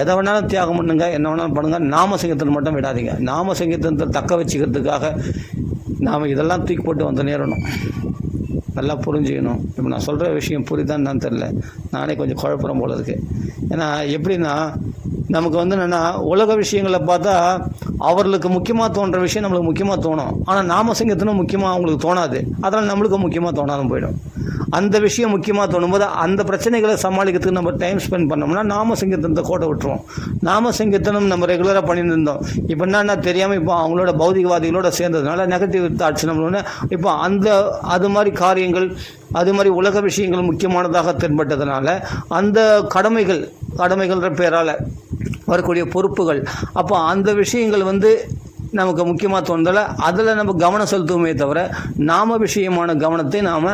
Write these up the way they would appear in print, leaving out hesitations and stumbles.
எதை வேணாலும் தியாகம் பண்ணுங்க, என்ன வேணாலும் பண்ணுங்கள், நாம சங்கீர்த்தனம் மட்டும் விடாதீங்க. நாம சங்கீர்த்தனத்தை தக்க வச்சுக்கிறதுக்காக நாம் இதெல்லாம் தூக்கி போட்டு வந்து நேரணும். நல்லா புரிஞ்சுக்கணும். இப்போ நான் சொல்கிற விஷயம் புரியுதான்னு தெரில, நானே கொஞ்சம் குழப்பம் போல இருக்குது. ஏன்னா எப்படின்னா நமக்கு வந்து என்னென்னா உலக விஷயங்களை பார்த்தா அவர்களுக்கு முக்கியமாக தோன்ற விஷயம் நம்மளுக்கு முக்கியமாக தோணும். ஆனால் நாம சங்கீர்த்தனம் முக்கியமாக அவங்களுக்கு தோணாது. அதனால் நம்மளுக்கு முக்கியமாக தோணாமல் போயிடும். அந்த விஷயம் முக்கியமாக தோணும்போது அந்த பிரச்சனைகளை சமாளிக்கிறதுக்கு நம்ம டைம் ஸ்பெண்ட் பண்ணோம்னா நாம சங்கீர்த்தனத்தை கோட்டை விட்டுருவோம். நாம சங்கீர்த்தனம் நம்ம ரெகுலராக பண்ணிட்டு இருந்தோம். இப்போ என்னன்னா தெரியாமல் இப்போ அவங்களோட பௌதிகவாதிகளோட சேர்ந்ததுனால நெகட்டிவ் தாட்ஸ் நம்மளோட இப்போ அது மாதிரி காரியங்கள், அது மாதிரி உலக விஷயங்கள் முக்கியமானதாக தென்பட்டதுனால அந்த கடமைகள்ன்ற பேரால் வரக்கூடிய பொறுப்புகள், அப்போ அந்த விஷயங்கள் வந்து நமக்கு முக்கியமாக தோணுதல அதில் நம்ம கவனம் செலுத்துவோமே தவிர நாம விஷயமான கவனத்தை நாம்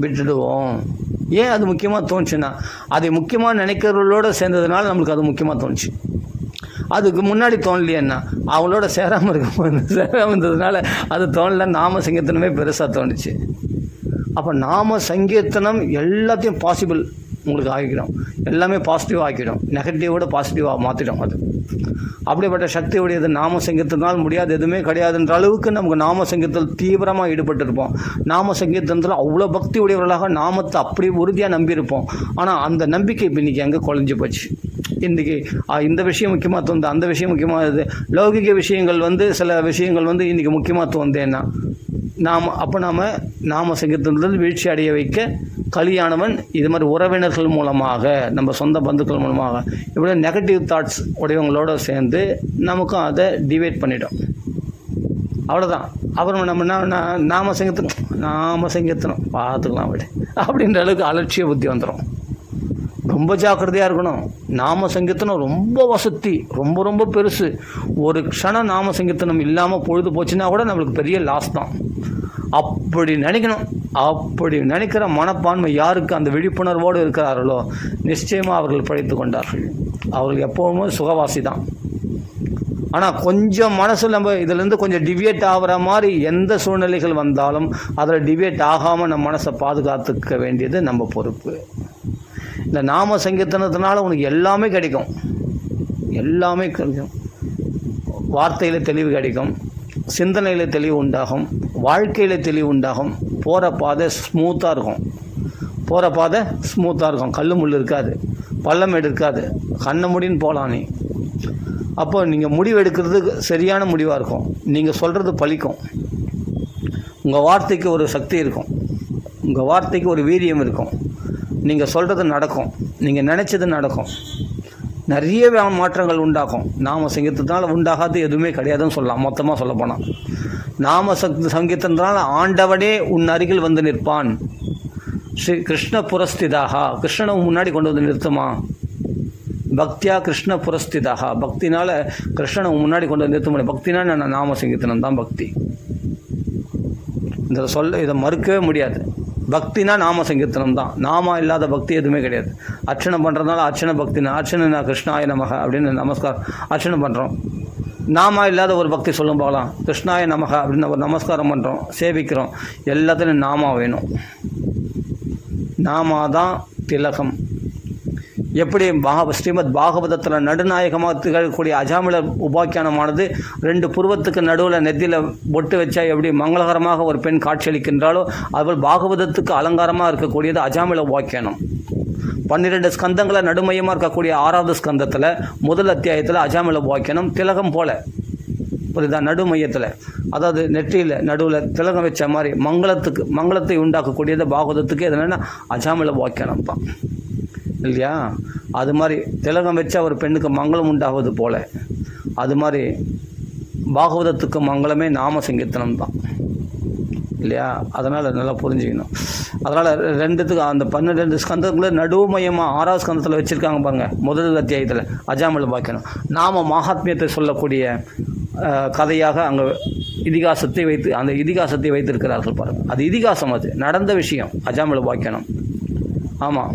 விட்டுடுவோம். ஏன் அது முக்கியமாக தோணுச்சுன்னா அதை முக்கியமாக நினைக்கிறவர்களோடு சேர்ந்ததுனால நம்மளுக்கு அது முக்கியமாக தோணுச்சு. அதுக்கு முன்னாடி தோணலையேன்னா அவங்களோட சேராமல் இருந்ததுனால அது தோணல. நாம சங்கீர்த்தனமே பெருசாக தோணுச்சு. அப்போ நாம சங்கீர்த்தனம் எல்லாத்தையும் பாசிபிள் உங்களுக்கு ஆகிடும். எல்லாமே பாசிட்டிவாக ஆக்கிடும். நெகட்டிவோட பாசிட்டிவாக மாற்றிடும். அது அப்படிப்பட்ட சக்தி உடையது. நாம சங்கீர்த்தனால் முடியாது எதுவுமே கிடையாதுன்ற அளவுக்கு நமக்கு நாம சங்கீர்த்தத்தில் தீவிரமாக ஈடுபட்டிருப்போம். நாம சங்கீர்த்தனத்தில் அவ்வளோ பக்தி உடையவர்களாக நாமத்தை அப்படி உறுதியாக நம்பியிருப்போம். ஆனால் அந்த நம்பிக்கை இப்போ இன்றைக்கி அங்கே குறைஞ்சி போச்சு. இன்றைக்கி இந்த விஷயம் முக்கியமாக தோணுது, அந்த விஷயம் முக்கியமாக இருக்குது. லௌகிக விஷயங்கள் வந்து சில விஷயங்கள் வந்து இன்றைக்கி முக்கியமாக தோணுதேன்னா நாம சங்கீர்த்தனத்தில் வீழ்ச்சி அடைய வைக்க கலியானவன் இது மாதிரி உறவினர்கள் மூலமாக, நம்ம சொந்த பந்துக்கள் மூலமாக இப்படி நெகட்டிவ் தாட்ஸ் உடையவங்களோட சேர்ந்து நமக்கும் அதை டிவைட் பண்ணிட்டோம். அவ்வளோதான். அப்புறம் நம்ம என்ன நாம சங்கீர்த்தனம் பார்த்துக்கலாம் விட அப்படின்ற அளவுக்கு அலட்சிய புத்தி வந்துடும். ரொம்ப ஜாக்கிரதையாக இருக்கணும். நாம சங்கீர்த்தனம் ரொம்ப வசதி, ரொம்ப ரொம்ப பெருசு. ஒரு க்ஷணம் நாம சங்கீர்த்தனம் இல்லாமல் பொழுது போச்சுன்னா கூட நம்மளுக்கு பெரிய லாஸ் தான். அப்படி நினைக்கணும். அப்படி நினைக்கிற மனப்பான்மை யாருக்கு அந்த விழிப்புணர்வோடு இருக்கிறார்களோ நிச்சயமாக அவர்கள் படைத்து கொண்டார்கள். அவர்கள் எப்போவுமே சுகவாசி தான். ஆனால் கொஞ்சம் மனசில் நம்ம இதிலேருந்து கொஞ்சம் டிவியேட் ஆகிற மாதிரி எந்த சூழ்நிலைகள் வந்தாலும் அதில் டிவியேட் ஆகாமல் நம்ம மனசை பாதுகாத்துக்க வேண்டியது நம்ம பொறுப்பு. இந்த நாம சங்கீர்த்தனத்தினால உனக்கு எல்லாமே கிடைக்கும். எல்லாமே கிடைக்கும். வார்த்தையில் தெளிவு கிடைக்கும், சிந்தனையில் தெளிவு உண்டாகும், வாழ்க்கையில் தெளிவு உண்டாகும். போகிற பாதை ஸ்மூத்தாக இருக்கும். கல் முள் இருக்காது, பள்ளமேடு இருக்காது. கண்ணை முடின்னு போகலாம் நீ. அப்போ நீங்கள் முடிவு எடுக்கிறது சரியான முடிவாக இருக்கும். நீங்கள் சொல்கிறது பலிக்கும். உங்கள் வார்த்தைக்கு ஒரு சக்தி இருக்கும். உங்கள் வார்த்தைக்கு ஒரு வீரியம் இருக்கும். நீங்கள் சொல்கிறது நடக்கும். நீங்கள் நினச்சது நடக்கும். நிறைய மாற்றங்கள் உண்டாகும். நாம சங்கீர்த்தத்தினால உண்டாகாது எதுவுமே கிடையாதுன்னு சொல்லலாம். மொத்தமாக சொல்ல போனால் நாம சங்கீர்த்தத்தினால ஆண்டவனே உன் அருகில் வந்து நிற்பான். ஸ்ரீ கிருஷ்ண புரஸ்திதாக, கிருஷ்ணனை முன்னாடி கொண்டு வந்து நிறுத்துமா. பக்தியா கிருஷ்ண புரஸ்திதாக, பக்தினால கிருஷ்ணனை முன்னாடி கொண்டு வந்து நிறுத்த முடியும். பக்தினா நாம சங்கீர்த்தனம் தான் பக்தி. இதை மறுக்கவே முடியாது. பக்தினா நாம சங்கீர்த்தனம் தான். நாம இல்லாத பக்தி எதுவுமே கிடையாது. அர்ச்சனை பண்ணுறதுனால அர்ச்சனை பக்தினா அர்ச்சனை கிருஷ்ணாய நமக அப்படின்னு நமஸ்காரம் அர்ச்சனை பண்ணுறோம். நாம இல்லாத ஒரு பக்தி சொல்லும் போகலாம். கிருஷ்ணாய நமக அப்படின்னு ஒரு நமஸ்காரம் பண்ணுறோம், சேவிக்கிறோம். எல்லாத்துலையும் நாமா வேணும். நாமா தான் திலகம். எப்படி ஸ்ரீமத் பாகவதத்தில் நடுநாயகமாக திகழக்கூடிய அஜாமில உபாக்கியானமானது 2 புருவத்துக்கு நடுவில் நெத்தியில் பொட்டு வச்சா எப்படி மங்களகரமாக ஒரு பெண் காட்சியளிக்கின்றாலோ அதுபோல் பாகவதத்துக்கு அலங்காரமாக இருக்கக்கூடியது அஜாமில உபாக்கியானம். 12 ஸ்கந்தங்களை நடுமையமாக இருக்கக்கூடிய 6வது ஸ்கந்தத்தில் முதல் அத்தியாயத்தில் அஜாமில உபாக்கியானம் திலகம் போல புரியுதா, நடுமையத்தில், அதாவது நெற்றியில் நடுவில் திலகம் வச்ச மாதிரி மங்களத்தை உண்டாக்கக்கூடியது பாகவதத்துக்கு எதுனா அஜாமில உபாக்கியானம் தான் இல்லையா. அது மாதிரி திலகம் வச்சா ஒரு பெண்ணுக்கு மங்களம் உண்டாகுவது போல அது மாதிரி பாகவதத்துக்கு மங்களமே நாம சங்கீர்த்தனம் தான் இல்லையா. அதனால் நல்லா புரிஞ்சுக்கணும். அதனால் 2த்துக்கு அந்த 12 ஸ்கந்தங்களை நடுமையமாக 6வது ஸ்கந்தத்தில் வச்சுருக்காங்க பாருங்கள். முதல் அத்தியாயத்தில் அஜாமில உபாக்கியானம் நாம மகாத்மியத்தை சொல்லக்கூடிய கதையாக அங்கே இதிகாசத்தை வைத்திருக்கிறார்கள் பாருங்கள். அது இதிகாசம், அது நடந்த விஷயம். அஜாமில உபாக்கியானம் ஆமாம்,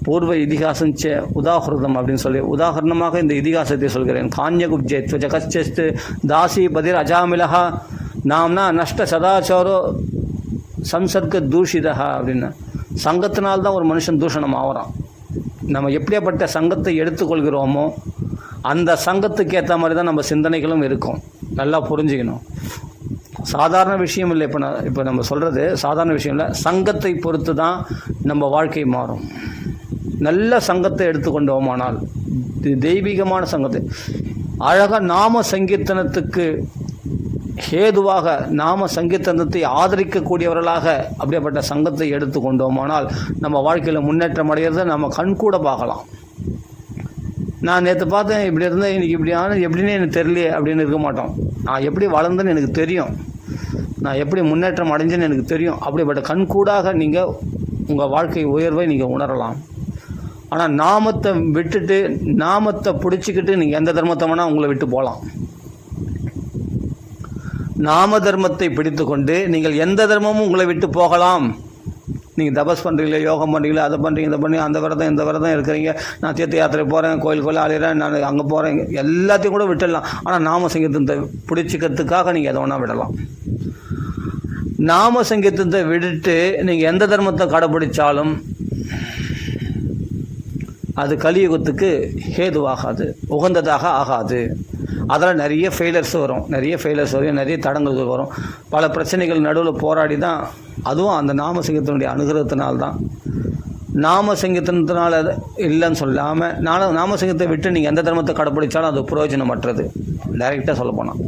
பூர்வ இதிகாசம் உதாகிருதம் அப்படின்னு சொல்லி உதாரணமாக இந்த இதிகாசத்தை சொல்கிறேன். கான்யகுப்ஜே ஜகச்சஸ்து தாசி பதிர் அஜாமிலஹா நாம்னா நஷ்ட சதாச்சாரோ சம்சர்க்க தூஷிதா அப்படின்னு. சங்கத்தினால்தான் ஒரு மனுஷன் தூஷணம் ஆகிறான். நம்ம எப்படியாப்பட்ட சங்கத்தை எடுத்துக்கொள்கிறோமோ அந்த சங்கத்துக்கு ஏற்ற மாதிரி தான் நம்ம சிந்தனைகளும் இருக்கும். நல்லா புரிஞ்சுக்கணும். சாதாரண விஷயம் இல்லை. இப்போ நம்ம சொல்கிறது சாதாரண விஷயம் இல்லை. சங்கத்தை பொறுத்து தான் நம்ம வாழ்க்கை மாறும். நல்ல சங்கத்தை எடுத்துக்கொண்டோமானால், தெய்வீகமான சங்கத்தை, அழகாக நாம சங்கீர்த்தனத்துக்கு ஹேதுவாக நாம சங்கீர்த்தனத்தை ஆதரிக்கக்கூடியவர்களாக அப்படிப்பட்ட சங்கத்தை எடுத்துக்கொண்டோமானால் நம்ம வாழ்க்கையில் முன்னேற்றம் அடைகிறத நம்ம கண்கூட பார்க்கலாம். நான் நேற்று பார்த்தேன், இப்படி இருந்தேன், இன்றைக்கி இப்படி ஆனால் எப்படின்னு எனக்கு தெரியலையே அப்படின்னு இருக்க மாட்டோம். நான் எப்படி வளர்ந்தேன்னு எனக்கு தெரியும், நான் எப்படி முன்னேற்றம் அடைஞ்சேன்னு எனக்கு தெரியும். அப்படிப்பட்ட கண்கூடாக நீங்கள் உங்கள் வாழ்க்கை உயர்வை நீங்கள் உணரலாம். ஆனால் நாமத்தை விட்டுட்டு நாமத்தை பிடிச்சிக்கிட்டு நீங்கள் எந்த தர்மத்தை வேணால் உங்களை விட்டு போகலாம். நாம தர்மத்தை பிடித்து கொண்டு நீங்கள் எந்த தர்மமும் உங்களை விட்டு போகலாம். நீங்கள் தபஸ் பண்ணுறீங்களா, யோகம் பண்ணுறீங்களா, அதை பண்ணுறீங்க, இதை பண்ணி, அந்த விரதம் இந்த விரதம் இருக்கிறீங்க, நான் தீர்த்த யாத்திரை போகிறேன், கோயில் அலையிறேன், நான் அங்கே போகிறேன், எல்லாத்தையும் கூட விட்டுடலாம். ஆனால் நாம சங்கீதத்தை பிடிச்சிக்கிறதுக்காக நீங்கள் எதை வேணால் விடலாம். நாம சங்கீதத்தை விட்டுட்டு நீங்கள் எந்த தர்மத்தை கடைப்பிடிச்சாலும் அது கலியுகத்துக்கு ஹேதுவாகாது, உகந்ததாக ஆகாது. அதில் நிறைய ஃபெயிலர்ஸ் வரும், நிறைய தடங்கள் வரும், பல பிரச்சனைகள் நடுவில் போராடி தான். அதுவும் அந்த நாம சங்கீதத்தினுடைய அனுகிரகத்தினால்தான். நாம சங்கீதத்தினால இல்லைன்னு சொல்லாமல் நாம சங்கீதத்தை விட்டு நீங்கள் எந்த தர்மத்தை கடைப்பிடிச்சாலும் அது பிரயோஜனமற்றது. டைரெக்டாக சொல்ல போனால்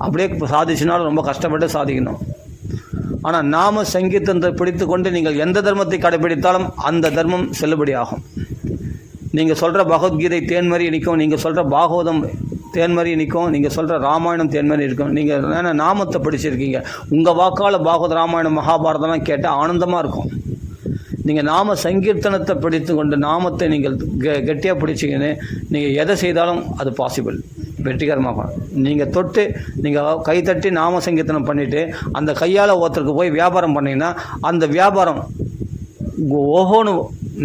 அப்படியே சாதிச்சுனாலும் ரொம்ப கஷ்டப்பட்டு சாதிக்கணும். ஆனால் நாம சங்கீதத்தை பிடித்து கொண்டு நீங்கள் எந்த தர்மத்தை கடைப்பிடித்தாலும் அந்த தர்மம் செல்லுபடியாகும். நீங்கள் சொல்கிற பகவத்கீதை தேன்மறி நிற்கும், நீங்கள் சொல்கிற பாகவதம் தேன்மறி நிற்கும், நீங்கள் சொல்கிற ராமாயணம் தேன்மறி இருக்கும். நீங்கள் என்ன நாமத்தை படிச்சிருக்கீங்க, உங்கள் வாக்கால் பாகவத ராமாயணம் மகாபாரதம்லாம் கேட்டால் ஆனந்தமாக இருக்கும். நீங்கள் நாம சங்கீர்த்தனத்தை பிடித்து கொண்டு நாமத்தை நீங்கள் கெட்டியாக பிடிச்சிங்கன்னு நீங்கள் எதை செய்தாலும் அது பாசிபிள், வெற்றிகரமாக. நீங்கள் தொட்டு நீங்கள் கைத்தட்டி நாம சங்கீர்த்தனம் பண்ணிவிட்டு அந்த கையால் ஒருத்தருக்கு போய் வியாபாரம் பண்ணிங்கன்னா அந்த வியாபாரம் ஓஹோன்னு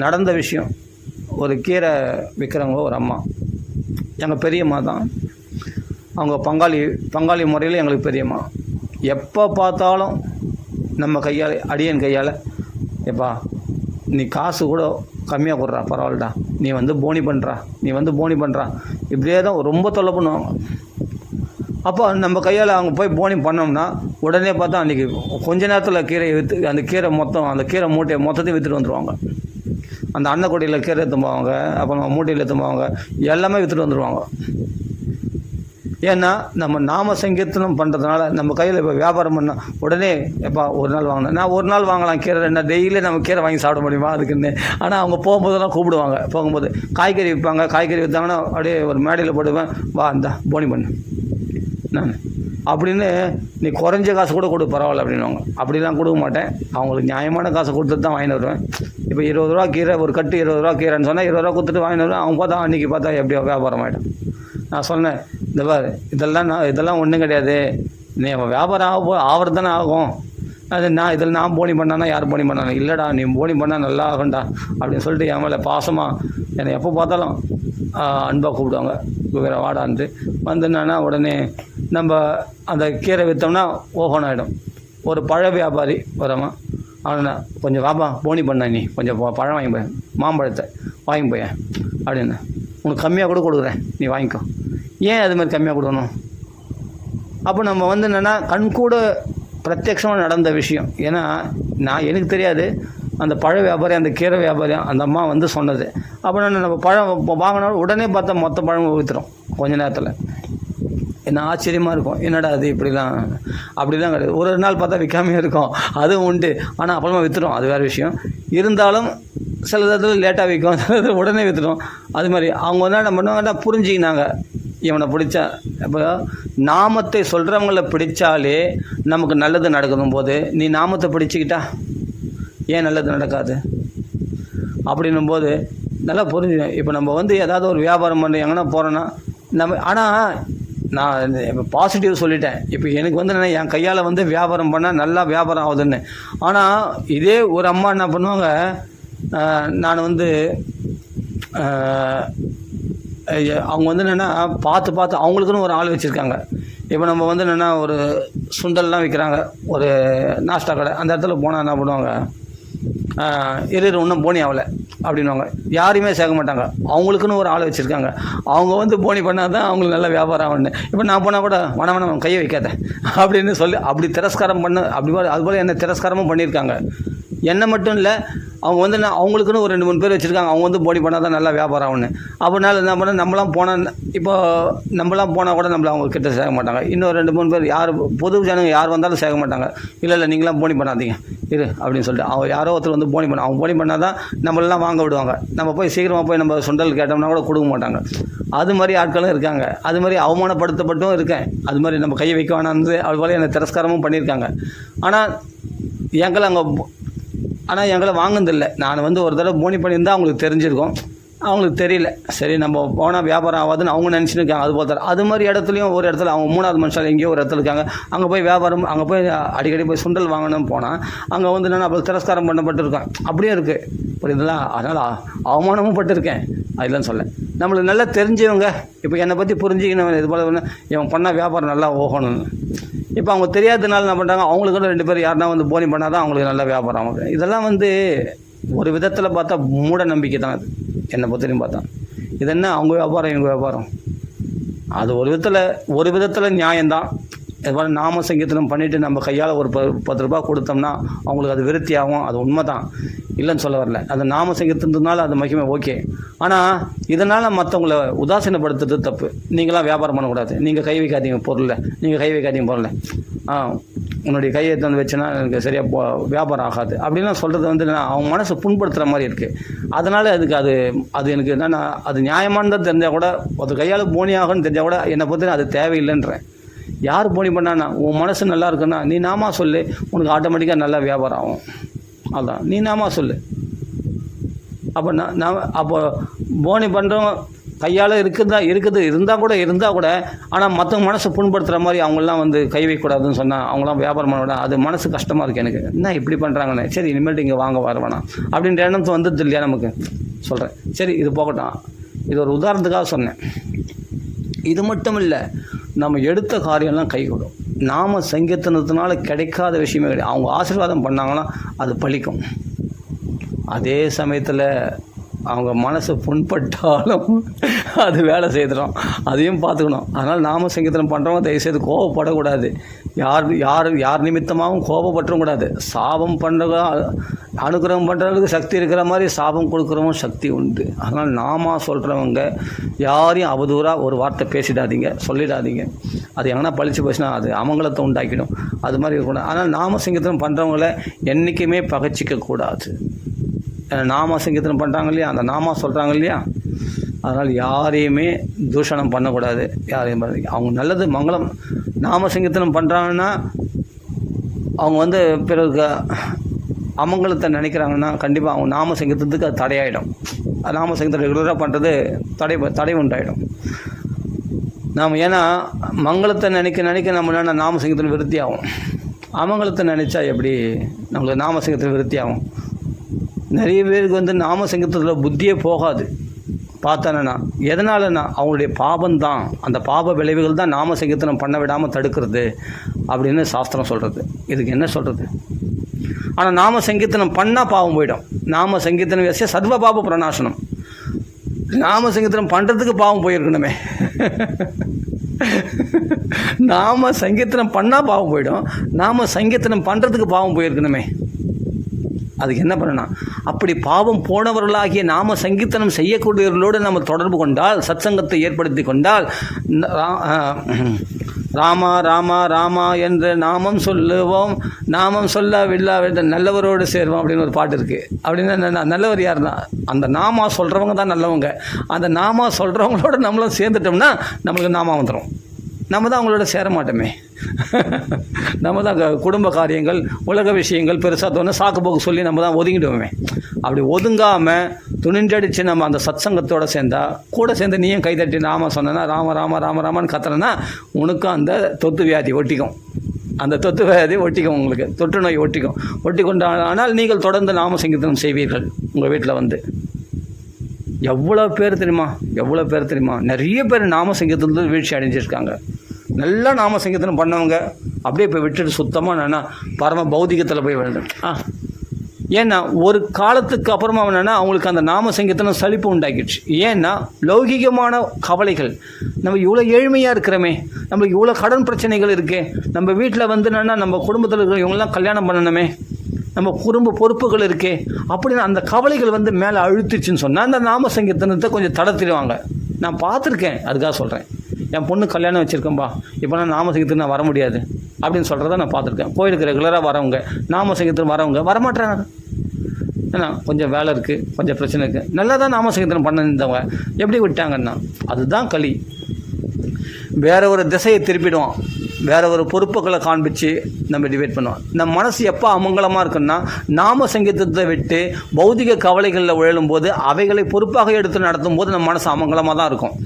நடந்த விஷயம். ஒரு கீரை விற்கிறவங்க ஒரு அம்மா, எங்கள் பெரியம்மா தான், அவங்க பங்காளி முறையில் எங்களுக்கு பெரியம்மா. எப்போ பார்த்தாலும் நம்ம கையால், அடியன் கையால், எப்பா நீ காசு கூட கம்மியாக கொடுறா, பரவாயில்லடா, நீ வந்து போனி பண்ணுறா, இப்படியே தான் ரொம்ப தொல்லை பண்ணுவாங்க. அப்போ நம்ம கையால் அவங்க போய் போனி பண்ணோம்னா உடனே பார்த்தா அன்றைக்கி கொஞ்ச நேரத்தில் கீரையை விற்று அந்த கீரை மூட்டையை மொத்தத்தையும் விற்றுட்டு வந்துடுவாங்க. அந்த அன்னக்கொடியில் கீரை எடுத்தும்போவாங்க, அப்புறம் மூட்டையில் எடுத்தும்போவாங்க, எல்லாமே விற்றுட்டு வந்துடுவாங்க. ஏன்னா நம்ம நாம சங்கீர்த்தனம் பண்ணுறதுனால நம்ம கையில் இப்போ வியாபாரம் பண்ணால் உடனே எப்பா ஒரு நாள் வாங்கினேன், நான் ஒரு நாள் வாங்கலாம் கீரை, என்ன டெய்லி நம்ம கீரை வாங்கி சாப்பிட முடியுமா அதுக்குன்னு. ஆனால் அவங்க போகும்போதெல்லாம் கூப்பிடுவாங்க. போகும்போது காய்கறி விற்றாங்கன்னா அப்படியே ஒரு மேடையில் போடுவேன், வா இந்த போனி பண்ணு நான் அப்படின்னு, நீ குறைஞ்ச காசு கூட கொடு பரவாயில்ல அப்படின்வாங்க. அப்படிலாம் கொடுக்க மாட்டேன், அவங்களுக்கு நியாயமான காசை கொடுத்துட்டு தான் வாங்கிட்டு வருவேன். இப்போ 20 ரூபா கீரை, ஒரு கட்டு 20 ரூபா கீரைன்னு சொன்னால் 20 ரூபா கொடுத்துட்டு வாங்கிட்டு வருவேன். அவங்க பார்த்தா அன்றைக்கி பார்த்தா எப்படியோ வியாபாரம் ஆகிடும். நான் சொன்னேன், இந்த பாரு இதெல்லாம் ஒன்றும் கிடையாது, நீ வியாபாரம் ஆகிறது தானே ஆகும், அது நான் போனி பண்ணானா யார் போனி பண்ணானா, இல்லைடா நீ போனி பண்ணால் நல்லா ஆகும்டா அப்படின்னு சொல்லிட்டு என் மேலே பாசமாக என்னை எப்போ பார்த்தாலும் அன்பாக கூப்பிடுவாங்க. வேறு வாடான்ட்டு வந்துனானா உடனே நம்ம அந்த கீரை விற்றோம்னா ஓஹோன் ஆகிடும். ஒரு பழ வியாபாரி வரமா, அவனா கொஞ்சம் வாப்பா போனி பண்ண, நீ கொஞ்சம் பழம் வாங்கி போய், மாம்பழத்தை வாங்கி போயேன் அப்படின்னு, உனக்கு கம்மியாக கூட கொடுக்குறேன், நீ வாங்கிக்கோ. ஏன் அது மாதிரி கம்மியாக கொடுக்கணும்? அப்போ நம்ம வந்து என்னென்னா கண்கூட பிரத்யட்சமாக நடந்த விஷயம். ஏன்னா எனக்கு தெரியாது, அந்த பழ வியாபாரி அந்த கீரை வியாபாரி அந்த அம்மா வந்து சொன்னது. அப்போ நம்ம பழம் வாங்கினாலும் உடனே பார்த்தா மொத்த பழம் விற்றுரும் கொஞ்ச நேரத்தில். என்ன ஆச்சரியமாக இருக்கும், என்னடா அது அப்படிலாம் கிடையாது. ஒரு நாள் பார்த்தா விற்காமையே இருக்கும், அதுவும் உண்டு. ஆனால் அப்புறமா விற்றுரும், அது வேறு விஷயம். இருந்தாலும் சில இடத்துல லேட்டாக விற்கும், சில உடனே விற்றுரும். அது மாதிரி அவங்க வந்து என்ன பண்ணுவாங்கன்னா புரிஞ்சிக்கினாங்க, இவனை பிடிச்சா. இப்போ நாமத்தை சொல்கிறவங்கள பிடிச்சாலே நமக்கு நல்லது நடக்கணும் போது நீ நாமத்தை பிடிச்சிக்கிட்டா ஏன் நல்லது நடக்காது அப்படின்னும் போது நல்லா புரிஞ்சுக்கணும். இப்போ நம்ம வந்து ஏதாவது ஒரு வியாபாரம் பண்ணி எங்கன்னா போகிறோன்னா நம்ம, ஆனால் நான் இப்போ பாசிட்டிவ் சொல்லிட்டேன். இப்போ எனக்கு வந்து என் கையால் வந்து வியாபாரம் பண்ணால் நல்லா வியாபாரம் ஆகுதுன்னு. ஆனால் இதே ஒரு அம்மா என்ன பண்ணுவாங்க, நான் வந்து அவங்க வந்து என்னென்னா பார்த்து அவங்களுக்குன்னு ஒரு ஆள் வச்சுருக்காங்க. இப்போ நம்ம வந்து என்னென்னா ஒரு சுண்டல்லாம் விற்கிறாங்க, ஒரு நாஸ்டா கடை, அந்த இடத்துல போனால் என்ன பண்ணுவாங்க, இன்னும் போனி ஆகலை அப்படின்வாங்க. யாரையுமே சேர்க்க மாட்டாங்க. அவங்களுக்குன்னு ஒரு ஆளை வச்சுருக்காங்க. அவங்க வந்து போனி பண்ணால் தான் அவங்களுக்கு நல்ல வியாபாரம் ஆகணுன்னு. இப்போ நான் போனால் கூட வேணாம் கையை வைக்காத அப்படின்னு சொல்லி அப்படி திரஸ்காரம் அதுபோல் என்ன திரஸ்காரமும் பண்ணியிருக்காங்க. என்ன மட்டும் இல்லை, அவங்க வந்து அவங்களுக்குன்னு ஒரு 2-3 பேர் வச்சுருக்காங்க. அவங்க வந்து போனி பண்ணால் தான் நல்லா வியாபாரம் ஆகுன்னு. அப்படினால என்ன பண்ண நம்மளாம் போனால் கூட நம்மள அவங்க கிட்ட சேர்க்க மாட்டாங்க. இன்னும் 2-3 பேர் யார் பொது ஜனங்க யார் வந்தாலும் சேர்க்க மாட்டாங்க. இல்லை நீங்களாம் போனி பண்ணாதீங்க இரு அப்படின்னு சொல்லிட்டு அவங்க யாரோ ஒருத்தர் வந்து போனி அவங்க போனி பண்ணால் தான் நம்மளெல்லாம் வாங்க விடுவாங்க. நம்ம போய் சீக்கிரமாக போய் நம்ம சுண்டல் கேட்டோம்னா கூட கொடுக்க மாட்டாங்க. அது மாதிரி ஆட்களும் இருக்காங்க. அது மாதிரி அவமானப்படுத்தப்பட்டும் இருக்கேன். அது மாதிரி நம்ம கையை வைக்க வேணான்னு அது போல் என்னை திரஸ்காரமும் பண்ணியிருக்காங்க. ஆனால் எங்களை வாங்கினதில்லை. நான் வந்து ஒரு தடவை போனி பண்ணியிருந்தால் அவங்களுக்கு தெரிஞ்சிருக்கும். அவங்களுக்கு தெரியல. சரி நம்ம போனால் வியாபாரம் ஆகாதுன்னு அவங்க நினச்சின்னு இருக்காங்க. அது போல் அது மாதிரி இடத்துலையும் ஒரு இடத்துல அவங்க 3வது மனுஷால் எங்கேயோ ஒரு இடத்துல இருக்காங்க. அங்கே போய் வியாபாரம் அங்கே போய் அடிக்கடி போய் சுண்டல் வாங்கணும்னு போனால் அங்கே வந்து நான் அப்போ திரஸ்காரம் பண்ணப்பட்டிருக்கேன். அப்படியே இருக்குது. புரியுதுங்களா? அதனால் அவமானமும் பட்டிருக்கேன். அதெல்லாம் சொல்ல நம்மளுக்கு நல்லா தெரிஞ்சவங்க இப்போ என்னை பற்றி புரிஞ்சுக்கணும். இது போல் இவன் பண்ணால் வியாபாரம் நல்லா போகணும்னு. இப்போ அவங்க தெரியாததுனால என்ன பண்ணுறாங்க, அவங்களுக்கு 2 பேர் யாருனா வந்து போனி பண்ணால் தான் அவங்களுக்கு நல்ல வியாபாரம் ஆகும். இதெல்லாம் வந்து ஒரு விதத்தில் பார்த்தா மூட நம்பிக்கை தான். அது என்னை பொறுத்தவரையும் பார்த்தா இது என்ன அவங்க வியாபாரம் இவங்க வியாபாரம், அது ஒரு விதத்தில் நியாயம்தான். இது மாதிரி நாம சங்கீர்த்தனம் பண்ணிவிட்டு நம்ம கையால் ஒரு 10 ரூபா கொடுத்தோம்னா அவங்களுக்கு அது விருத்தி ஆகும். அது உண்மை தான், இல்லைன்னு சொல்ல வரல. அது நாம சங்கீர்த்தனத்தினால அது மகிமை ஓகே. ஆனால் இதனால் மற்றவங்களை உதாசீனப்படுத்துறது தப்பு. நீங்களாம் வியாபாரம் பண்ணக்கூடாது, நீங்கள் கை வைக்காதீங்க பொருளில், நீங்கள் கை வைக்காதீங்க பொருளில், உன்னுடைய கையை எடுத்து வச்சுன்னா எனக்கு சரியாக வியாபாரம் ஆகாது அப்படின்லாம் சொல்கிறது வந்து அவங்க மனசை புண்படுத்துகிற மாதிரி இருக்குது. அதனால் அது எனக்கு என்னென்னா அது நியாயமானது தெரிஞ்சால் கூட ஒரு கையால் போனி ஆகும்னு தெரிஞ்சால் கூட என்னை பொறுத்த அது தேவையில்லைன்றேன். யார் போனி பண்ணானா உன் மனசு நல்லா இருக்குன்னா நீ நாமா சொல்லு, உனக்கு ஆட்டோமேட்டிக்காக நல்லா வியாபாரம் ஆகும். அதுதான் நீ நாமா சொல்லு. அப்போ போனி பண்ணுறவங்க கையால் இருந்தால் கூட ஆனால் மற்றவங்க மனசை புண்படுத்துகிற மாதிரி அவங்களாம் வந்து கை வைக்கக்கூடாதுன்னு சொன்னால் அவங்களாம் வியாபாரம் பண்ண விட அது மனசு கஷ்டமாக இருக்குது எனக்கு. என்ன இப்படி பண்ணுறாங்கண்ணே, சரி இனிமேல்ட்டு இங்கே வாங்க வர வேணாம் அப்படின்ற எண்ணம் வந்துடுது இல்லையா நமக்கு. சொல்கிறேன் சரி இது போகட்டும். இது ஒரு உதாரணத்துக்காக சொன்னேன். இது மட்டும் இல்லை, நம்ம எடுத்த காரியம்லாம் கைகூடும். நாம சங்கீர்த்தனத்தினால கிடைக்காத விஷயமே கிடையாது. அவங்க ஆசீர்வாதம் பண்ணாங்கன்னா அது பலிக்கும். அதே சமயத்தில் அவங்க மனசு புண்பட்டாலும் அது வேலை செய்துடும். அதையும் பார்த்துக்கணும். அதனால் நாம சங்கீர்த்தனம் பண்ணுறவங்க தயவுசெய்து கோபப்படக்கூடாது. யார் நிமித்தமாகவும் கோபப்பற்றவும் கூடாது. சாபம் பண்ணுற அனுகிரகம் பண்ணுறவங்களுக்கு சக்தி இருக்கிற மாதிரி சாபம் கொடுக்குறவங்க சக்தி உண்டு. அதனால் நாம சொல்கிறவங்க யாரையும் அவதூறாக ஒரு வார்த்தை பேசிடாதீங்க, சொல்லிடாதீங்க. அது எங்கன்னா பழிச்சு போச்சுன்னா அது அமங்கலத்தை உண்டாக்கிடும். அது மாதிரி இருக்கக்கூடாது. ஆனால் நாம சங்கீர்த்தனம் பண்ணுறவங்கள என்றைக்குமே பகைச்சிக்கக்கூடாது. நாம சங்கீர்த்தனம் பண்ணுறாங்க இல்லையா, அந்த நாமா சொல்கிறாங்க இல்லையா, அதனால் யாரையுமே தூஷணம் பண்ணக்கூடாது. யாரையும் அவங்க நல்லது மங்களம் நாம சங்கீர்த்தனம் பண்ணுறாங்கன்னா அவங்க வந்து பிறகு அமங்கலத்தை நினைக்கிறாங்கன்னா கண்டிப்பாக அவங்க நாம சங்கீர்த்தனத்துக்கு அது தடையாயிடும். நாம சங்கீர்த்தம் ரெகுலராக பண்ணுறது தடை உண்டாயிடும். நாம் ஏன்னா மங்களத்தை நினைக்க நம்ம என்ன நாம சங்கீர்த்தனம் விருத்தி ஆகும். அமங்கலத்தை நினச்சா எப்படி நம்மளுக்கு நாம சங்கீர்த்தனம் விருத்தி ஆகும். நிறைய பேருக்கு வந்து நாம சங்கீர்த்தத்தில் புத்தியே போகாது. பார்த்தானேண்ணா எதனாலண்ணா அவங்களுடைய பாபம்தான், அந்த பாப விளைவுகள் தான் நாம சங்கீர்த்தனம் பண்ண விடாமல் தடுக்கிறது அப்படின்னு சாஸ்திரம் சொல்கிறது. இதுக்கு என்ன சொல்கிறது? ஆனால் நாம சங்கீர்த்தனம் பண்ணால் பாவம் போயிடும். நாம சங்கீர்த்தனம் வச்சு சர்வ பாப பிரணாசனம். நாம சங்கீர்த்தனம் பண்ணுறதுக்கு பாவம் போயிருக்கணுமே. நாம சங்கீர்த்தனம் பண்ணால் பாவம் போயிடும். நாம சங்கீர்த்தனம் பண்ணுறதுக்கு பாவம் போயிருக்கணுமே. அதுக்கு என்ன பண்ணணும்? அப்படி பாவம் போனவர்களாகிய நாம சங்கீர்த்தனம் செய்யக்கூடியவர்களோடு நம்ம தொடர்பு கொண்டால், சத்சங்கத்தை ஏற்படுத்தி கொண்டால், ராமா ராமா ராமா என்ற நாமம் சொல்லுவோம், நாமம் சொல்லவில்லா நல்லவரோடு சேர்வோம் அப்படின்னு ஒரு பாட்டு இருக்குது. அப்படின்னா நல்லவர் யாருன்னா அந்த நாமா சொல்கிறவங்க தான் நல்லவங்க. அந்த நாமா சொல்கிறவங்களோட நம்மளும் சேர்ந்துட்டோம்னா நம்மளுக்கு நாமா வந்துடும். நம்ம தான் அவங்களோட சேர மாட்டோமே. நம்ம தான் குடும்ப காரியங்கள் உலக விஷயங்கள் பெருசாக தோணு சாக்கு போக்கு சொல்லி நம்ம தான் ஒதுங்கிடுவோமே. அப்படி ஒதுங்காமல் துணிஞ்சடிச்சு நம்ம அந்த சத்சங்கத்தோடு கூட சேர்ந்து நீயும் கைதட்டி நாம சொன்னா ராம ராம ராம ராமன்னு கத்துறனா உனக்கும் அந்த தொத்து வியாதி ஒட்டிக்கும். அந்த தொத்து வியாதி ஒட்டிக்கும், உங்களுக்கு தொற்று நோய் ஒட்டிக்கொண்டானால் நீங்கள் தொடர்ந்து நாம சங்கீர்த்தனம் செய்வீர்கள். உங்கள் வீட்டில் வந்து எவ்வளோ பேர் தெரியுமா நிறைய பேர் நாம சங்கீர்த்தனத்தில் வீழ்ச்சி அடைஞ்சிருக்காங்க. நல்லா நாம சங்கீர்த்தனம் பண்ணவங்க அப்படியே போய் விட்டுட்டு சுத்தமாக நான் பரம பௌதிகத்தில் போய் விழுந்தேன். ஏன்னா ஒரு காலத்துக்கு அப்புறமா என்னென்னா அவங்களுக்கு அந்த நாம சங்கீர்த்தனம் சலிப்பு உண்டாக்கிடுச்சு. ஏன்னா லௌகிகமான கவலைகள், நம்ம இவ்வளோ ஏழ்மையாக இருக்கிறோமே, நம்மளுக்கு இவ்வளோ கடன் பிரச்சனைகள் இருக்கே, நம்ம வீட்டில் வந்து என்னென்னா நம்ம குடும்பத்தில் இருக்கிற இவங்கெல்லாம் கல்யாணம் பண்ணணுமே, நம்ம குடும்ப பொறுப்புகள் இருக்கே அப்படின்னு அந்த கவலைகள் வந்து மேலே அழுத்துச்சுன்னு சொன்னால் அந்த நாம சங்கீர்த்தனத்தை கொஞ்சம் தடத்திடுவாங்க. நான் பார்த்துருக்கேன், அதுக்காக சொல்கிறேன். என் பொண்ணு கல்யாணம் வச்சுருக்கேன்பா, இப்போ நான் நாம சங்கீர்த்தனம் நான் வர முடியாது அப்படின்னு சொல்கிறத நான் பார்த்துருக்கேன். கோயிலுக்கு ரெகுலராக வரவங்க, நாம சங்கீர்த்தனம் வரவங்க வரமாட்டாங்க. ஏன்னா கொஞ்சம் வேலை இருக்குது, கொஞ்சம் பிரச்சனை இருக்குது, நல்லா தான் நாம சங்கீர்த்தனம் பண்ணிருந்தவங்க எப்படி விட்டாங்கன்னா அதுதான் களி. வேற ஒரு திசையை திருப்பிடுவோம், வேற ஒரு பொறுப்புகளை காண்பிச்சு நம்ம டிபேட் பண்ணுவோம். நம்ம மனசு எப்போ அமங்கலமாக இருக்குன்னா நாம சங்கீதத்தை விட்டு பௌதிக கவலைகளில் உழலும் போது அவைகளை பொறுப்பாக எடுத்து நடத்தும் போது நம்ம மனசு அமங்கலமாக தான் இருக்கும்.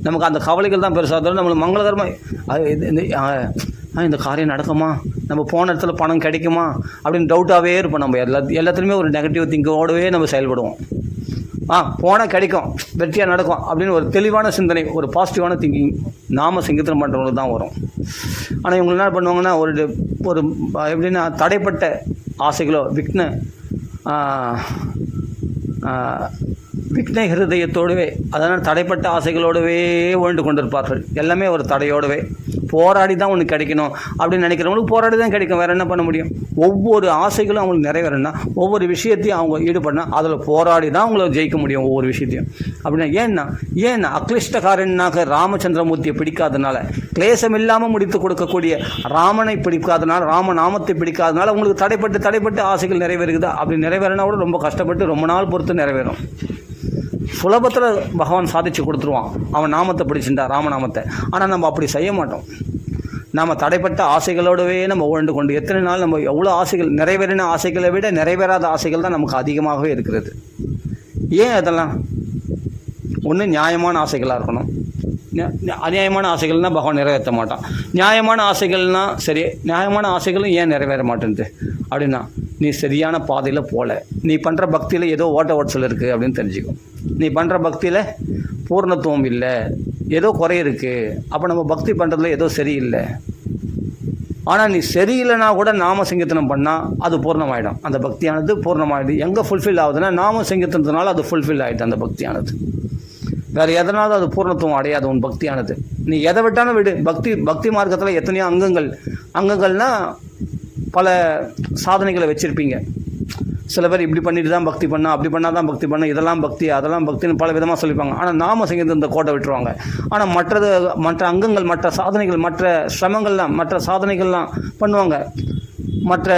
நமக்கு அந்த கவலைகள் தான் பெருசாக இருந்தாலும் நம்மளுக்கு மங்களகரமாக இந்த காரியம் நடக்குமா, நம்ம போன இடத்துல பணம் கிடைக்குமா அப்படின்னு டவுட்டாகவே இருப்போம். நம்ம எல்லாத்துலேயுமே ஒரு நெகட்டிவ் திங்கோடவே நம்ம செயல்படுவோம். போனால் கிடைக்கும், வெற்றியாக நடக்கும் அப்படின்னு ஒரு தெளிவான சிந்தனை, ஒரு பாசிட்டிவான திங்கிங் நாம சங்கீர்த்தனம் பண்ணுறவங்களுக்கு தான் வரும். ஆனால் இவங்க என்ன பண்ணுவாங்கன்னா ஒரு எப்படின்னா தடைப்பட்ட ஆசைகளோ விக்ன ஹிருதயத்தோடவே, அதனால் தடைப்பட்ட ஆசைகளோடவே உழண்டு கொண்டிருப்பார்கள். எல்லாமே ஒரு தடையோடவே போராடி தான் ஒன்று கிடைக்கணும் அப்படின்னு நினைக்கிறவங்களுக்கு போராடி தான் கிடைக்கும். வேறு என்ன பண்ண முடியும்? ஒவ்வொரு ஆசைகளும் அவங்களுக்கு நிறைவேறனா, ஒவ்வொரு விஷயத்தையும் அவங்க ஈடுபடனா அதில் போராடி தான் அவங்கள ஜெயிக்க முடியும் ஒவ்வொரு விஷயத்தையும். அப்படின்னா ஏன்னா அக்லிஷ்டக்காரனாக ராமச்சந்திரமூர்த்தியை பிடிக்காதனால, கிளேசம் இல்லாமல் முடித்து கொடுக்கக்கூடிய ராமனை பிடிக்காதனால, ராமநாமத்தை பிடிக்காதனால உங்களுக்கு தடைப்பட்டு ஆசைகள் நிறைவேறுகுதா? அப்படி நிறைவேறினா கூட ரொம்ப கஷ்டப்பட்டு ரொம்ப நாள் பொறுத்து நிறைவேறும். சுலபத்தில் பகவான் சாதிச்சு கொடுத்துருவான் அவன் நாமத்தை பிடிச்சிருந்தா, ராமநாமத்தை. ஆனால் நம்ம அப்படி செய்ய மாட்டோம். நாம் தடைப்பட்ட ஆசைகளோடவே நம்ம உழண்டு கொண்டு எத்தனை நாள் நம்ம எவ்வளோ ஆசைகள், நிறைவேறின ஆசைகளை விட நிறைவேறாத ஆசைகள் தான் நமக்கு அதிகமாகவே இருக்கிறது. ஏன் அதெல்லாம்? ஒன்று நியாயமான ஆசைகளாக இருக்கணும். அநியாயமான ஆசைகள்னால் பகவான் நிறைவேற்ற மாட்டான். நியாயமான ஆசைகள்னால் சரி, நியாயமான ஆசைகளும் ஏன் நிறைவேற மாட்டேன்து அப்படின்னா நீ சரியான பாதையில் போகல, நீ பண்ணுற பக்தியில் ஏதோ ஓட்டல் இருக்குது அப்படின்னு தெரிஞ்சுக்கும். நீ பண்ணுற பக்தியில் பூர்ணத்துவம் இல்லை, ஏதோ குறை இருக்குது, அப்போ நம்ம பக்தி பண்ணுறதுல ஏதோ சரியில்லை. ஆனால் நீ சரியில்லைனா கூட நாம சங்கீர்த்தனம் பண்ணால் அது பூர்ணமாயிடும். அந்த பக்தியானது பூர்ணமாயிடுது. எங்கே ஃபுல்ஃபில் ஆகுதுன்னா நாம சங்கீர்த்தனத்தினால அது ஃபுல்ஃபில் ஆகிடுது அந்த பக்தியானது. வேறு எதனாலும் அது பூர்ணத்துவம் அடையாது உன் பக்தியானது. நீ எதை விட்டாலும் விடு. பக்தி மார்க்கத்தில் எத்தனையோ அங்கங்கள்னால் பல சாதனைகளை வச்சுருப்பீங்க. சில பேர் இப்படி பண்ணிட்டு தான் பக்தி பண்ணால், அப்படி பண்ணால் தான் பக்தி பண்ண, இதெல்லாம் பக்தி அதெல்லாம் பக்தின்னு பல விதமாக சொல்லிப்பாங்க. ஆனால் நாம சங்கீதம் இந்த கோட்டை விட்டுருவாங்க. ஆனால் மற்ற அங்கங்கள், மற்ற சாதனைகள், மற்ற சிரமங்கள்லாம், மற்ற சாதனைகள்லாம் பண்ணுவாங்க, மற்ற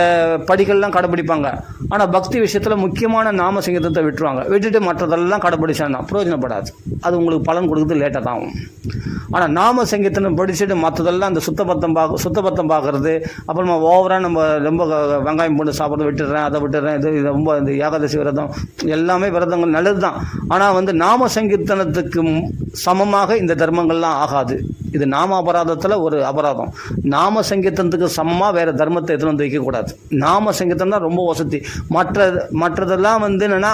படிகள்லாம் கடைப்பிடிப்பாங்க. ஆனால் பக்தி விஷயத்தில் முக்கியமான நாம சங்கீதத்தை விட்டுட்டு மற்றதெல்லாம் கடைப்பிடிச்சான்னா பிரயோஜனப்படாது. அது உங்களுக்கு பலன் கொடுக்குறது லேட்டாக தான் ஆகும். ஆனால் நாம சங்கீதத்தை படிச்சுட்டு மற்றதெல்லாம் அந்த சுத்தபத்தம் பார்க்குறது, அப்புறமா ஓவராக நம்ம ரொம்ப வெங்காயம் போட்டு சாப்பிட்றது விட்டுடுறேன், அதை விட்டுடுறேன், இது ரொம்ப இந்த ஏகாதசி விரதம் எல்லாமே விரதங்கள் நல்லது தான். ஆனால் நாம சங்கீர்த்தனத்துக்கு சமமாக இந்த தர்மங்கள்லாம் ஆகாது. இது நாம அபராதத்தில் ஒரு அபராதம். நாம சங்கீர்த்தனத்துக்கு சமமாக வேறு தர்மத்தை எதுவும் வந்து வைக்கக்கூடாது. நாம சங்கீர்த்தம் தான் ரொம்ப வசதி. மற்றதெல்லாம் என்னென்னா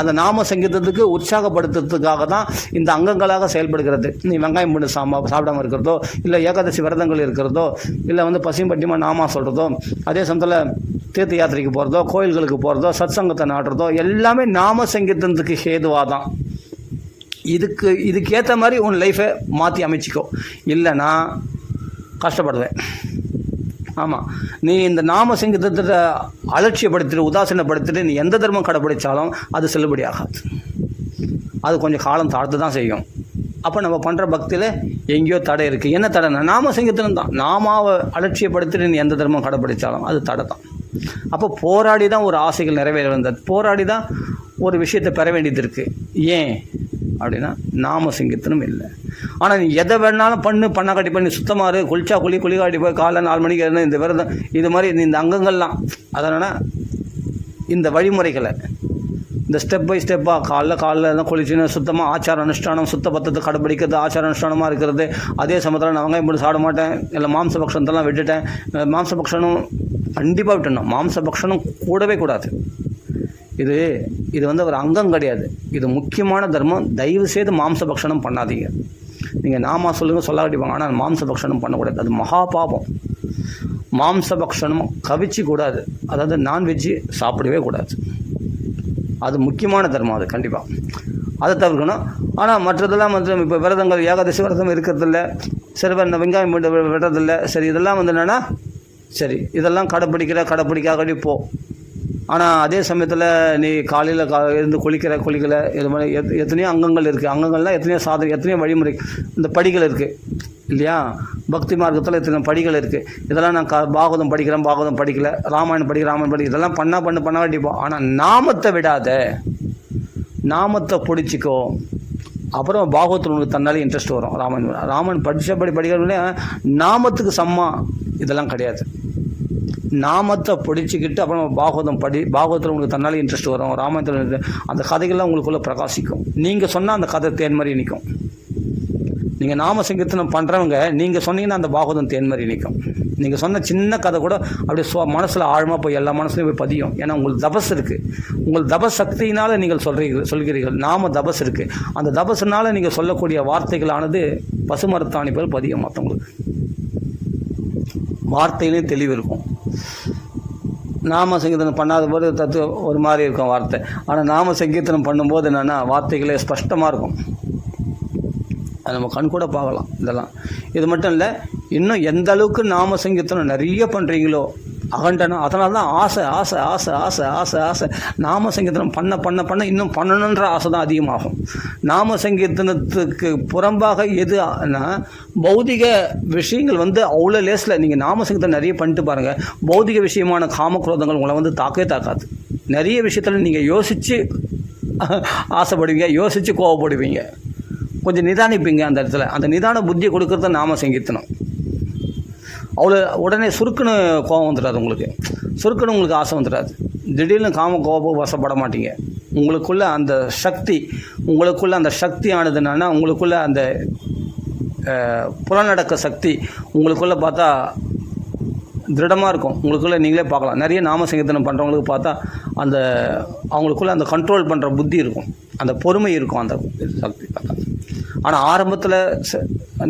அந்த நாம சங்கீதத்துக்கு உற்சாகப்படுத்துறதுக்காக தான் இந்த அங்கங்களாக செயல்படுகிறது. நீ வெங்காயம் பண்ணி சாப்பிடாமல் இருக்கிறதோ, இல்லை ஏகாதசி விரதங்கள் இருக்கிறதோ, இல்லை பசியும் பட்டியமாக நாமா சொல்கிறதோ, அதே சமயத்தில் தீர்த்த யாத்திரைக்கு போகிறதோ, கோயில்களுக்கு போகிறதோ, சத்சங்கத்தை நாடுறதோ எல்லாமே நாம சங்கீதத்துக்கு ஹேதுவாக தான். இதுக்கு ஏற்ற மாதிரி உன் லைஃப்பை மாற்றி அமைச்சிக்கோ, இல்லைன்னா கஷ்டப்படுவேன். ஆமாம், நீ இந்த நாம சங்கீதத்தை அலட்சியப்படுத்திட்டு உதாசீனப்படுத்திட்டு நீ எந்த தர்மம் கடைப்பிடிச்சாலும் அது செல்லுபடி ஆகாது. அது கொஞ்சம் காலம் தாழ்த்து தான் செய்யும். அப்போ நம்ம பண்ணுற பக்தியில் எங்கேயோ தடை இருக்குது. என்ன தடைனா நாம சங்கீதம் தான். நாமாவை அலட்சியப்படுத்திட்டு நீ எந்த தர்மம் கடைப்பிடிச்சாலும் அது தடை தான். அப்போ போராடி தான் ஒரு ஆசைகள் நிறைவேற வந்தது, போராடி தான் ஒரு விஷயத்தை பெற வேண்டியது இருக்குது. ஏன் அப்படின்னா நாம சங்கீர்த்தனம் இல்லை. ஆனால் நீ எதை வேணாலும் பண்ணாக்காட்டி பண்ணி சுத்தமாக குளிச்சா குளிக்காட்டி போய் காலைல 4 மணிக்கு இருந்தால் இந்த விரதம் இது மாதிரி இந்த அங்கங்கள்லாம், அதனால் இந்த வழிமுறைகளை இந்த ஸ்டெப் பை ஸ்டெப்பாக காலைல தான் குளிச்சுன்னு சுத்தமாக ஆச்சார அனுஷ்டானம், சுத்த பத்தத்தை கடைப்பிடிக்கிறது, ஆச்சார அனுஷ்டானமாக இருக்கிறது. அதே சமயத்தில் நான் வெங்காயம் போட்டு சாப்பிட மாட்டேன், இல்லை மாம்சபக்ஷனத்தெல்லாம் விட்டுட்டேன். மாம்சபக்ஷனும் கண்டிப்பாக விட்டுடணும். மாம்சபக்ஷனும் கூடவே கூடாது. இது ஒரு அங்கம் கிடையாது, இது முக்கியமான தர்மம். தயவு செய்து மாம்சபக்ஷனம் பண்ணாதீங்க. நீங்கள் நாமா சொல்லுங்கள் சொல்லாட்டிப்பாங்க, ஆனால் மாம்சபக்ஷனம் பண்ணக்கூடாது. அது மகா பாபம். மாம்ச பக்ஷணம் கவிச்சு கூடாது, அதாவது நான்வெஜ்ஜு சாப்பிடவே கூடாது. அது முக்கியமான தர்மம், அது கண்டிப்பாக அதை தவிர்க்கணும். ஆனால் மற்றதெல்லாம் வந்து இப்போ விரதங்கள் ஏகாதசி விரதம் இருக்கிறதில்ல, சரி வெங்காயம் விடுறதில்ல, சரி இதெல்லாம் வந்து என்னென்னா சரி இதெல்லாம் கடைப்பிடிக்காதடி போ. ஆனால் அதே சமயத்தில் நீ காலையில் இருந்து குளிக்கலை இது மாதிரி எத்தனையோ அங்கங்கள் இருக்குது. அங்கங்கள்லாம் எத்தனையோ வழிமுறை, இந்த படிகள் இருக்குது இல்லையா? பக்தி மார்க்கத்தில் இத்தனை படிகள் இருக்குது. இதெல்லாம் நான் பாகவதம் படிக்கலை, ராமாயணம் படிக்க இதெல்லாம் பண்ண வேண்டிப்போம். ஆனால் நாமத்தை விடாத, நாமத்தை பிடிச்சிக்கோ. அப்புறம் பாகவத்தில் உங்களுக்கு தன்னாலே இன்ட்ரெஸ்ட் வரும். ராமன் படிக்கிறவங்களே நாமத்துக்கு சம்மா இதெல்லாம் கிடையாது. நாமத்தை பிடிச்சிக்கிட்டு அப்புறம் பாகவத்தில் உங்களுக்கு தன்னாலே இன்ட்ரெஸ்ட் வரும். ராமாயணத்தில் அந்த கதைகள்லாம் உங்களுக்குள்ளே பிரகாசிக்கும். நீங்கள் சொன்னால் அந்த கதை தேன் மாதிரி நிற்கும். நீங்கள் நாம சங்கீர்த்தனம் பண்ணுறவங்க நீங்கள் சொன்னீங்கன்னா அந்த பாகவதம் தேன் மாதிரி நிற்கும். நீங்கள் சொன்ன சின்ன கதை கூட அப்படியே மனசில் ஆழமாக போய் எல்லா மனசுலையும் போய் பதியும். ஏன்னா உங்களுக்கு தபஸ் இருக்குது. உங்கள் தபஸ் சக்தியினால் நீங்கள் சொல்கிறீர்கள். நாம தபஸ் இருக்குது. அந்த தபஸ்னால் நீங்கள் சொல்லக்கூடிய வார்த்தைகளானது பசுமரத்தாணி போல் பதியும். மற்றவங்களுக்கு வார்த்தையிலையும் தெளிவு இருக்கும். நாம சங்கீர்த்தனம் பண்ணாத போது ஒரு மாதிரி இருக்கும் வார்த்தை. ஆனால் நாம சங்கீர்த்தனம் பண்ணும்போது என்னென்னா வார்த்தைகளே ஸ்பஷ்டமாக இருக்கும். அது நம்ம கண் கூட பார்க்கலாம். இதெல்லாம் இது மட்டும் இல்லை, இன்னும் எந்த அளவுக்கு நாம சங்கீர்த்தனம் நிறைய பண்ணுறீங்களோ அகண்டனம். அதனால தான் ஆசை ஆசை ஆசை ஆசை ஆசை ஆசை நாம சங்கீர்த்தனம் பண்ண இன்னும் பண்ணணுன்ற ஆசை தான் அதிகமாகும். நாம சங்கீர்த்தனத்துக்கு புறம்பாக எதுனா பௌதிக விஷயங்கள் வந்து அவ்வளோ லேஸில் நீங்கள் நாம சங்கீர்த்தனம் நிறைய பண்ணிட்டு பாருங்கள். பௌதிக விஷயமான காமக்ரோதங்கள் உங்களை வந்து தாக்காது. நிறைய விஷயத்தில் நீங்கள் யோசித்து ஆசைப்படுவீங்க, யோசித்து கோவப்படுவீங்க, கொஞ்சம் நிதானிப்பீங்க. அந்த இடத்துல அந்த நிதான புத்தியை கொடுக்கறது நாம சங்கீர்த்தனம். அவ்வளோ உடனே சுருக்குன்னு கோபம் வந்துடாது உங்களுக்கு, சுருக்குன்னு உங்களுக்கு ஆசை வந்துடாது. திடீர்னு கோபம் வசப்பட மாட்டீங்க. உங்களுக்குள்ள அந்த சக்தியானது என்னன்னா, உங்களுக்குள்ள அந்த புலநடக்க சக்தி உங்களுக்குள்ளே பார்த்தா திருடமாக இருக்கும். உங்களுக்குள்ளே நீங்களே பார்க்கலாம். நிறைய நாம சங்கீர்த்தனம் பண்ணுறவங்களுக்கு பார்த்தா அந்த அவங்களுக்குள்ளே அந்த கண்ட்ரோல் பண்ணுற புத்தி இருக்கும், அந்த பொறுமை இருக்கும், அந்த சக்தி பார்த்தா. ஆனால் ஆரம்பத்தில்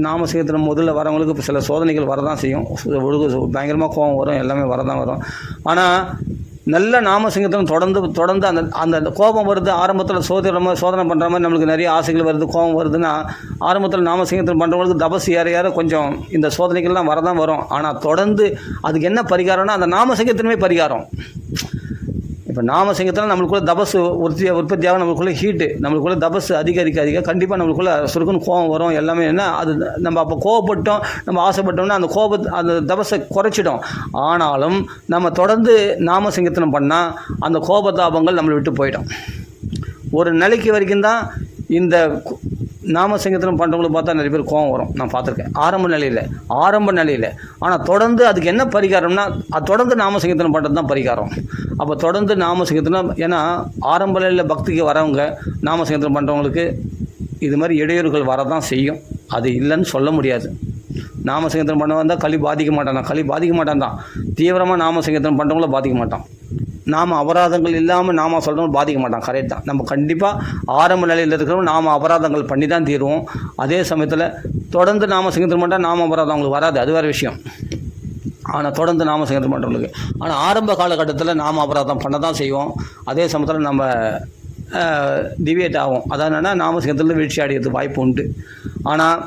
நாம சங்கீர்த்தனம் முதல்ல வரவங்களுக்கு இப்போ சில சோதனைகள் வரதான் செய்யும். பயங்கரமாக கோபம் வரும், எல்லாமே வரதான் வரும். ஆனால் நல்ல நாம சங்கீர்த்தனம் தொடர்ந்து அந்த கோபம் வருது. ஆரம்பத்தில் சோதனை பண்ணுற மாதிரி நம்மளுக்கு நிறைய ஆசைகள் வருது, கோபம் வருதுன்னா ஆரம்பத்தில் நாம சங்கீர்த்தனம் பண்ணுறவங்களுக்கு தபஸ் ஏற கொஞ்சம் இந்த சோதனைகள்லாம் வரதான் வரும். ஆனால் தொடர்ந்து அதுக்கு என்ன பரிகாரம்னா அந்த நாம சங்கீர்த்தனமே பரிகாரம். இப்போ நாம சங்கீர்த்தனம் நம்மளுக்குள்ள தபஸ் உற்பத்தியாக நம்மளுக்குள்ள ஹீட்டு, நம்மளுக்குள்ள தபஸ் அதிகரிக்க கண்டிப்பாக நம்மளுக்குள்ள சுருக்குன்னு கோபம் வரும். எல்லாமே என்ன அது நம்ம அப்போ கோவப்பட்டோம், நம்ம ஆசைப்பட்டோம்னா அந்த தபஸை குறைச்சிடும். ஆனாலும் நம்ம தொடர்ந்து நாம சங்கீர்த்தனம் பண்ணால் அந்த கோபதாபங்கள் நம்மளை விட்டு போயிடும். ஒரு நிலைக்கு வரைக்கும் தான் இந்த நாம சங்கீர்த்தனம் பண்ணுறவங்களுக்கு பார்த்தா நிறைய பேர் கோபம் வரும், நான் பார்த்துருக்கேன் ஆரம்ப நிலையில். ஆனால் தொடர்ந்து அதுக்கு என்ன பரிகாரம்னா அது தொடர்ந்து நாம சங்கீர்த்தனம் பண்ணுறது தான் பரிகாரம். அப்போ தொடர்ந்து நாம சங்கீர்த்தனம், ஏன்னா ஆரம்ப நிலையில் பக்திக்கு வரவங்க நாம சங்கீர்த்தனம் பண்ணுறவங்களுக்கு இது மாதிரி இடையூறுகள் வரதான் செய்யும். அது இல்லைன்னு சொல்ல முடியாது. நாம சங்கீர்த்தனம் பண்ண வந்தால் களி பாதிக்க மாட்டான் தான். தீவிரமாக நாம சங்கீர்த்தனம் பண்ணுறவங்கள பாதிக்க மாட்டான். நாம அபராதங்கள் இல்லாமல் நாம சொல்கிறவங்க பாதிக்க மாட்டான். கரெக்ட் தான். நம்ம கண்டிப்பாக ஆரம்ப நிலையில் இருக்கிறவங்க நாம அபராதங்கள் பண்ணி தான் தீருவோம். அதே சமயத்தில் தொடர்ந்து நாம சங்கீர்த்தனம் பண்ணால் நாம அபராதம் அவங்களுக்கு வராது, அது வேறு விஷயம். ஆனால் தொடர்ந்து நாம சங்கீர்த்தனம் பண்ணுறவங்களுக்கு ஆனால் ஆரம்ப காலகட்டத்தில் நாம அபராதம் பண்ண தான் செய்வோம். அதே சமயத்தில் நம்ம டிவியேட் ஆகும். அதாவது என்னென்னா நாம சங்கீர்த்தனத்தில் வீழ்ச்சி அடையிறது வாய்ப்பு உண்டு. ஆனால்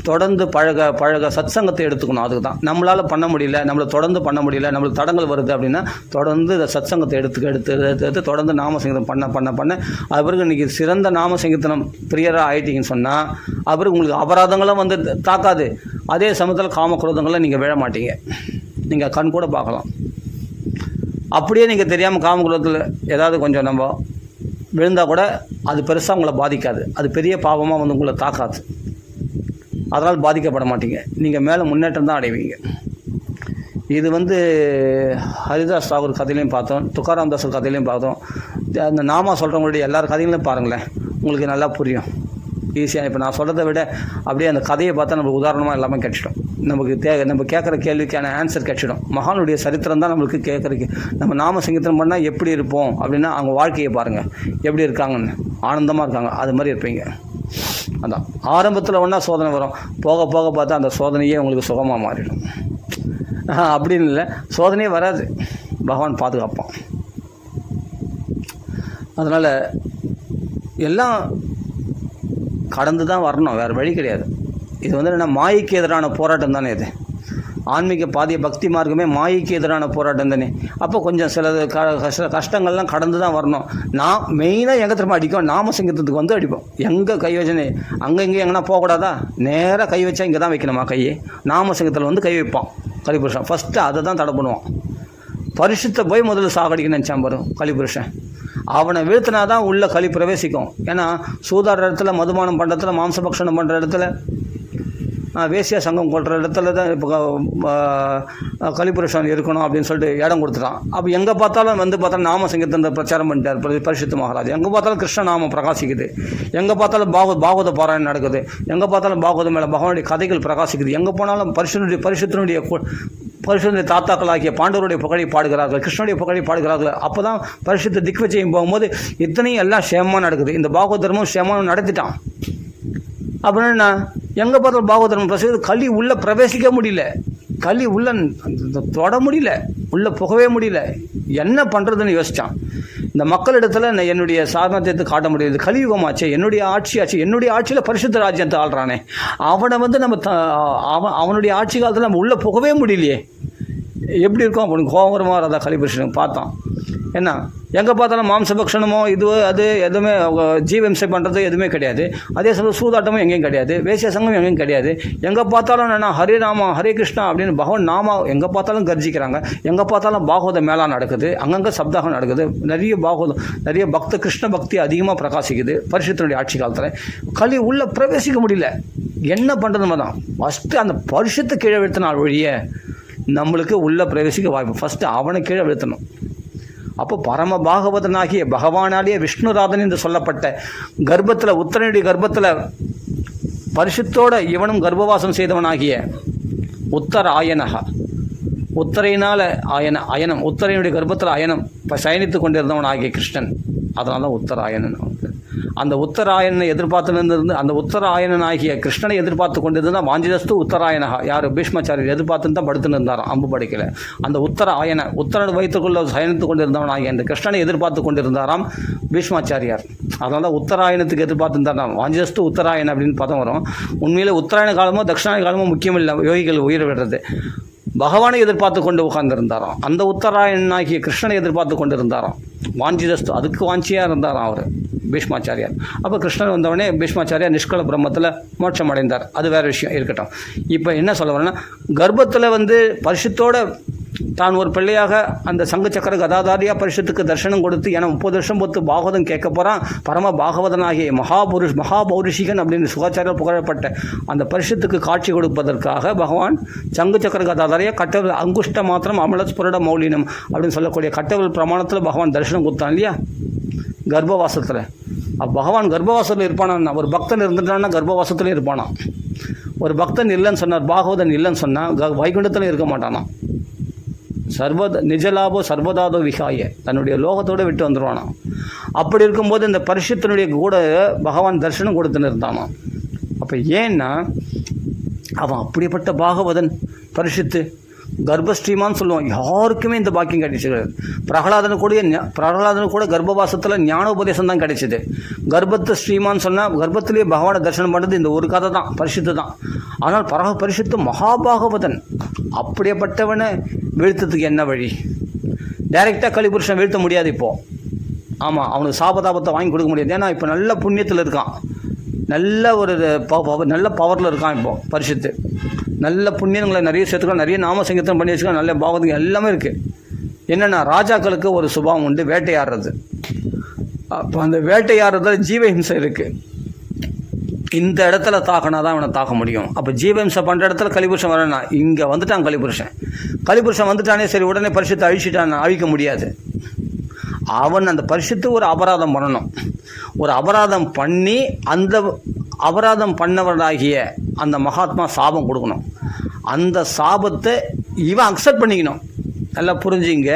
தொடர்ந்து பழக சத்சங்கத்தை எடுத்துக்கணும். அதுக்கு தான் நம்மளால் பண்ண முடியல, தொடர்ந்து பண்ண முடியல, நம்மளுக்கு தடங்கள் வருது அப்படின்னா தொடர்ந்து இந்த சத்சங்கத்தை எடுத்து தொடர்ந்து நாம சங்கீர்த்தனம் பண்ண அது பிறகு இன்றைக்கி சிறந்த நாம சங்கீர்த்தனம் பிரியராக ஆகிட்டீங்கன்னு சொன்னால் அது பிறகு உங்களுக்கு அபராதங்களும் வந்து தாக்காது. அதே சமயத்தில் காமக்ரோதங்களை நீங்கள் விழ மாட்டீங்க. நீங்கள் கண் கூட பார்க்கலாம். அப்படியே நீங்கள் தெரியாமல் காமக்ரோதத்தில் ஏதாவது கொஞ்சம் நம்ம விழுந்தால் கூட அது பெருசாக உங்களை பாதிக்காது. அது பெரிய பாவமாக வந்து உங்களை தாக்காது. அதனால் பாதிக்கப்பட மாட்டீங்க. நீங்கள் மேலே முன்னேற்றம் தான் அடைவீங்க. இது வந்து ஹரிதாஸ் தாகூர் கதையிலையும் பார்த்தோம், துக்காராம் தாஸ் கதையிலையும் பார்த்தோம். அந்த நாமா சொல்கிறவங்களுடைய எல்லார் கதைகளையும் பாருங்களேன், உங்களுக்கு நல்லா புரியும் ஈஸியாக. இப்போ நான் சொல்கிறத விட அப்படியே அந்த கதையை பார்த்தா நம்மளுக்கு உதாரணமாக எல்லாமே கிடச்சிடும். நம்ம கேட்குற கேள்விக்கான ஆன்சர் கிடச்சிடும். மகானுடைய சரித்திரம் தான் நம்மளுக்கு கேட்குறதுக்கு. நம்ம நாம சங்கீர்த்தனம் பண்ணால் எப்படி இருப்போம் அப்படின்னா அவங்க வாழ்க்கையை பாருங்கள் எப்படி இருக்காங்கன்னு. ஆனந்தமாக இருக்காங்க, அது மாதிரி இருப்பீங்க. அதான் ஆரம்பத்தில் ஒன்றா சோதனை வரும், போக போக பார்த்தா அந்த சோதனையே உங்களுக்கு சுகமாக மாறிடும். அப்படின்னு இல்லை, சோதனையே வராது, பகவான் பாதுகாப்பான். அதனால் எல்லாம் கடந்து தான் வரணும், வேறு வழி கிடையாது. இது வந்து என்ன, மாயைக்கு எதிரான போராட்டம் தானே இது. ஆன்மீக பாதிய பக்தி மார்க்கமே மாயைக்கு எதிரான போராட்டம் தானே. அப்போ கொஞ்சம் சிலது கஷ்டங்கள்லாம் கடந்து தான் வரணும். நான் மெயினாக எங்கே திரும்ப அடிக்கும், நாமசிங்கத்துக்கு வந்து அடிப்போம். எங்கே கை வச்சனே அங்கே இங்கே எங்கன்னா போகக்கூடாதா, நேராக கை வச்சா இங்கே தான் வைக்கணுமா கையை, நாமசிங்கத்தில் வந்து கை வைப்பான் கலிபுருஷன். ஃபஸ்ட்டு அதை தான் தடை பண்ணுவான். பரிசுத்தை போய் முதல்ல சாகடிக்கணும்னு நினச்சான் பாரு கலிபுருஷன். அவனை வீழ்த்தினா தான் உள்ள களி பிரவேசிக்கும். ஏன்னா சூதாடுற இடத்துல, மதுபானம் பண்ணுற இடத்துல, மாம்சபக்ஷணம் பண்ணுற இடத்துல, வேசியா சங்கம் கொள்கிற இடத்துல தான் இப்போ கலிபுருஷன் இருக்கணும் அப்படின்னு சொல்லிட்டு இடம் கொடுத்துட்டான். அப்போ எங்கே பார்த்தாலும் வந்து பார்த்தா நாமசிங்கத்தை பிரச்சாரம் பண்ணிட்டார் பரிசுத்த மகாராஜ். எங்கே பார்த்தாலும் கிருஷ்ணநாமம் பிரகாசிக்குது, எங்கே பார்த்தாலும் பாகவத பாராயணம் நடக்குது, எங்கே பார்த்தாலும் பாகவத மேலே பகவானுடைய கதைகள் பிரகாசிக்குது, எங்கே போனாலும் பரிசுத்தனுடைய தாத்தாக்களாகிய பாண்டவருடைய புகழை பாடுகிறார்கள், கிருஷ்ணனுடைய புகழை பாடுகிறார்கள். அப்போ தான் பரிசுத்த திக்வச்சையும் போகும்போது இத்தனையும் எல்லாம் க்ஷேமமாக நடக்குது. இந்த பாகவதர்மும் க்ஷேமம் நடத்திட்டான். அப்படின்னா எங்கே பார்த்தாலும் பாகவதர்மம் பிரசவி, களி உள்ளே பிரவேசிக்க முடியல, களி உள்ள தொட முடியல, உள்ளே புகவே முடியல. என்ன பண்ணுறதுன்னு யோசித்தான். இந்த மக்களிடத்தில் என்னுடைய சாமர்த்தியத்தை காட்ட முடியாது, கலியுகமாச்சு, என்னுடைய ஆட்சியாச்சு, என்னுடைய ஆட்சியில் பரிசுத்த ராஜ்யத்தை ஆள்றானே, அவனை வந்து நம்ம அவனுடைய ஆட்சி காலத்தில் நம்ம உள்ளே புகவே முடியலையே, எப்படி இருக்கும் அப்படின்னு கோபரமாக இருந்தால் கலிபுருஷனுக்கு பார்த்தான். என்ன எங்கே பார்த்தாலும் மாம்சபக்ஷணமோ அது எதுவுமே ஜீவம்சை பண்ணுறது எதுவுமே கிடையாது. அதே சமயம் சூதாட்டமும் எங்கேயும் கிடையாது, வேசிய சங்கம் எங்கேயும் கிடையாது. எங்கே பார்த்தாலும் என்ன ஹரே ராமா ஹரே கிருஷ்ணா அப்படின்னு பகவான் நாமா எங்கே பார்த்தாலும் கர்ஜிக்கிறாங்க. எங்கே பார்த்தாலும் பாகவத மேளா நடக்குது, அங்கங்கே சப்தாகம் நடக்குது, நிறைய கிருஷ்ண பக்தி அதிகமாக பிரகாசிக்குது பரிசுத்தனுடைய ஆட்சி காலத்தில். களி உள்ளே பிரவேசிக்க முடியல, என்ன பண்ணுறது தான். ஃபஸ்ட்டு அந்த பரிசுத்தை கீழே வீழ்த்தினால் ஒழிய நம்மளுக்கு உள்ளே பிரவேசிக்க வாய்ப்பு. ஃபஸ்ட்டு அவனை கீழே வீழ்த்தணும். அப்போ பரம பாகவதனாகிய பகவானாலேயே விஷ்ணுராதன் என்று சொல்லப்பட்ட கர்ப்பத்தில், உத்தரனுடைய கர்ப்பத்தில் பரிசுத்தோட இவனும் கர்ப்பவாசம் செய்தவனாகிய உத்தராயனகா, உத்தரையினால் அயனம், உத்தரையினுடைய கர்ப்பத்தில் அயனம் சயனித்து கொண்டிருந்தவன் ஆகிய கிருஷ்ணன். அதனால தான் உத்தராயணன். அந்த உத்தராயணனை எதிர்பார்த்துருந்து, அந்த உத்தராயணன் ஆகிய கிருஷ்ணனை எதிர்பார்த்து கொண்டிருந்தால் வாஞ்சிதஸ்து உத்தராயணகா, யார் பீஷ்மாச்சாரியர் எதிர்பார்த்துன்னு தான் படுத்துன்னு இருந்தாராம், அம்பு படிக்கல. அந்த உத்தரன் வயிற்றுக்குள்ள சயனித்து கொண்டிருந்தவன் ஆகிய அந்த கிருஷ்ணனை எதிர்பார்த்து கொண்டிருந்தாராம் பீஷ்மாச்சாரியார். அதனால தான் உத்தராயணத்துக்கு எதிர்பார்த்துருந்தாராம். வாஞ்சிதஸ்து உத்தராயணன் அப்படின்னு பதம் வரும். உண்மையிலே உத்தராயண காலமோ தட்சிணாயன காலமோ முக்கியம் இல்லை, யோகிகள் உயிர் விடுறது. பகவானை எதிர்பார்த்து கொண்டு உட்கார்ந்துருந்தாராம். அந்த உத்தராயணனாகிய கிருஷ்ணனை எதிர்பார்த்து கொண்டு இருந்தாராம். வாஞ்சிதஸ்து, அதுக்கு வாஞ்சியாக இருந்தாராம் அவர் பீஷ்மாச்சாரியார். அப்போ கிருஷ்ணன் வந்தவொடனே பீஷ்மாச்சாரியார் நிஷ்கல பிரம்மத்தில் மோட்சம் அடைந்தார். அது வேறு விஷயம் இருக்கட்டும். இப்போ என்ன சொல்ல வரேன்னா, கர்ப்பத்தில் வந்து பரிசுத்தோட தான் ஒரு பிள்ளையாக அந்த சங்க சக்கர கதாதாரியாக பரிசுத்துக்கு தரிசனம் கொடுத்து ஏன்னா 30 வருஷம் பொறுத்து பாகவதம் கேட்க போகிறான். பரம பாகவதனாகிய மகாபௌருஷிகன் அப்படின்னு சுகாச்சாரியால் புகழப்பட்ட அந்த பரிசுத்துக்கு காட்சி கொடுப்பதற்காக பகவான் சங்கு சக்கர கதாதாரியாக கட்டவல் அங்குஷ்ட மாத்திரம் அமலஸ்புரட மௌலினம் அப்படின்னு சொல்லக்கூடிய கட்டவல் பிரமாணத்தில் பகவான் தரிசனம் கொடுத்தான் இல்லையா கர்ப்பவாசத்தில். பகவான் கர்ப்பவாசத்தில் இருப்பானா, ஒரு பக்தன் இருந்துட்டான்னா கர்ப்பவாசத்துலேயும் இருப்பானா. ஒரு பக்தன் இல்லைன்னு சொன்னார், பாகவதன் இல்லைன்னு சொன்னால் வைகுண்டத்தில் இருக்க மாட்டானா. நிஜலாபோ சர்வதாதோ விகாய, தன்னுடைய லோகத்தோடு விட்டு வந்துடுவானா. அப்படி இருக்கும்போது இந்த பரிசுத்தனுடைய கூட பகவான் தரிசனம் கொடுத்துன்னு இருந்தானா. அப்போ ஏன்னா அவன் அப்படிப்பட்ட பாகவதன் பரிசுத்து கர்ப்பஸ்ரீமான்னு சொல்லுவான். யாருக்குமே இந்த பாக்கியம் கிடைச்சிது. பிரகலாதனு கூட கர்ப்பவாசத்தில் ஞானோபதேசம் தான் கிடைச்சிது. கர்ப்பத்து ஸ்ரீமான்னு சொன்னால் கர்ப்பத்திலேயே பகவானை தரிசனம் பண்ணுறது இந்த ஒரு கதை தான், பரிசுத்து தான். ஆனால் பரிசுத்து மகாபாகவதன். அப்படியேப்பட்டவனை வீழ்த்தத்துக்கு என்ன வழி? டைரெக்டாக கலிபுருஷன் வீழ்த்த முடியாது இப்போது. ஆமாம், அவனுக்கு சாபதாபத்தை வாங்கி கொடுக்க முடியாது. ஏன்னா இப்போ நல்ல புண்ணியத்தில் இருக்கான், நல்ல பவரில் இருக்கான். இப்போது பரிசுத்து நல்ல புண்ணியங்களை நிறைய சேர்த்துக்கலாம், நிறைய நாமசங்கீதம் பண்ணி வச்சுக்கலாம், நல்ல பாவத்துக்கு எல்லாமே இருக்குது. என்னென்னா ராஜாக்களுக்கு ஒரு சுபாவம் உண்டு, வேட்டையாடுறது. அப்போ அந்த வேட்டையாடுறதுல ஜீவஹிம்சை இருக்குது. இந்த இடத்துல தாக்கினா தான் அவனை தாக்க முடியும். அப்போ ஜீவஹிம்சை பண்ணுற இடத்துல கலிபுருஷன் வரனா, இங்கே வந்துட்டான் கலிபுருஷன் வந்துட்டானே சரி உடனே பரிசுத்தை அழிச்சிட்டான், அழிக்க முடியாது. அவன் அந்த பரிசுத்து ஒரு அபராதம் பண்ணணும். ஒரு அபராதம் பண்ணி அந்த அபராதம் பண்ணவராகிய அந்த மகாத்மா சாபம் கொடுக்கணும். அந்த சாபத்தை இவன் அக்செப்ட் பண்ணிக்கணும். நல்லா புரிஞ்சுங்க,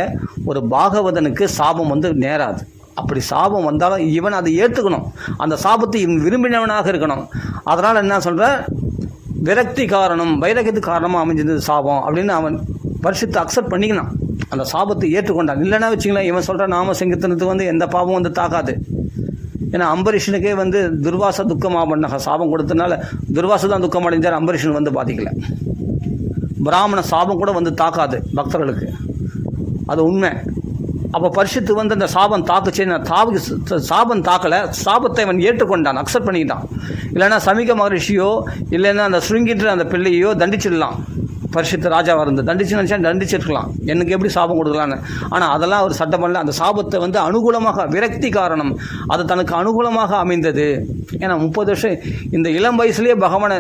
ஒரு பாகவதனுக்கு சாபம் வந்து நேராது. அப்படி சாபம் வந்தாலும் இவன் அதை ஏற்றுக்கணும். அந்த சாபத்தை இவன் விரும்பினவனாக இருக்கணும். அதனால் என்ன சொல்கிற, விரக்தி காரணம், வைரகத்துக்கு காரணமாக அமைஞ்சது சாபம் அப்படின்னு அவன் பரிசுத்தை அக்செப்ட் பண்ணிக்கணும், அந்த சாபத்தை ஏற்றுக்கொண்டான். இல்லைன்னா வச்சுங்களேன், இவன் சொல்கிற நாம சங்கீர்த்தனத்துக்கு வந்து எந்த பாவம் வந்து தாக்காது. ஏன்னா அம்பரீஷனுக்கே வந்து துர்வாச துக்கமாக பண்ண சாபம் கொடுத்தனால துர்வாச தான் துக்கம் அடைஞ்சார், அம்பரீஷன் வந்து பாதிக்கலை. பிராமண சாபம் கூட வந்து தாக்காது பக்தர்களுக்கு, அது உண்மை. அப்போ பரிசுத்து வந்து அந்த சாபம் தாக்குச்சேன்னு சாபம் தாக்கலை, சாபத்தை அவன் ஏற்றுக்கொண்டான், அக்செப்ட் பண்ணிக்கிட்டான். இல்லைன்னா சமிக மகரிஷியோ இல்லைன்னா அந்த சுருங்கிட்டு அந்த பிள்ளையோ தண்டிச்சிடலாம். பரிசுத்த ராஜாவாக இருந்து தண்டிச்சு நினச்சா தண்டிச்சிருக்கலாம், எனக்கு எப்படி சாபம் கொடுக்கலான்னு. ஆனால் அதெல்லாம் ஒரு சட்டம் பண்ணல. அந்த சாபத்தை வந்து அனுகூலமாக, விரக்தி காரணம், அது தனக்கு அனுகூலமாக அமைந்தது. ஏன்னா 30 வருஷம் இந்த இளம் வயசுலேயே பகவானை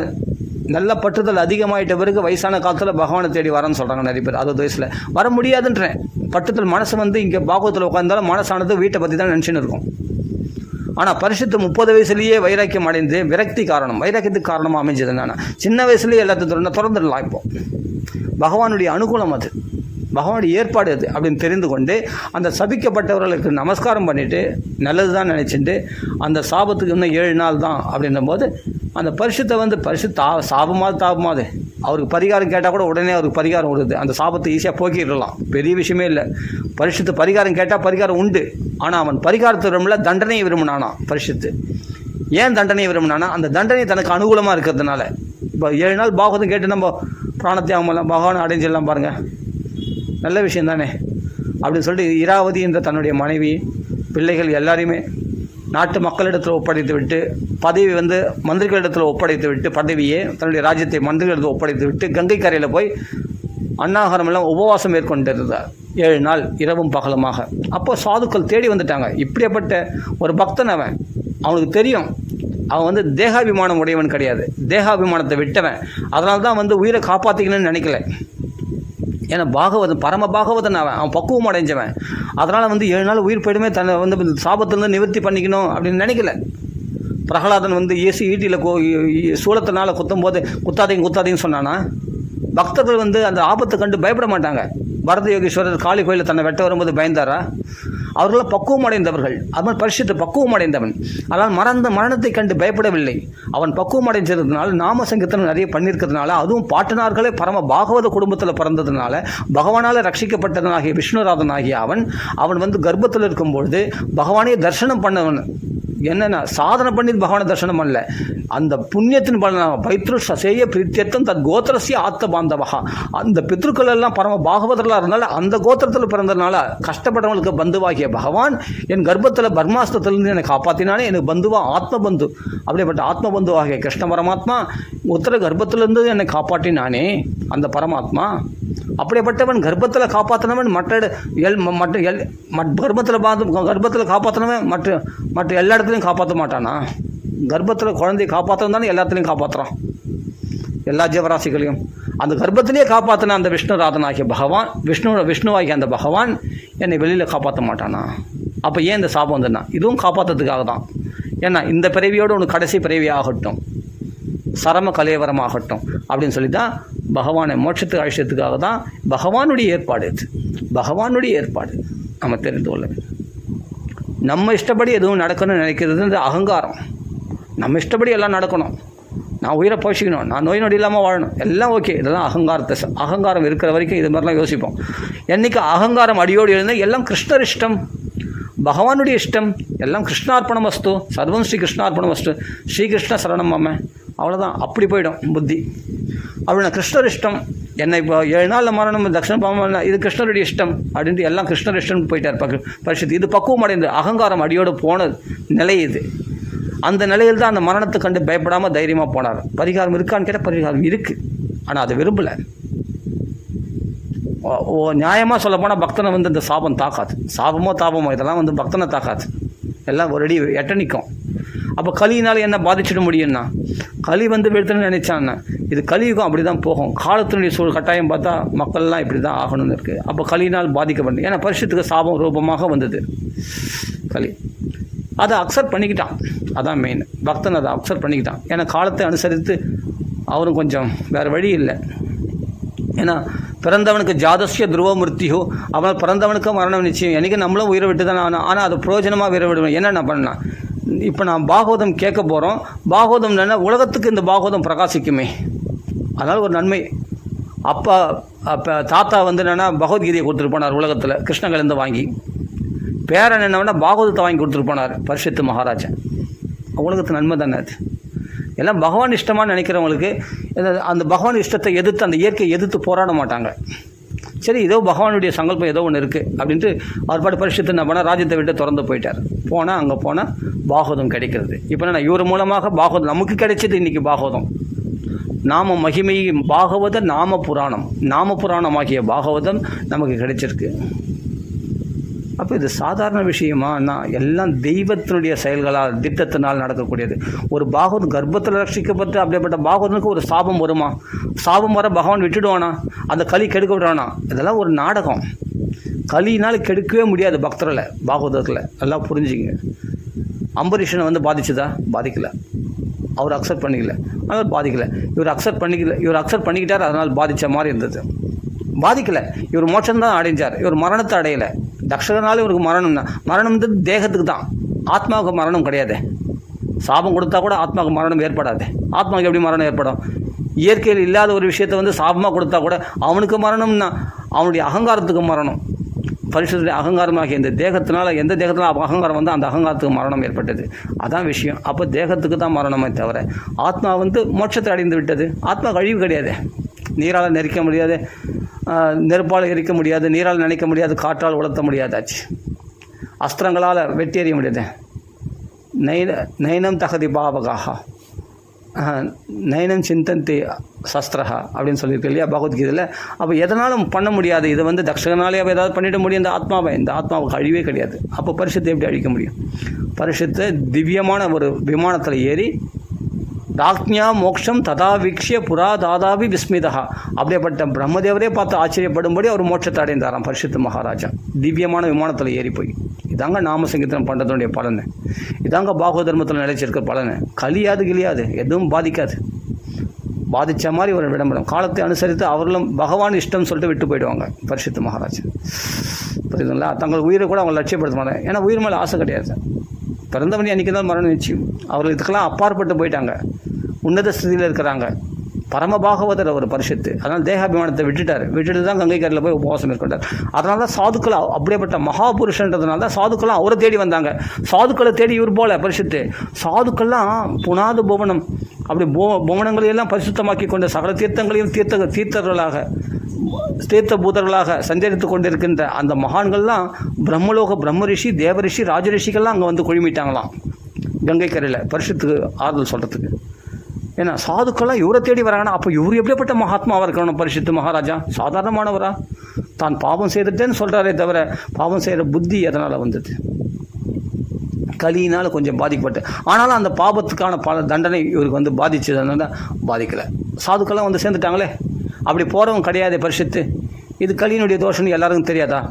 நல்ல பற்றுதல் அதிகமாகிட்ட பிறகு வயசான காலத்தில் பகவானை தேடி வரேன்னு சொல்கிறாங்க நிறைய பேர். 60 வயசில் வர முடியாதுன்றேன். பற்றுதல் மனசு வந்து இங்கே பாகவத்தில் உட்காந்தாலும் மனசானது வீட்டை பற்றி தான் நினச்சின்னு இருக்கும். ஆனால் பரிசுத்து 30 வயசுலேயே வைராக்கியம் அடைந்து விரக்தி காரணம், வைராக்கியத்துக்கு காரணமாக அமைஞ்சது என்னன்னா, சின்ன வயசுலேயே எல்லாத்தையும் திறந்துடலாம். இப்போ பகவானுடைய அனுகூலம், அது பகவானுடைய ஏற்பாடு அது அப்படின்னு தெரிந்து கொண்டு அந்த சபிக்கப்பட்டவர்களுக்கு நமஸ்காரம் பண்ணிவிட்டு நல்லது தான் நினச்சிட்டு அந்த சாபத்துக்கு இன்னும் 7 நாள் தான் அப்படின்னும் போது அந்த பரிசுத்தை வந்து சாபமாவது தாபமாவது அவருக்கு பரிகாரம் கேட்டால் கூட உடனே அவருக்கு பரிகாரம் வருது. அந்த சாபத்தை ஈஸியாக போக்கிடலாம், பெரிய விஷயமே இல்லை. பரிசுத்து பரிகாரம் கேட்டால் பரிகாரம் உண்டு. ஆனால் அவன் பரிகாரத்தை விரும்பல, தண்டனையை விரும்பினானா பரிசுத்து. ஏன் தண்டனையை விரும்பினானா, அந்த தண்டனை தனக்கு அனுகூலமாக இருக்கிறதுனால. இப்போ 7 நாள் பாகவதம் கேட்டு நம்ம பிராணத்தியாகமெல்லாம் பகவானை அடைஞ்சிடலாம் பாருங்கள், நல்ல விஷயம் தானே அப்படின்னு சொல்லிட்டு இராவதி என்ற தன்னுடைய மனைவி பிள்ளைகள் எல்லாரையுமே நாட்டு மக்களிடத்தில் ஒப்படைத்து விட்டு, பதவி வந்து மந்திரிகளிடத்தில் ஒப்படைத்து விட்டு, பதவியே தன்னுடைய ராஜ்யத்தை மந்திரிகளிடத்தில் ஒப்படைத்து விட்டு கங்கை கரையில் போய் அன்னாகாரமெல்லாம் உபவாசம் மேற்கொண்டிருந்தார் 7 நாள் இரவும் பகலுமாக. அப்போ சாதுக்கள் தேடி வந்துட்டாங்க. இப்படிப்பட்ட ஒரு பக்தன் அவன், அவனுக்கு தெரியும் அவன் வந்து தேகாபிமானம் உடையவன் கிடையாது, தேகாபிமானத்தை விட்டவன். அதனால தான் வந்து உயிரை காப்பாற்றிக்கணும்னு நினைக்கல. ஏன்னா பாகவதன், பரம பாகவதன் அவன் பக்குவம் அடைஞ்சவன். அதனால் வந்து 7 நாள் உயிர் போயிடுமே, தன்னை வந்து சாபத்திலேருந்து நிவர்த்தி பண்ணிக்கணும் அப்படின்னு நினைக்கல. பிரகலாதன் வந்து ஈட்டியில் சூலத்தினால குத்தும்போது குத்தாதீங்கன்னு சொன்னானா, பக்தர்கள் வந்து அந்த ஆபத்தை கண்டு பயப்பட மாட்டாங்க. பரத யோகீஸ்வரர் காளி கோயிலில் தன்னை வெட்ட வரும்போது பயந்தாரா? அவர்களால் பக்குவம் அடைந்தவர்கள். அவன் பரிசுத்த பக்குவம் அடைந்தவன். ஆனால் மரணத்தை கண்டு பயப்படவில்லை. அவன் பக்குவம் அடைஞ்சதுனால, நாம சங்கீர்த்தனம் நிறைய பண்ணியிருக்கிறதுனால, அதுவும் பாட்டனார்களே பரம பாகவத குடும்பத்தில் பிறந்ததுனால, பகவானால் ரட்சிக்கப்பட்டதனாகிய விஷ்ணுராதனாகிய அவன் வந்து கர்ப்பத்தில் இருக்கும்பொழுது பகவானே தரிசனம் பண்ணவன். என்னென்ன சாதனை பண்ணி பகவானை தரிசனம் பண்ணல, அந்த புண்ணியத்தின் பலன பைத்ரு சசேய பிரீத்தியத்தம் தத் கோத்திரசிய ஆத்த பாந்தவகா. அந்த பித்ருக்கள் எல்லாம் பரம பாகவதர்களாக இருந்தால, அந்த கோத்திரத்தில் பிறந்ததுனால கஷ்டப்பட்டவங்களுக்கு பந்துவாகிய பகவான் என் கர்ப்பத்தில் பர்மாஸ்திரத்திலிருந்து என்னை காப்பாற்றினானே, எனக்கு பந்துவா ஆத்ம பந்து. அப்படிப்பட்ட ஆத்ம பந்துவாகிய கிருஷ்ண பரமாத்மா உத்தர கர்ப்பத்திலிருந்து என்னை காப்பாற்றினானே அந்த பரமாத்மா. அப்படிப்பட்டவன் கர்ப்பத்தில் காப்பாற்றினவன் கர்ப்பத்தில் காப்பாற்றினவன் மற்ற எல்லா இடத்துலையும் காப்பாற்ற மாட்டானா? கர்ப்பத்தில் குழந்தையை காப்பாற்றணும் தானே எல்லாத்துலேயும் காப்பாற்றுறான், எல்லா ஜீவராசிகளையும். அந்த கர்ப்பத்திலேயே காப்பாற்றின அந்த விஷ்ணுராதனாகிய பகவான், விஷ்ணுவாகிய அந்த பகவான் என்னை வெளியில் காப்பாற்ற மாட்டானா? அப்போ ஏன் இந்த சாபம் வந்துன்னா, இதுவும் காப்பாற்றுறதுக்காக தான். ஏன்னா இந்த பிறவியோடு உனக்கு கடைசி பிறவி ஆகட்டும், சரம கலேவரமாகட்டும் அப்படின்னு சொல்லி தான் பகவானை மோட்சத்துக்கு அழைச்சதுக்காக தான் பகவானுடைய ஏற்பாடு. இது பகவானுடைய ஏற்பாடு. நம்ம தெரிந்து கொள்ள வேண்டும். நம்ம இஷ்டப்படி எதுவும் நடக்கணும்னு நினைக்கிறது இந்த அகங்காரம். நம்ம இஷ்டப்படி எல்லாம் நடக்கணும், நான் உயிரை போஷிக்கணும், நான் நோய் நொடி இல்லாமல் வாழணும், எல்லாம் ஓகே. இதெல்லாம் அகங்காரம் இருக்கிற வரைக்கும் இது மாதிரிலாம் யோசிப்போம். என்றைக்கு அகங்காரம் அடியோடு இருந்தால் எல்லாம் கிருஷ்ணர் இஷ்டம், பகவானுடைய இஷ்டம், எல்லாம் கிருஷ்ணார்ப்பணம் வஸ்து, சர்வம் ஸ்ரீ கிருஷ்ணார்ப்பணம் வஸ்து, ஸ்ரீகிருஷ்ண சரணம் அம்மா, அவ்வளோதான். அப்படி போயிடும் புத்தி. அப்படின்னா கிருஷ்ணர் இஷ்டம், என்னை இப்போ 7 நாளில் மரணம் தட்சிண பாவம், இது கிருஷ்ணருடைய இஷ்டம் அப்படின்ட்டு எல்லாம் கிருஷ்ணர் இஷ்டம்னு போயிட்டார் பரிசுத்து. இது பக்குவம் அடைந்து அகங்காரம் அடியோடு போன நிலை இது. அந்த நிலையில் தான் அந்த மரணத்தை கண்டு பயப்படாமல் தைரியமாக போனார். பரிகாரம் இருக்கான்னு கேட்டால் பரிகாரம் இருக்குது, ஆனால் அதை விரும்பலை. நியாயமாக சொல்ல போனால் பக்தனை வந்து இந்த சாபம் தாக்காது. சாபமோ தாபமோ இதெல்லாம் வந்து பக்தனை தாக்காது, எல்லாம் ஒரு அடி எட்ட நிற்கும். அப்போ கலியினால் என்ன பாதிச்சிட முடியும்னா, களி வந்து வெளுத்துன்னு நினைச்சான்னா இது கலியுகம் அப்படி தான் போகும். காலத்தினுடைய கட்டாயம் பார்த்தா மக்கள்லாம் இப்படி தான் ஆகணும்னு இருக்குது. அப்போ கலியினால் பாதிக்கப்படும். ஏன்னா பரிசுத்துக்கு சாபம் ரூபமாக வந்தது களி. அதை அக்செப்ட் பண்ணிக்கிட்டான், அதான் மெயின். பக்தன் அதை அக்செப்ட் பண்ணிக்கிட்டான். ஏன்னா காலத்தை அனுசரித்து அவரும் கொஞ்சம் வேறு வழி இல்லை. ஏன்னா பிறந்தவனுக்கு ஜாதஸ்ய துருவ மிருத்தியோ, அவன் பிறந்தவனுக்கு மரணம் நிச்சயம். என்றைக்கு நம்மளும் உயிரை விட்டு தானே ஆகணும். ஆனால் அது பிரயோஜனமாக உயிரை விடுவேன். என்னென்ன பண்ணலாம்? இப்போ நான் பாகவதம் கேட்க போகிறோம். பாகவதம் உலகத்துக்கு இந்த பாகவதம் பிரகாசிக்குமே, அதனால் ஒரு நன்மை. அப்போ தாத்தா வந்து என்னென்னா பகவத்கீதையை கொடுத்துட்டு போனார் உலகத்தில் கிருஷ்ணகிலேருந்து வாங்கி. பேரன் என்னன்னா பாகவதத்தை வாங்கி கொடுத்துட்டு போனார் பரிஷத்து மகாராஜன். உலகத்து நன்மை தானே அது. எல்லாம் பகவான் இஷ்டமாக நினைக்கிறவங்களுக்கு அந்த பகவான் இஷ்டத்தை எதிர்த்து அந்த இயற்கையை எதிர்த்து போராட மாட்டாங்க. சரி, ஏதோ பகவானுடைய சங்கல்பம் ஏதோ ஒன்று இருக்குது அப்படின்ட்டு அவர் பாட்டு பரிஷத்து என்ன பண்ணால் ராஜ்யத்தை விட்டு திறந்து போயிட்டார். போனால் அங்கே போனால் பாகவதம் கிடைக்கிறது. இப்போ என்ன, இவர் மூலமாக பாகவதம் நமக்கு கிடைச்சது. இன்றைக்கி பாகவதம் நாம மகிமை பாகவத நாம புராணம், நாம புராணமாகிய பாகவதம் நமக்கு கிடைச்சிருக்கு. அப்போ இது சாதாரண விஷயமா? எல்லாம் தெய்வத்தினுடைய செயல்களால் திட்டத்தினால் நடக்கக்கூடியது. ஒரு பாகவதம் கர்ப்பத்தில் ரட்சிக்கப்பட்டு அப்படிப்பட்ட பாகவதனுக்கு ஒரு சாபம் வருமா? சாபம் வர பகவான் விட்டுடுவானா? அந்த களி கெடுக்க விடுவானா? இதெல்லாம் ஒரு நாடகம். களினால் கெடுக்கவே முடியாது பக்தர்களை பாகவதத்தில். எல்லாம் புரிஞ்சுங்க. அம்பரீஷனை வந்து பாதிச்சுதா? பாதிக்கலை. அவர் அக்செப்ட் பண்ணிக்கல, அதனால் பாதிக்கலை. இவர் அக்செப்ட் பண்ணிக்கிட்டார், அதனால் பாதித்த மாதிரி இருந்தது. பாதிக்கலை. இவர் மோட்சம்தான் அடைஞ்சார், இவர் மரணத்தை அடையலை. தக்ஷகனாலும் இவருக்கு மரணம்ன்றது தேகத்துக்கு தான், ஆத்மாவுக்கு மரணம் கிடையாது. சாபம் கொடுத்தா கூட ஆத்மாவுக்கு மரணம் ஏற்படாது. ஆத்மாவுக்கு எப்படி மரணம் ஏற்படும்? இயற்கையில் இல்லாத ஒரு விஷயத்தை வந்து சாபமாக கொடுத்தா கூட அவனுக்கு மரணம்னா அவனுடைய அகங்காரத்துக்கு மரணம். பரிசுடைய அகங்காரமாகிய இந்த தேகத்தினால, எந்த தேகத்தினால அகங்காரம் வந்து அந்த அகங்காரத்துக்கு மரணம் ஏற்பட்டது. அதான் விஷயம். அப்போ தேகத்துக்கு தான் மரணமே தவிர ஆத்மா வந்து மோட்சத்தை அடைந்து விட்டது. ஆத்மா கழிவு கிடையாது. நீரால் நெரிக்க முடியாது, நெருப்பால் எரிக்க முடியாது, நீரால் நினைக்க முடியாது, காற்றால் உலர்த்த முடியாதாச்சு, அஸ்திரங்களால் வெட்டி எறிய முடியாது. நயனம் தகதி பாவகாக நயனம் சிந்தந்தி சஸ்திரஹா அப்படின்னு சொல்லியிருக்கு இல்லையா பகவத்கீதையில். அப்போ எதனாலும் பண்ண முடியாது. இதை வந்து தக்ஷகனாலே ஏதாவது பண்ணிட முடியும் இந்த ஆத்மாவை. இந்த ஆத்மாவுக்கு அழிவே கிடையாது. அப்போ பரிசுத்தை எப்படி அழிக்க முடியும்? பரிசுத்தை திவ்யமான ஒரு விமானத்தில் ஏறி ராக்ஞா மோட்சம் ததா வீக்ஷிய புரா தாதாவி விஸ்மிதா, அப்படியேப்பட்ட பிரம்மதேவரே பார்த்து ஆச்சரியப்படும்படி அவர் மோட்சத்தை அடைந்தாராம் பரிசுத்த மகாராஜா. திவ்யமான விமானத்தில் ஏறி போய். இதாங்க நாம சங்கீர்த்தனம் பண்ணுறதுடைய பலன். இதாங்க பாகவத தர்மத்தில் நிலைச்சிருக்கிற பலன். கலியாது கிளியாது, எதுவும் பாதிக்காது. பாதித்த மாதிரி ஒரு விடம்பரம். காலத்தை அனுசரித்து அவர்களும் பகவான் இஷ்டம் சொல்லிட்டு விட்டு போயிடுவாங்க பரிசுத்த மகாராஜா. புரியுதுங்களா? தங்கள் உயிரை கூட அவங்க லட்சியப்படுத்த மாட்டாங்க. ஏன்னா உயிர் மேலே ஆசை கிடையாது. பிறந்தவனி அன்றைக்கி தான் மரணம் நிச்சயம். அவர்கள் இதுக்கெல்லாம் அப்பாற்பட்டு போயிட்டாங்க. உன்னத ஸ்திதியில் இருக்கிறாங்க. பரமபாகவதர் ஒரு பரிசுத்து. அதனால் தேகாபிமானத்தை விட்டுட்டு தான் கங்கை கரையில் போய் உபவாசம் மேற்கொண்டார். அதனால தான் சாதுக்கள், அப்படியேப்பட்ட மகாபுருஷன்றதுனால தான் சாதுக்கள்லாம் அவரை தேடி வந்தாங்க. சாதுக்களை தேடி இவர் போல பரிசுத்து. சாதுக்கள்லாம் புனாது புவனம், அப்படி புவனங்களையெல்லாம் பரிசுத்தமாக்கி கொண்ட சகல தீர்த்தங்களையும் தீர்த்தர்களாக தீர்த்த பூதர்களாக சஞ்சரித்து கொண்டிருக்கின்ற அந்த மகான்கள்லாம் பிரம்மலோக பிரம்ம ரிஷி, தேவ ரிஷி, ராஜரிஷிகள்லாம் அங்கே வந்து குழுமிட்டாங்களாம் கங்கை கரையில் பரிசுத்துக்கு ஆறுதல் சொல்கிறதுக்கு. ஏன்னா சாதுக்கள்லாம் இவரை தேடி வராங்கன்னா அப்போ இவர் எப்படிப்பட்ட மகாத்மாவாக இருக்கணும் பரிசுத்து மகாராஜா? சாதாரணமானவரா? தான் பாவம் செய்துட்டேன்னு சொல்கிறாரே தவிர பாவம் செய்கிற புத்தி எதனால் வந்தது? கலியினால் கொஞ்சம் பாதிக்கப்பட்டு, ஆனாலும் அந்த பாவத்துக்கான பல தண்டனை இவருக்கு வந்து பாதிச்சதுனால பாதிக்கலை. சாதுக்கள்லாம் வந்து சேர்ந்துட்டாங்களே, அப்படி போகிறவங்க கிடையாது பரிசுத்து. இது கலியினுடைய தோஷம்னு எல்லாருக்கும் தெரியாதா?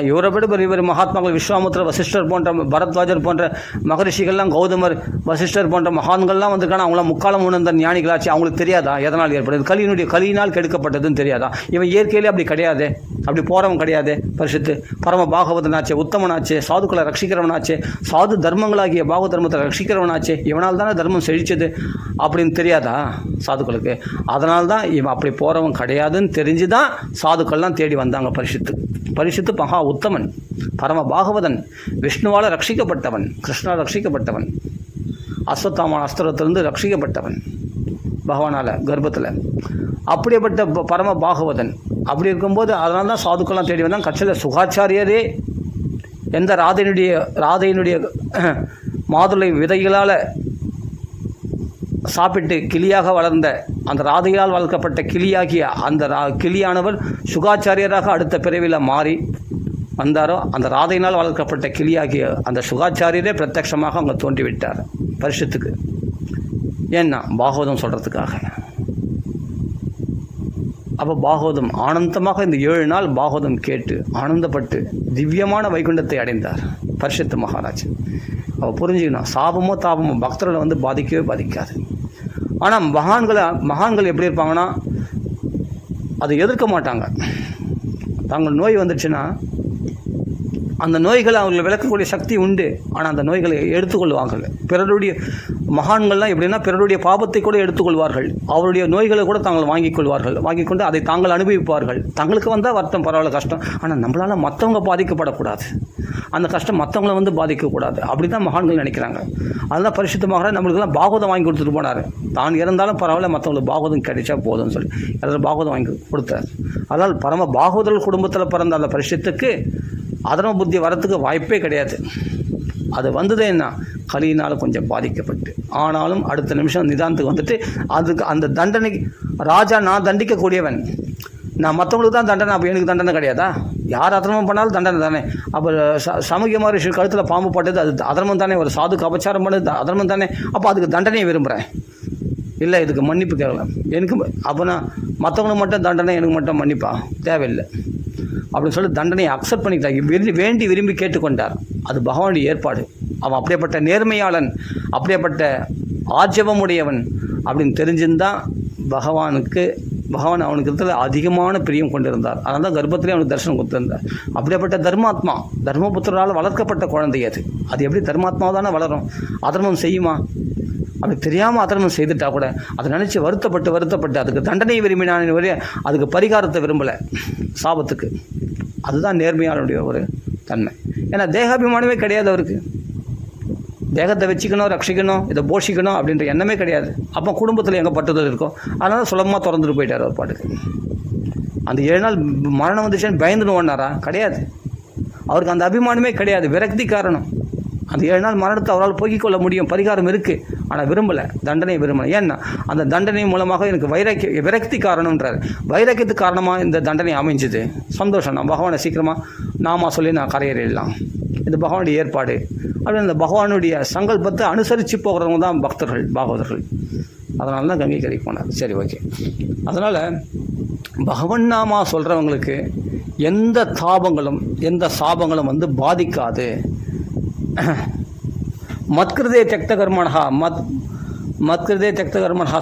இவரை விட இவர் மகாத்மாக்கள் விஸ்வாமுத்திர, வசிஷ்டர் போன்ற, பரத்வாஜர் போன்ற மகரிஷிகள்லாம், கௌதமர், வசிஷ்டர் போன்ற மகான்கள்லாம் வந்திருக்காங்க. அவங்களாம் முக்காலம் உணர்ந்த ஞானிகளாச்சு. அவங்களுக்கு தெரியாதா எதனால் ஏற்படுது? கலியினால் கெடுக்கப்பட்டதுன்னு தெரியாதா? இவன் இயற்கையிலே அப்படி கிடையாது. அப்படி போகிறவன் கிடையாது பரிசுத்து. பரம பாகவதனாச்சே, உத்தமனாச்சே, சாதுக்களை ரட்சிக்கிறவனாச்சே, சாது தர்மங்களாகிய பாகவ தர்மத்தை ரட்சிக்கிறவனாச்சே. இவனால் தானே தர்மம் செழிச்சது அப்படின்னு தெரியாதா சாதுக்களுக்கு? அதனால்தான் இவன் அப்படி போகிறவன் கிடையாதுன்னு தெரிஞ்சு தான் சாதுக்கள்லாம் தேடி வந்தாங்க பரிசுத்து. பரிசுத்து மகா உத்தமன், பரம பாகவதன், விஷ்ணுவால் ரட்சிக்கப்பட்டவன், கிருஷ்ணால் ரட்சிக்கப்பட்டவன், அஸ்வத்தாம அஸ்திரத்திலிருந்து ரட்சிக்கப்பட்டவன் பகவானால் கர்ப்பத்தில். அப்படிப்பட்ட பரம பாகவதன். அப்படி இருக்கும்போது அதனால தான் சாதுக்கள்லாம் தேடி வந்தாங்க. கட்சியில் சுகாச்சாரியரே எந்த ராதையினுடைய மாதுளை விதைகளால் சாப்பிட்டு கிளியாக வளர்ந்த அந்த ராதையால் வளர்க்கப்பட்ட கிளியாகிய அந்த கிளியானவர் சுகாச்சாரியராக அடுத்த பிறவியில் மாறி வந்தாரோ, அந்த ராதையினால் வளர்க்கப்பட்ட கிளியாகிய அந்த சுகாச்சாரியரே பிரத்யட்சமாக அவங்க தோன்றிவிட்டார் பரிசுத்துக்கு. ஏன்னா பாகவதம் சொல்கிறதுக்காக. அப்போ பாகவதம் ஆனந்தமாக இந்த 7 நாள் பாகவதம் கேட்டு ஆனந்தப்பட்டு திவ்யமான வைகுண்டத்தை அடைந்தார் பரிசுத்த மகாராஜ். அவ புரிஞ்சுக்கணும், சாபமோ தாபமோ பக்தர்களை வந்து பாதிக்கவே பாதிக்காது. ஆனால் மகான்கள் எப்படி இருப்பாங்கன்னா அதை எதிர்க்க மாட்டாங்க. தாங்கள் நோய் வந்துடுச்சுன்னா அந்த நோய்களை அவர்களை விளக்கக்கூடிய சக்தி உண்டு. ஆனால் அந்த நோய்களை எடுத்துக்கொள்வார்கள். பிறருடைய மகான்கள்லாம் எப்படின்னா பிறருடைய பாபத்தை கூட எடுத்துக்கொள்வார்கள். அவருடைய நோய்களை கூட தாங்கள் வாங்கிக் கொள்வார்கள். வாங்கிக் கொண்டு அதை தாங்கள் அனுபவிப்பார்கள். தங்களுக்கு வந்தால் வருத்தம், பரவாயில்ல, கஷ்டம். ஆனால் நம்மளால் மற்றவங்க பாதிக்கப்படக்கூடாது, அந்த கஷ்டம் மற்றவங்கள வந்து பாதிக்கக்கூடாது. அப்படி தான் மகான்கள் நினைக்கிறாங்க. அதெல்லாம் பரிசுத்தமாக நம்மளுக்கெல்லாம் பாகவதம் வாங்கி கொடுத்துட்டு போனார். தான் இறந்தாலும் பரவாயில்ல, மற்றவங்களுக்கு பாகவதம் கிடைச்சா போதும்னு சொல்லி எல்லாரும் பாகவதம் வாங்கி கொடுத்தார். அதனால் பரம பாகவதர்கள் குடும்பத்தில் பிறந்த அந்த பரிசுத்துக்கு அதர்ம புத்தி வரத்துக்கு வாய்ப்பே கிடையாது. அது வந்ததே என்ன, கலியினால் கொஞ்சம் பாதிக்கப்பட்டு, ஆனாலும் அடுத்த நிமிஷம் நிதானத்துக்கு வந்துட்டு அதுக்கு அந்த தண்டனை, ராஜா நான் தண்டிக்கக்கூடியவன், நான் மற்றவங்களுக்கு தான் தண்டனை, அப்போ எனக்கு தண்டனை கிடையாதா? யார் அதர்மம் பண்ணாலும் தண்டனை தானே. அப்போ சமூக மகரிஷி கழுத்தில் பாம்பு பட்டது அது அதர்மம் தானே, ஒரு சாதுக்கு அபச்சாரம் பண்ணது அதர்மம் தானே. அப்போ அதுக்கு தண்டனையை விரும்புகிறேன், இல்லை இதுக்கு மன்னிப்பு கேட்கலாம் எனக்கு. அப்போ நான் மற்றவங்களுக்கு மட்டும் தண்டனை, எனக்கு மட்டும் மன்னிப்பா தேவையில்லை அப்படின்னு சொல்லி தண்டனையை அக்செப்ட் பண்ணிக்கிட்டாங்க. வேண்டி விரும்பி கேட்டுக்கொண்டார். அது பகவானுடைய ஏற்பாடு. அவன் அப்படியேப்பட்ட நேர்மையாளன், அப்படியேப்பட்ட ஆர்ஜவமுடையவன் அப்படின்னு தெரிஞ்சிருந்தான் பகவான் அவனுக்கு இருக்கிற அதிகமான பிரியம் கொண்டிருந்தார். அதனால தான் கர்ப்பத்திலே அவனுக்கு தரிசனம் கொடுத்திருந்தார். அப்படியேப்பட்ட தர்மாத்மா, தர்மபுத்திரால் வளர்க்கப்பட்ட குழந்தை அது எப்படி தர்மாத்மா தானே வளரும்? அதர்மம் செய்யுமா? அப்படி தெரியாமல் அதர்மம் செய்துட்டா கூட அதை நினச்சி வருத்தப்பட்டு அதுக்கு தண்டனை விரும்பினான், அதுக்கு பரிகாரத்தை விரும்பலை சாபத்துக்கு. அதுதான் நேர்மையாளுடைய ஒரு தன்மை. ஏன்னா தேகாபிமானமே கிடையாது அவருக்கு. தேகத்தை வச்சுக்கணும், ரட்சிக்கணும், இதை போஷிக்கணும் அப்படின்ற எண்ணமே கிடையாது. அப்போ குடும்பத்தில் எங்கே பட்டுதல் இருக்கும். அதனால் சுலபமாக திறந்துட்டு போயிட்டார் அவர் பாட்டுக்கு. அந்த 7 நாள் மரணம் வந்துச்சுன்னு பயந்துன்னு ஓடினாரா? கிடையாது. அவருக்கு அந்த அபிமானமே கிடையாது. விரக்தி காரணம். அந்த 7 நாள் மரணத்தை அவரால் போக்கிக் கொள்ள முடியும், பரிகாரம் இருக்குது. ஆனால் விரும்பலை, தண்டனை விரும்பலை. ஏன்னா அந்த தண்டனை மூலமாக எனக்கு விரக்தி காரணம்ன்றார். வைராக்கியத்துக்கு காரணமாக இந்த தண்டனை அமைஞ்சுது. சந்தோஷம், நான் பகவானை சீக்கிரமாக நாமா சொல்லி நான் கரையேறிடலாம், இது பகவானுடைய ஏற்பாடு அப்படின்னு அந்த பகவானுடைய சங்கல்பத்தை அனுசரித்து போகிறவங்க தான் பக்தர்கள், பாகவதர்கள். அதனால தான் கங்கை கரைக்கு போனார். சரி, ஓகே. அதனால் பகவன் நாமா சொல்கிறவங்களுக்கு எந்த தாபங்களும் எந்த சாபங்களும் வந்து பாதிக்காது. மத்கிருதே தியக்தகர்மணா மத்கிருதே தியக்தகர்மணா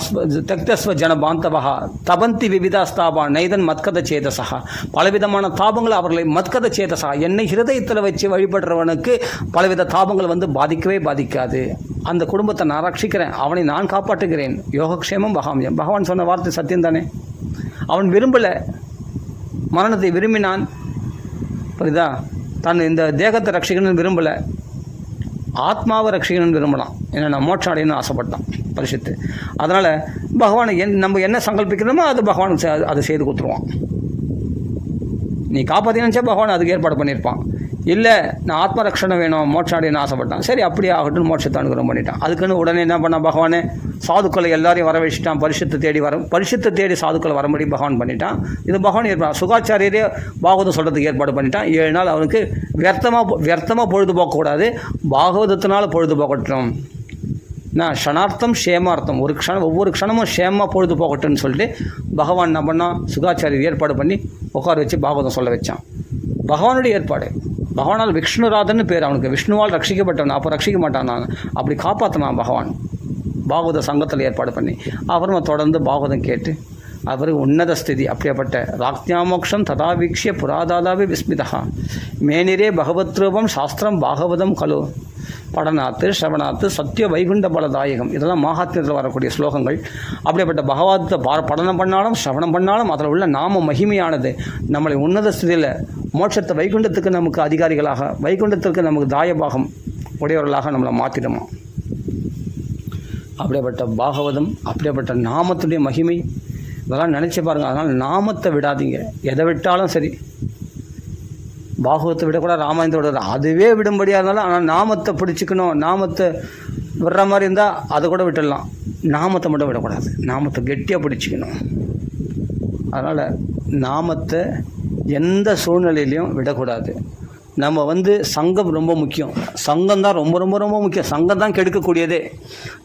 தியக்தஸ்வ ஜனபாந்தவா தபந்தி விவிதாஸ்தாபா நைதன் மத்கத சேதசா. பலவிதமான தாபங்கள் அவர்களை மத்கத சேதசா, என்னை ஹிருதயத்தில் வச்சு வழிபடுறவனுக்கு பலவித தாபங்கள் வந்து பாதிக்கவே பாதிக்காது. அந்த குடும்பத்தை நான் ரட்சிக்கிறேன், அவனை நான் காப்பாற்றுகிறேன். யோகக்ஷேமம் பகாமியம். பகவான் சொன்ன வார்த்தை சத்தியம் தானே. அவன் விரும்பலை, மரணத்தை விரும்பினான். புரியுதா? தான் இந்த தேகத்தை ரட்சிக்கணும்னு விரும்பலை, ஆத்மாவை ரட்சிக்கணும்னு விரும்பலாம். ஏன்னா நான் மோட்சம் அடையணும்னு ஆசைப்பட்டான் பரிசுத்து. அதனால் பகவானை நம்ம என்ன சங்கல்பிக்கிறோமோ அது பகவான் அதை செய்து கொடுத்துருவான். நீ காப்பாற்றினச்சா பகவான் அதுக்கு ஏற்பாடு பண்ணியிருப்பான். இல்லை நான் ஆத்ம ரட்சணம் வேணும், மோட்சம் அடையணும்னு ஆசைப்பட்டான், சரி அப்படியே ஆகட்டும், மோட்சத்தை அனுகிரகம் பண்ணிட்டான். அதுக்குன்னு உடனே என்ன பண்ணான் பகவானே? சாதுக்களை எல்லாரையும் வர வச்சுட்டான். பரிசுத்தை தேடி சாதுக்களை வரும்படி பகவான் பண்ணிட்டான். இது பகவான் ஏற்பாடு. சுகாச்சாரியரே பாகவதம் சொல்கிறதுக்கு ஏற்பாடு பண்ணிட்டான். 7 நாள் அவனுக்கு வியர்த்தமாக பொழுதுபோக்கக்கூடாது, பாகவதத்தினால் பொழுதுபோக்கட்டும். நான் க்ஷணார்த்தம் க்ஷேமார்த்தம், ஒவ்வொரு க்ஷணமும் க்ஷேமாக பொழுது போகட்டும்னு சொல்லிட்டு பகவான் என்ன பண்ணால் சுகாச்சாரியர் ஏற்பாடு பண்ணி உட்கார வச்சு பாகவதம் சொல்ல வச்சான். பகவானுடைய ஏற்பாடு. பகவானால் விஷ்ணுராதன்னு பேர் அவனுக்கு. விஷ்ணுவால் ரட்சிக்கப்பட்டவன், அப்போ ரட்சிக்க மாட்டான். நான் அப்படி காப்பாற்றினான் பகவான் பாகவத சங்கத்தில் ஏற்பாடு பண்ணி. அப்புறமா தொடர்ந்து பாகவதம் கேட்டு அவருக்கு உன்னத ஸ்திதி. அப்படியேப்பட்ட ராக்ஞாமோக்ஷம் ததா வீக்ஷிய புராதாதாவே விஸ்மிதா மேனிரே பகவத் ரூபம் சாஸ்திரம் பாகவதம் கலு படனாத்து ஸ்ரவணாத்து சத்திய வைகுண்ட பலதாயகம். இதெல்லாம் மகாத்மியத்தில் வரக்கூடிய ஸ்லோகங்கள். அப்படிப்பட்ட பகவத்தை படனம் பண்ணாலும் ஸ்ரவணம் பண்ணாலும் அதில் உள்ள நாம மகிமையானது நம்மளை உன்னத ஸ்திதியில் மோட்சத்தை வைகுண்டத்துக்கு நமக்கு அதிகாரிகளாக, வைகுண்டத்திற்கு நமக்கு தாயபாகம் உடையவர்களாக நம்மளை மாற்றிடுமா. அப்படிப்பட்ட பாகவதம், அப்படிப்பட்ட நாமத்துடைய மகிமை இதெல்லாம் நினச்சி பாருங்கள். அதனால் நாமத்தை விடாதீங்க. எதை விட்டாலும் சரி, பாகவத்தை விடக்கூடாது, ராமாயணத்தை விட, அதுவே விடும்படியாக இருந்தாலும். ஆனால் நாமத்தை பிடிச்சிக்கணும். நாமத்தை விடுற மாதிரி இருந்தால் அதை கூட விட்டுடலாம். நாமத்தை மட்டும் விடக்கூடாது, நாமத்தை கெட்டியாக பிடிச்சிக்கணும். அதனால் நாமத்தை எந்த சூழ்நிலையிலையும் விடக்கூடாது. நம்ம சங்கம் ரொம்ப முக்கியம். சங்கம் தான் ரொம்ப ரொம்ப ரொம்ப முக்கியம். சங்கம் தான் கெடுக்கக்கூடியதே.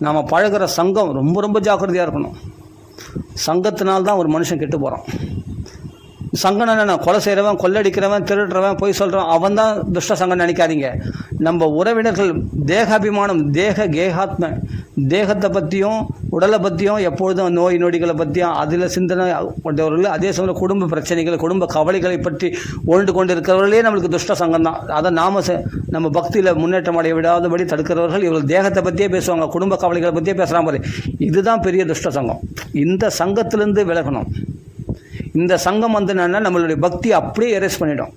நம்ம பழகிற சங்கம் ரொம்ப ரொம்ப ஜாக்கிரதையாக இருக்கணும். சங்கத்தினால்தான் ஒரு மனுஷன் கெட்டு போகிறான். சங்கம்னா என்ன? கொலை செய்கிறவன், கொள்ளடிக்கிறவன், திருடுறவன், பொய் சொல்கிறவன், அவன் தான் துஷ்ட சங்கம் நினைக்காதீங்க. நம்ம உறவினர்கள் தேகாபிமானம், கேகாத்ம, தேகத்தை பற்றியும் உடலை பற்றியும் எப்பொழுதும் நோய் நொடிகளை பற்றியும் அதில் சிந்தனை கொண்டவர்கள், அதே சமயம் குடும்ப பிரச்சனைகள், குடும்ப கவலைகளை பற்றி உணர்ந்து கொண்டு இருக்கிறவர்களே நம்மளுக்கு துஷ்ட சங்கம் தான். அதை நம்ம பக்தியில் முன்னேற்றம் அடைய விடாதபடி தடுக்கிறவர்கள் இவர்கள் தேகத்தை பற்றியே பேசுவாங்க, குடும்ப கவலைகளை பற்றியே பேசுகிறாங்க பாரு. இதுதான் பெரிய துஷ்ட சங்கம். இந்த சங்கத்திலேருந்து விலகணும். இந்த சங்கம் வந்து என்னன்னா நம்மளுடைய பக்தியை அப்படியே எரேஸ் பண்ணிடும்.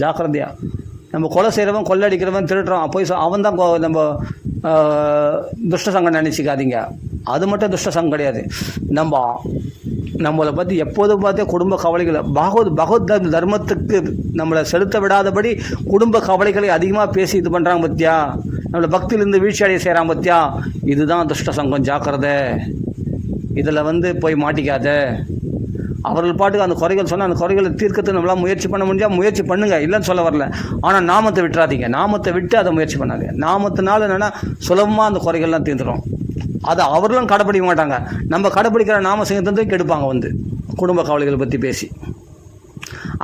ஜாக்கிரதையாக நம்ம கொலை செய்கிறவன், கொள்ளடிக்கிறவன், திருடுறவன், போய் அவன் தான் நம்ம துஷ்ட சங்கம் நினச்சிக்காதீங்க. அது மட்டும் துஷ்ட சங்கம் கிடையாது. நம்மளை பற்றி எப்போதும் பார்த்தே குடும்ப கவலைகளை பகவத் தர்மத்துக்கு நம்மளை செலுத்த விடாதபடி குடும்ப கவலைகளை அதிகமாக பேசி இது பண்ணுறாங்க பத்தியா, நம்மளை பக்தியிலேருந்து வீழ்ச்சி அடைய செய்கிறாங்க பத்தியா, இதுதான் துஷ்ட சங்கம். ஜாக்கிரதை, இதில் போய் மாட்டிக்காத. அவர்கள் பாட்டுக்கு அந்த குறைகள் சொன்னால் அந்த குறைகளை தீர்க்கத்துக்கு நம்மளால் முயற்சி பண்ண முடிஞ்சால் முயற்சி பண்ணுங்கள், இல்லைன்னு சொல்ல வரல. ஆனால் நாமத்தை விட்டுறாதீங்க. நாமத்தை விட்டு அதை முயற்சி பண்ணாங்க. நாமத்தினால என்னென்னா சுலபமாக அந்த குறைகள்லாம் தீர்ந்துடும். அதை அவர்களும் கடைப்பிடிக்க மாட்டாங்க. நம்ம கடைப்பிடிக்கிற நாம சிங்கத்தை கெடுப்பாங்க. குடும்ப கவலைகளை பற்றி பேசி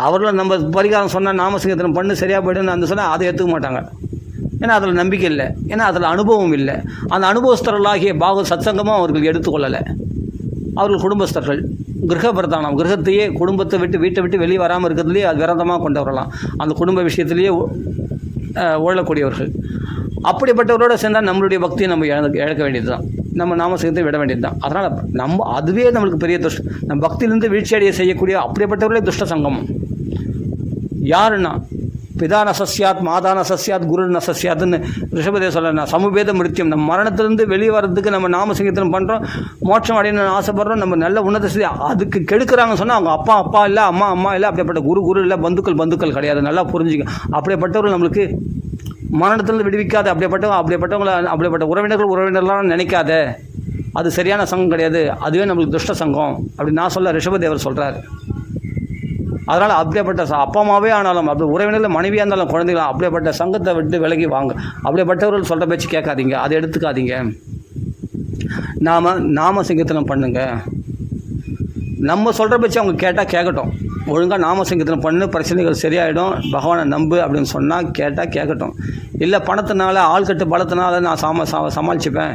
அவர்களும் நம்ம பரிகாரம் சொன்னால் நாம சிங்கத்தனம் பண்ணு சரியாக போய்டுன்னு அந்த சொன்னால் அதை எடுத்துக்க மாட்டாங்க. ஏன்னா அதில் நம்பிக்கை இல்லை, ஏன்னா அதில் அனுபவம் இல்லை. அந்த அனுபவஸ்தர்களாகிய சத்சங்கமும் அவர்கள் எடுத்துக்கொள்ளலை. அவர்கள் குடும்பஸ்தர்கள் கிரகபிரதானம், கிரகத்தையே குடும்பத்தை விட்டு வீட்டை விட்டு வெளியே வராமல் இருக்கிறதுலேயே அது விரதமாக கொண்டு வரலாம். அந்த குடும்ப விஷயத்திலேயே உழக்கூடியவர்கள். அப்படிப்பட்டவரோடு சேர்ந்தால் நம்மளுடைய பக்தியை நம்ம இழக்க வேண்டியது தான். நம்ம நாமசிங்கத்தை விட வேண்டியது தான். அதனால் அதுவே நம்மளுக்கு பெரிய துஷ்டம். நம்ம பக்தியிலிருந்து வீழ்ச்சியடைய செய்யக்கூடிய அப்படிப்பட்டவர்களே துஷ்ட சங்கம். யாருன்னா பிதா நசஸ்யாத், மாதா நசஸ்யாத், குரு நசஸ்யாத்னு ரிஷபதே சொல்ல, சமவேத மிருத்தியம். நம்ம மரணத்திலிருந்து வெளியே வர்றதுக்கு நம்ம நாமசிங்கத்தனம் பண்ணுறோம், மோட்சம் அடையணும்னு ஆசைப்படுறோம், நம்ம நல்ல உன்னத செய்தி அதுக்கு கெடுக்கிறாங்கன்னு சொன்னால் அவங்க அப்பா இல்லை, அம்மா இல்லை, அப்படிப்பட்ட குரு இல்லை, பந்துக்கள் கிடையாது. நல்லா புரிஞ்சுக்க. அப்படிப்பட்டவர்கள் நம்மளுக்கு மரணத்திலிருந்து விடுவிக்காது. அப்படிப்பட்ட உறவினர்களாம் நினைக்காத. அது சரியான சங்கம் கிடையாது. அதுவே நம்மளுக்கு துஷ்ட சங்கம் அப்படின்னு நான் சொல்ல ரிஷபதேவர் சொல்கிறார். அதனால் அப்படிப்பட்ட அப்பா அம்மாவே ஆனாலும், அப்படி உறவினர்கள் மனைவியாக இருந்தாலும், குழந்தைகளாம் அப்படிப்பட்ட சங்கத்தை விட்டு விலகி வாங்க. அப்படிப்பட்டவர்கள் சொல்கிற பேச்சு கேட்காதீங்க, அதை எடுத்துக்காதீங்க. நாம சிங்கத்தனம் பண்ணுங்க. நம்ம சொல்கிற பேச்சு அவங்க கேட்டால் கேட்கட்டும். ஒழுங்காக நாமசிங்கத்தனம் பண்ணு, பிரச்சனைகள் சரியாயிடும், பகவானை நம்பு அப்படின்னு சொன்னால் கேட்கட்டும். இல்லை பணத்தினால, ஆள்கட்டு பலத்தினால நான் சமாளிச்சுப்பேன்,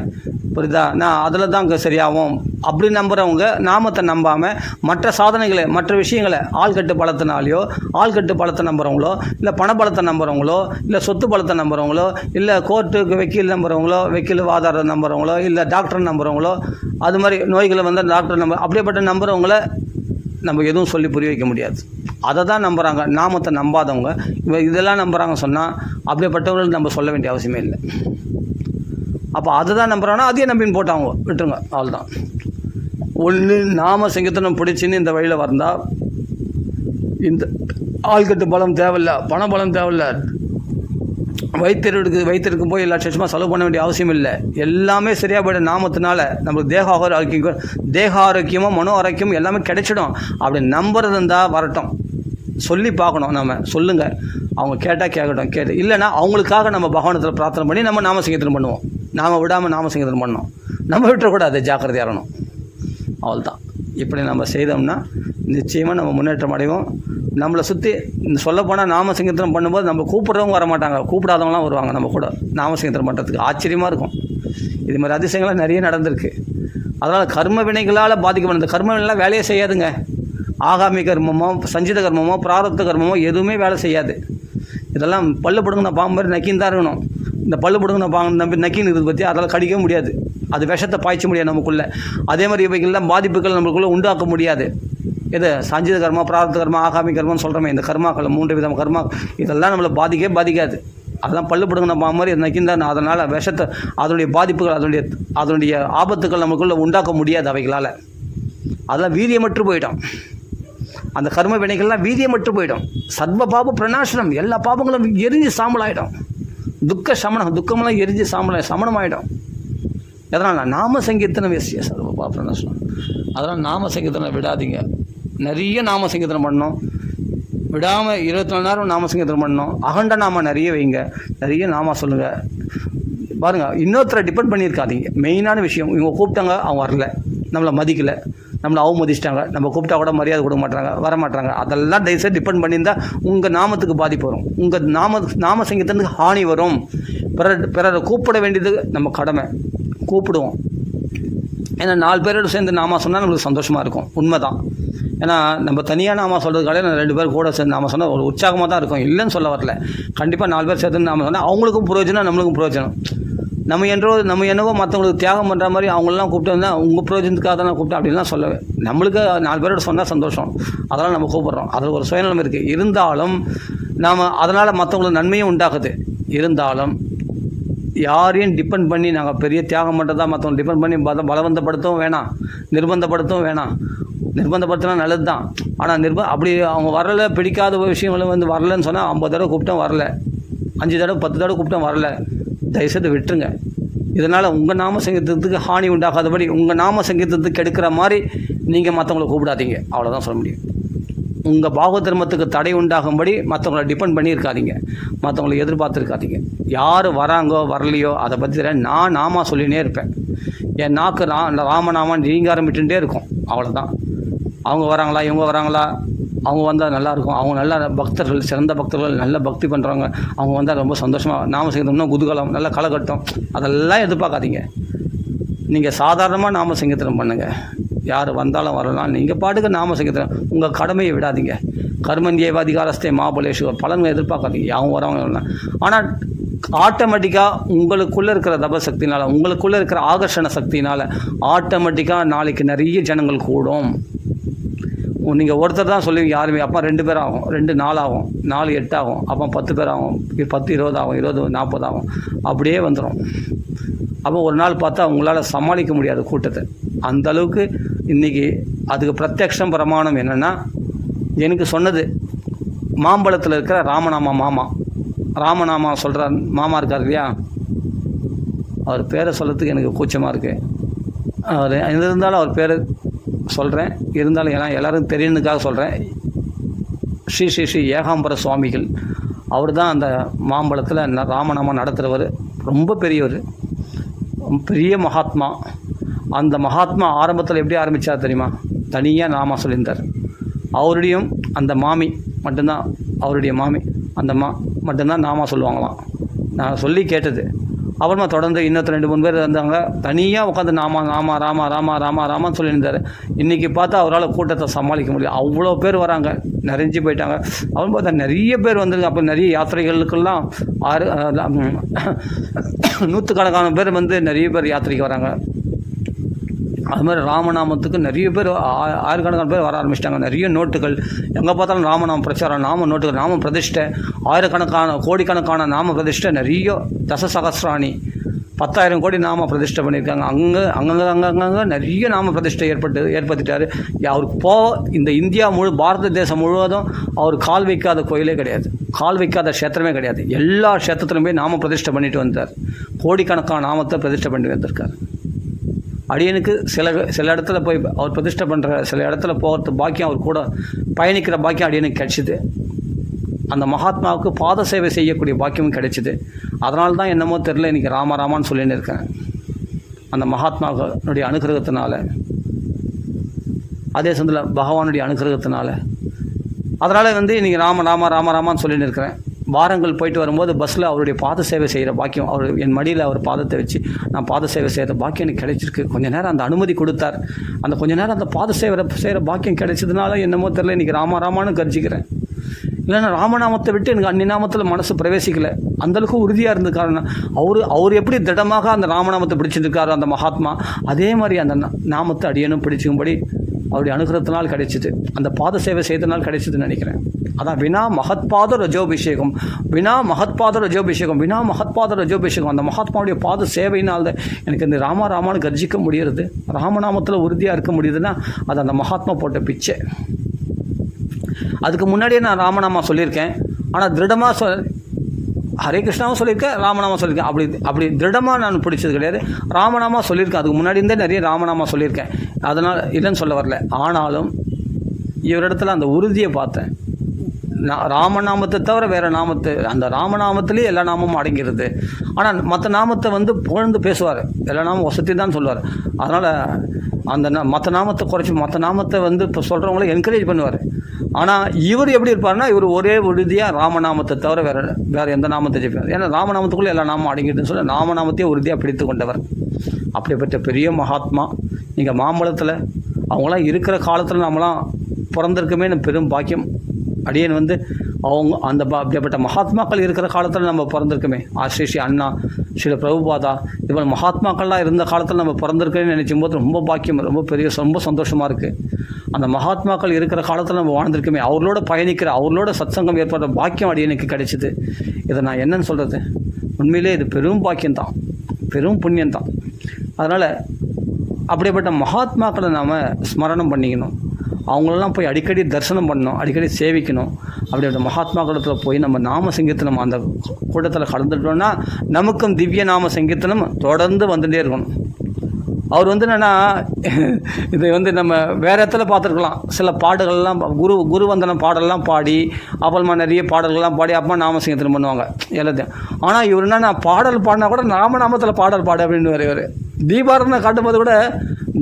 புரியுதா, நான் அதில் தான் அங்கே சரியாகும் அப்படி நம்புகிறவங்க நாமத்தை நம்பாமல் மற்ற சாதனைகளை, மற்ற விஷயங்களை, ஆள்கட்டு பலத்தினாலேயோ, ஆள்கட்டு பலத்தை நம்புகிறவங்களோ, இல்லை பணபலத்தை நம்புகிறவங்களோ, இல்லை சொத்து பலத்தை நம்புகிறவங்களோ, இல்லை கோர்ட்டுக்கு வக்கீல் நம்புகிறவங்களோ, வக்கீல் வாதாடுற நம்புகிறவங்களோ, இல்லை டாக்டர் நம்புகிறவங்களோ, அது மாதிரி நோய்களை டாக்டர் அப்படிப்பட்ட நம்புகிறவங்கள நம்ம எதுவும் சொல்லி புரிய வைக்க முடியாது. அதை தான் நம்புகிறாங்க. நாமத்தை நம்பாதவங்க இதெல்லாம் நம்புகிறாங்க சொன்னால் அப்படிப்பட்டவர்கள் நம்ம சொல்ல வேண்டிய அவசியமே இல்லை. அப்போ அதை தான் நம்புகிறாங்கன்னா அதையே நம்பின்னு போட்டாங்க, விட்டுருங்க, அவ்வளோதான். ஒன்று நாம சிங்கத்தனம் பிடிச்சின்னு இந்த வழியில் வந்தால் இந்த ஆள்கட்டு பலம் தேவையில்லை, பண பலம் தேவையில்லை, வைத்திருக்கு போய் லட்சமாக செலவு பண்ண வேண்டிய அவசியம் இல்லை. எல்லாமே சரியாக போய்டும். நாமத்தினால நம்மளுக்கு தேக ஆரோக்கியமும் மனோ ஆரோக்கியமும் எல்லாமே கிடைச்சிடும். அப்படி நம்புறது இருந்தால் வரட்டும், சொல்லி பார்க்கணும். நம்ம சொல்லுங்கள், அவங்க கேட்டால் கேட்கட்டும், இல்லைன்னா அவங்களுக்காக நம்ம பகவானத்தில் பிரார்த்தனை பண்ணி நம்ம நாமசிங்கத்தனம் பண்ணுவோம். நாம் விடாமல் நாமசிங்கத்தனம் பண்ணோம், நம்ம விட்டுறக்கூடாது, ஜாக்கிரதையாக இருக்கணும். அவ்வளோதான். இப்படி நம்ம செய்தோம்னா நிச்சயமாக நம்ம முன்னேற்றம் அடைவோம். நம்மளை சுற்றி சொல்லப்போனால் நாமசிங்கத்தனம் பண்ணும்போது நம்ம கூப்பிட்றவங்க வர மாட்டாங்க, கூப்பிடாதவங்களாம் வருவாங்க நம்ம கூட நாமசிங்கத்தனம் பண்ணுறதுக்கு. ஆச்சரியமாக இருக்கும். இது மாதிரி அதிசயங்கள்லாம் நிறைய நடந்திருக்கு. அதனால் கர்ம வினைகளால் பாதிக்கப்படும். கர்ம வினைலாம் வேலையே செய்யாதுங்க. ஆகாமி கர்மமோ, சஞ்சித கர்மமோ, பிராரப்த கர்மமோ எதுவுமே வேலை செய்யாது. இதெல்லாம் பல்லு பிடுங்கின பாம்பு மாதிரி நக்கின்னு தான் இருக்கணும். இந்த பல்லு பிடுங்கின பாம்பு நம்பி நக்கின்னு இருக்குது பற்றி அதெல்லாம் கடிக்க முடியாது. அது விஷத்தை பாய்ச்ச முடியாது நமக்குள்ளே. அதே மாதிரி இவைகள்லாம் பாதிப்புகள் நம்மளுக்குள்ளே உண்டாக்க முடியாது. எது சஞ்சித கர்மா, பிராரப்த கர்மா, ஆகாமி கர்மான்னு சொல்கிறோமே, இந்த கர்மாக்கள் 3 விதம் கர்மா, இதெல்லாம் நம்மளை பாதிக்காது. அதெல்லாம் பல்லு பிடுங்கின பாம்பு மாதிரி நக்கிந்தான். அதனால் விஷத்தை, அதனுடைய பாதிப்புகள், அதனுடைய ஆபத்துக்கள் நமக்குள்ளே உண்டாக்க முடியாது அவைகளால். அதெல்லாம் வீரியமற்று போயிடும். அந்த கர்ம வினைகள்லாம் வீரியமற்று போயிடும். சர்வ பாப பிரணாசனம், எல்லா பாபங்களும் எரிஞ்சு சாம்பலாயிடும். துக்க சமணம், துக்கமெல்லாம் எரிஞ்சு சமணம் ஆகிடும். எதனால்? நாம சங்கீர்த்தனம் எஸ்ய சர்வ பாப பிரணாசனம். அதனால் நாம சங்கீர்த்தனம் விடாதீங்க. நிறைய நாம சங்கீர்த்தனம் பண்ணணும், விடாமல் 24 நேரம் நாம சங்கீர்த்தனம் பண்ணணும். அகண்ட நாம நிறைய வைங்க, நிறைய நாம சொல்லுங்கள். பாருங்கள், இன்னொருத்தரை டிபெண்ட் பண்ணியிருக்காதீங்க. மெயினான விஷயம், இவங்க கூப்பிட்டாங்க, அவங்க வரல, நம்மளை மதிக்கலை, நம்மளை அவமதிச்சிட்டாங்க, நம்ம கூப்பிட்டா கூட மரியாதை கொடுக்க மாட்டாங்க, வர மாட்டாங்க. அதெல்லாம் தயவுசெய்து டிபெண்ட் பண்ணியிருந்தால் உங்கள் நாமத்துக்கு பாதிப்பு வரும், உங்கள் நாம சங்கீதத்துக்கு ஹானி வரும். பிறரை கூப்பிட வேண்டியது நம்ம கடமை, கூப்பிடுவோம். ஏன்னா 4 பேரோடு சேர்ந்து நாம சொன்னால் நம்மளுக்கு சந்தோஷமாக இருக்கும், உண்மை தான். ஏன்னா நம்ம தனியாக நாம சொல்கிறதுக்காக நான் 2 பேர் கூட சேர்ந்து நாம சொன்னால் ஒரு உற்சாகமாக தான் இருக்கும், இல்லைன்னு சொல்ல வரல. கண்டிப்பாக 4 பேர் சேர்ந்து நாம சொன்னால் அவங்களுக்கும் பிரயோஜனம், நம்மளுக்கும் பிரயோஜனம். நம்ம என்னவோ மற்றவங்களுக்கு தியாகம் பண்ணுற மாதிரி அவங்களெலாம் கூப்பிட்டு வந்தால் உங்கள் பிரயோஜனத்துக்காக தான் நான் கூப்பிட்டேன் அப்படின்லாம் சொல்லவே. நம்மளுக்கு 4 பேரோட சொன்னால் சந்தோஷம், அதெல்லாம் நம்ம கூப்பிட்றோம். அதில் ஒரு சுயநலம் இருக்குது. இருந்தாலும் நாம் அதனால் மற்றவங்களுக்கு நன்மையும் உண்டாகுது. இருந்தாலும் யாரையும் டிபெண்ட் பண்ணி நாங்கள் பெரிய தியாகம் பண்ணுறதா மற்றவங்க டிபெண்ட் பண்ணி பலவந்தப்படுத்தவும் வேணாம், நிர்பந்தப்படுத்தவும் வேணாம். நிர்பந்தப்படுத்தினா நல்லது தான். ஆனால் அப்படி அவங்க வரலை, பிடிக்காத விஷயங்களை வரலன்னு சொன்னால் 50 தடவை கூப்பிட்டோம் வரல, 5 தடவை 10 தடவை கூப்பிட்டோம் வரல, தயவுசெய்து விட்டுருங்க. இதனால் உங்கள் நாம சங்கீதத்துக்கு ஹானி உண்டாகாதபடி, உங்கள் நாம சங்கீதத்துக்கு கெடுக்கிற மாதிரி நீங்கள் மற்றவங்களை கூப்பிடாதீங்க, அவ்வளோதான் சொல்ல முடியும். உங்கள் பாக தர்மத்துக்கு தடை உண்டாகும்படி மற்றவங்களை டிபெண்ட் பண்ணியிருக்காதீங்க, மற்றவங்களை எதிர்பார்த்துருக்காதீங்க. யார் வராங்கோ வரலையோ அதை பற்றி தெரியாது. நான் நாமா சொல்லினே இருப்பேன். என் நாக்கு ராமநாமான்னு ரீங்காரம் விட்டுட்டே இருக்கும், அவ்வளோதான். அவங்க வராங்களா, இவங்க வராங்களா, அவங்க வந்தால் நல்லாயிருக்கும், அவங்க நல்ல பக்தர்கள், சிறந்த பக்தர்கள், நல்ல பக்தி பண்ணுறவங்க, அவங்க வந்தால் ரொம்ப சந்தோஷமாக நாம சங்கீதம்னா குதூகலம், நல்ல களைகட்டும், அதெல்லாம் எதிர்பார்க்காதீங்க. நீங்கள் சாதாரணமாக நாம சங்கீதம் பண்ணுங்கள். யார் வந்தாலும் வரலாம், நீங்கள் பாட்டுக்கு நாம சங்கீதம், உங்கள் கடமையை விடாதீங்க. கர்மந்தியவாதிகாரஸ்தே மாபலேஷு, பலன்களை எதிர்பார்க்காதீங்க, அவங்க வரவங்க. ஆனால் ஆட்டோமேட்டிக்காக உங்களுக்குள்ளே இருக்கிற தபசக்தினால், உங்களுக்குள்ளே இருக்கிற ஆகர்ஷண சக்தினால் ஆட்டோமேட்டிக்காக நாளைக்கு நிறைய ஜனங்கள் கூடும். நீங்கள் ஒருத்தர் தான் சொல்லுவீங்க யாருமே, அப்போ 2 பேர் ஆகும், 2 4 ஆகும், 4 8 ஆகும், அப்போ 10 பேர் ஆகும், 10 20 ஆகும், 20 40 ஆகும், அப்படியே வந்துடும். அப்போ ஒரு நாள் பார்த்தா உங்களால் சமாளிக்க முடியாது கூட்டத்தை. அந்தளவுக்கு இன்றைக்கி அதுக்கு பிரத்யக்ஷம் பிரமாணம் என்னென்னா, எனக்கு சொன்னது மாம்பழத்தில் இருக்கிற ராமநாமா சொல்கிற மாமா இருக்கார் இல்லையா, அவர் பேரை சொல்கிறதுக்கு எனக்கு கூச்சமாக இருக்குது. அவர் இருந்தாலும் அவர் பேரை சொல்கிறேன், இருந்தாலும் ஏன்னா எல்லோரும் தெரியணுக்காக சொல்கிறேன். ஸ்ரீ ஏகாம்பர சுவாமிகள், அவர் தான் அந்த மாம்பழத்தில் ராமநாமா நடத்துகிறவர். ரொம்ப பெரியவர், பெரிய மகாத்மா. அந்த மகாத்மா ஆரம்பத்தில் எப்படி ஆரம்பித்தார் தெரியுமா? தனியாக நாமா சொல்லியிருந்தார். அவருடையும் அந்த மாமி மட்டும்தான், அவருடைய மாமி அந்த மட்டும்தான் நாமா சொல்லுவாங்களாம். நான் சொல்லி கேட்டது. அப்புறமா தொடர்ந்து இன்னொரு 2-3 பேர் இருந்தாங்க, தனியாக உட்காந்து ராமான்னு சொல்லியிருந்தார். இன்றைக்கி பார்த்தா அவரால் கூட்டத்தை சமாளிக்க முடியல, அவ்வளோ பேர் வராங்க, நிறைஞ்சு போயிட்டாங்க. அவன் பார்த்தா நிறைய பேர் வந்துருக்கு. அப்போ நிறைய யாத்திரைகளுக்கெல்லாம் 100கணக்கான பேர் நிறைய பேர் யாத்திரைக்கு வராங்க. அது மாதிரி ராமநாமத்துக்கு நிறைய பேர், 1000கணக்கான பேர் வர ஆரம்பிச்சிட்டாங்க. நிறைய நோட்டுகள், எங்கே பார்த்தாலும் ராமநாம பிரச்சாரம், நாம நோட்டுகள், நாம பிரதிஷ்டை, 1000கணக்கான கோடிக்கணக்கான நாம பிரதிஷ்டை, நிறைய தசசகஸ்ராணி 10,000 கோடி நாம பிரதிஷ்டை பண்ணியிருக்காங்க. அங்கங்கே நிறைய நாம பிரதிஷ்டை ஏற்படுத்திட்டார். அவருக்கு இந்த இந்தியா பாரத தேசம் முழுவதும் அவர் கால் வைக்காத கோயிலே கிடையாது, கால் வைக்காத க்ஷேத்திரமே கிடையாது. எல்லா க்ஷேத்திரத்திலும் போய் நாம பிரதிஷ்டை பண்ணிட்டு வந்தார். கோடிக்கணக்கான நாமத்தை பிரதிஷ்டை பண்ணி வந்திருக்கார். அடியனுக்கு சில இடத்துல போய் அவர் பிரதிஷ்டை பண்ணுற சில இடத்துல போகிறது பாக்கியம், அவர் கூட பயணிக்கிற பாக்கியம் அடியனுக்கு கிடைச்சிது. அந்த மகாத்மாவுக்கு பாத சேவை செய்யக்கூடிய பாக்கியமும் கிடைச்சிது. அதனால தான் என்னமோ தெரில, இன்றைக்கி ராமான்னு சொல்லின்னு இருக்கேன். அந்த மகாத்மாவுடைய அனுகிரகத்தினால, அதே சமயத்தில் பகவானுடைய அனுகிரகத்தினால, அதனால் இன்றைக்கி ராமான்னு சொல்லின்னு இருக்கிறேன். வாரங்கள் போயிட்டு வரும்போது பஸ்ஸில் அவருடைய பாத சேவை செய்கிற பாக்கியம், அவர் என் மடியில் அவர் பாதத்தை வச்சு நான் பாத சேவை செய்கிற பாக்கியம் எனக்கு கிடைச்சிருக்கு. கொஞ்சம் நேரம் அந்த அனுமதி கொடுத்தார். அந்த கொஞ்சம் நேரம் அந்த பாத சேவை செய்கிற பாக்கியம் கிடைச்சதுனால என்னமோ தெரியல, இன்றைக்கி ராமான்னு கர்ஜிக்கிறேன். இல்லைன்னா ராமநாமத்தை விட்டு எனக்கு அந்நிநாமத்தில் மனசு பிரவேசிக்கலை. அந்தளவுக்கு உறுதியாக இருந்த காரணம், அவர் எப்படி திடமாக அந்த ராமநாமத்தை பிடிச்சிருக்காரு அந்த மகாத்மா, அதே மாதிரி அந்த நாமத்தை அடியனும் பிடிச்சுக்கும்படி அவருடைய அனுகிரகத்தினால் கிடைச்சிது. அந்த பாத சேவை செய்தனால் கிடைச்சிதுன்னு நினைக்கிறேன். அதான் வினா மகத்பாத ரஜோபிஷேகம், வினா மகத்பாத ரஜோபிஷேகம். அந்த மகாத்மாவுடைய பாத சேவையினால் தான் எனக்கு இந்த ராமான்னு கர்ஜிக்க முடிகிறது, ராமநாமத்தில் உறுதியாக இருக்க முடியுதுன்னா அது அந்த மகாத்மா போட்ட பிச்சை. அதுக்கு முன்னாடியே நான் ராமநாமா சொல்லியிருக்கேன். ஆனால் திருடமாக ஹரே கிருஷ்ணாவும் சொல்லியிருக்கேன், ராமநாமா சொல்லியிருக்கேன். அப்படி திருடமாக நான் பிடிச்சது கிடையாது. ராமநாமா சொல்லியிருக்கேன், அதுக்கு முன்னாடி இருந்தே நிறைய ராமநாமா சொல்லியிருக்கேன். அதனால் இல்லைன்னு சொல்ல வரல. ஆனாலும் இவரிடத்துல அந்த உறுதியை பார்த்தேன். ராமநாமத்தை தவிர வேறு நாமத்தை, அந்த ராமநாமத்திலே எல்லா நாமமும் அடங்கிறது. ஆனால் மற்ற நாமத்தை வந்து புகழ்ந்து பேசுவார், எல்லா நாமம் வசதி தான் சொல்லுவார். அதனால் அந்த மற்ற நாமத்தை குறைச்சி மற்ற நாமத்தை வந்து இப்போ சொல்கிறவங்கள என்கரேஜ் பண்ணுவார். ஆனால் இவர் எப்படி இருப்பார்னா, இவர் ஒரே உறுதியாக ராமநாமத்தை தவிர வேறு எந்த நாமத்தை ஜெயிப்பார். ஏன்னா ராமநாமத்துக்குள்ளே எல்லா நாமம் அடங்கிடுதுன்னு சொல்லி ராமநாமத்தையே உறுதியாக பிடித்து கொண்டவர். அப்படிப்பட்ட பெரிய மகாத்மா. நீங்கள் மாம்பழத்தில் அவங்களாம் இருக்கிற காலத்தில் நம்மளாம் பிறந்திருக்குமே பெரும் பாக்கியம். அடியேன் வந்து அவங்க அந்த அப்படிப்பட்ட மகாத்மாக்கள் இருக்கிற காலத்தில் நம்ம பிறந்திருக்குமே. ஸ்ரீ அண்ணா, ஸ்ரீல பிரபுபாதா, இதுபோல் மகாத்மாக்கள்லாம் இருந்த காலத்தில் நம்ம பிறந்திருக்கேன்னு நினைக்கும் போது ரொம்ப பாக்கியம், ரொம்ப சந்தோஷமாக இருக்குது. அந்த மகாத்மாக்கள் இருக்கிற காலத்தில் நம்ம வாழ்ந்திருக்குமே, அவர்களோட பயணிக்கிற, அவர்களோட சத்சங்கம் ஏற்படுற பாக்கியம் அடியனுக்கு கிடைச்சிது. இதை நான் என்னன்னு சொல்கிறது, உண்மையிலே இது பெரும் பாக்கியம்தான், பெரும் புண்ணியம்தான். அதனால் அப்படிப்பட்ட மகாத்மாக்களை நாம் ஸ்மரணம் பண்ணிக்கணும். அவங்களெல்லாம் போய் அடிக்கடி தரிசனம் பண்ணணும், அடிக்கடி சேவிக்கணும். அப்படிப்பட்ட மகாத்மாக்களத்தில் போய் நம்ம நாம சங்கீர்த்தனம் அந்த கூட்டத்தில் கலந்துட்டோம்னா நமக்கும் திவ்ய நாம சங்கீர்த்தனம் தொடர்ந்து வந்துகிட்டே இருக்கணும். அவர் வந்து என்னென்னா, இதை வந்து நம்ம வேறு இடத்துல பார்த்துருக்கலாம். சில பாடல்கள்லாம் குருவந்தனம் பாடல்லாம் பாடி, அப்புறமா நிறைய பாடல்கள்லாம் பாடி அப்பா நாம சங்கீர்த்தனம் பண்ணுவாங்க எல்லாத்தையும். ஆனால் இவர் என்னென்னா, பாடல் பாடினா கூட நாமத்தில் பாடல் பாடு அப்படின்னு இவர் தீபாரதனை காட்டும்போது கூட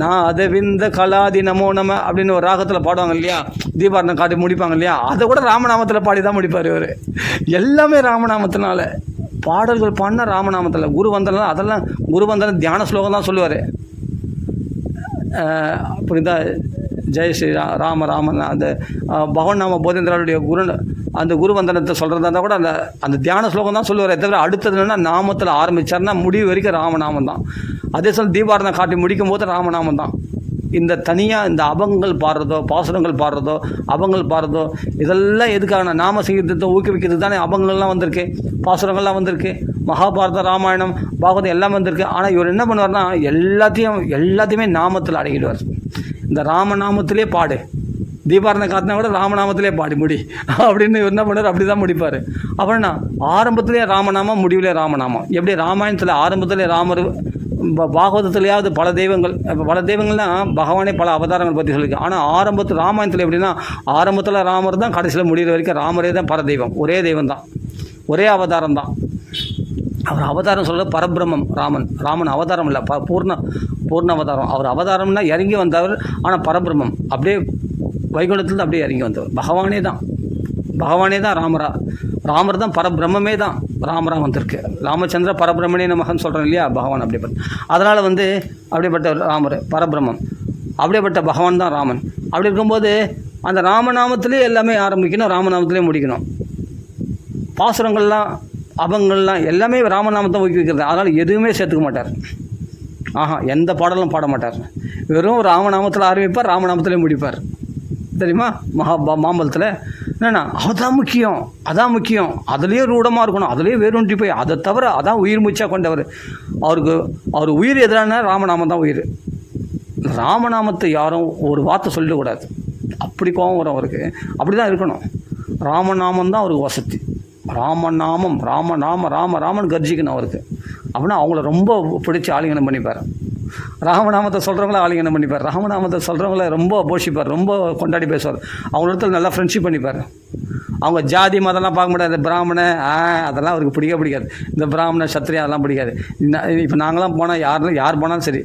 நான் அதை விந்த கலாதி நமோ நம அப்படின்னு ஒரு ராகத்தில் பாடுவாங்க இல்லையா, தீபாரதனை காட்டி முடிப்பாங்க இல்லையா, அதை கூட ராமநாமத்தில் பாடி தான் முடிப்பார் இவர். எல்லாமே ராமநாமத்தினால பாடல்கள் பாடினா ராமநாமத்தில். குருவந்தனம் அதெல்லாம் குருவந்தனம் தியான ஸ்லோகம் தான் சொல்லுவார். அப்படிதான் ஜெய் ஸ்ரீ ராம ராமன் அந்த பகவன் நாம போதேந்திராவுடைய அந்த குருவந்தனத்தை சொல்கிறதா இருந்தால் கூட அந்த தியான ஸ்லோகம் தான் சொல்லுவார். தவிர அடுத்தது என்னென்னா நாமத்தில் ஆரம்பித்தார்னா முடிவு வரைக்கும் ராமநாமம் தான். அதே சொல்ல தீபாரதனை காட்டி முடிக்கும் போது ராமநாமம் தான். இந்த தனியாக இந்த அபங்கள் பாடுறதோ, பாசுரங்கள் பாடுறதோ, அபங்கள் பாடுறதோ, இதெல்லாம் எதுக்காக நாம சங்கீதத்தை ஊக்குவிக்கிறது தானே. அபங்கள்லாம் வந்திருக்கு, பாசுரங்கள்லாம் வந்திருக்கு, மகாபாரதம், ராமாயணம், பாகவதம் எல்லாம் வந்திருக்கு. ஆனால் இவர் என்ன பண்ணுவார்னா எல்லாத்தையுமே நாமத்தில் அடங்கிடுவார். இந்த ராமநாமத்திலே பாடு, தீபாரதனை காத்தினா கூட ராமநாமத்திலே பாடி முடி அப்படின்னு இவர் என்ன பண்ணுவார், அப்படி தான் முடிப்பார். அப்படின்னா ஆரம்பத்திலே ராமநாமம், முடிவிலே ராமநாமம். எப்படி ராமாயணத்தில் ஆரம்பத்திலே ராமர், பாகவதத்துலையாவது பல தெய்வங்கள்னால் பகவானே பல அவதாரங்கள் பற்றி சொல்லியிருக்கு. ஆனால் ஆரம்பத்தில் ராமாயணத்தில் எப்படின்னா, ஆரம்பத்தில் ராமர் தான், கடைசியில் முடிகிற வரைக்கும் ராமரே தான் பரதெய்வம், ஒரே தெய்வம் தான், ஒரே அவதாரம் தான். அவர் அவதாரம் சொல்கிறது பரபிரம்மம். ராமன் அவதாரம் இல்லை, பூர்ண அவதாரம். அவர் அவதாரம்னா இறங்கி வந்தவர், ஆனால் பரபிரம்மம் அப்படியே வைகுண்டத்துலேருந்து அப்படியே இறங்கி வந்தவர். பகவானே தான் ராமர் தான் பரபிரம்மே தான் ராமராக வந்திருக்கு. ராமச்சந்திர பரபிரம்மனே மகன் சொல்கிறோம் இல்லையா, பகவான் அப்படிப்பட்ட. அதனால் வந்து அப்படிப்பட்ட ராமர் பரபிரம்மம், அப்படிப்பட்ட பகவான் தான் ராமன். அப்படி இருக்கும்போது அந்த ராமநாமத்திலே எல்லாமே ஆரம்பிக்கணும், ராமநாமத்திலே முடிக்கணும். பாசுரங்கள்லாம் அபங்கள்லாம் எல்லாமே ராமநாமத்தை ஊக்குவிக்கிறது. அதனால் எதுவுமே சேர்த்துக்க மாட்டார். எந்த பாடலும் பாட மாட்டார். வெறும் ராமநாமத்தில் ஆரம்பிப்பார், ராமநாமத்திலே முடிப்பார். தெரியுமா, மாம்பழத்தில் என்னென்னா அதான் முக்கியம், அதுலேயே ரூடமாக இருக்கணும், அதுலேயே வேறுண்டி போய் அதை தவிர அதான் உயிர் மூச்சாக கொண்டவர். அவர் உயிர் எதிரான ராமநாமம் தான் உயிர். ராமநாமத்தை யாரும் ஒரு வார்த்தை சொல்லக்கூடாது, அப்படி கோபம் வரும் அவருக்கு. அப்படி தான் இருக்கணும். ராமநாமம் தான் அவருக்கு வசதி. ராமநாமம், ராமன் கர்ஜிக்கணும் அவருக்கு. அப்படின்னா அவங்கள ரொம்ப பிடிச்சி ஆலிங்கனம் பண்ணிப்பார். ராமநாமத்தை சொல்கிறவங்கள ஆலிங்கனம் பண்ணிப்பார், ராமநாமத்தை சொல்கிறவங்கள ரொம்ப போஷிப்பார், ரொம்ப கொண்டாடி பேசுவார். அவங்களிடத்தில் நல்லா ஃப்ரெண்ட்ஷிப் பண்ணிப்பார். அவங்க ஜாதி மதம்லாம் பார்க்க முடியாது. பிராமண அதெல்லாம் அவருக்கு பிடிக்காது. இந்த பிராமண சத்திரியா அதெல்லாம் பிடிக்காது. இப்போ நாங்களாம் போனால் யார் போனாலும் சரி,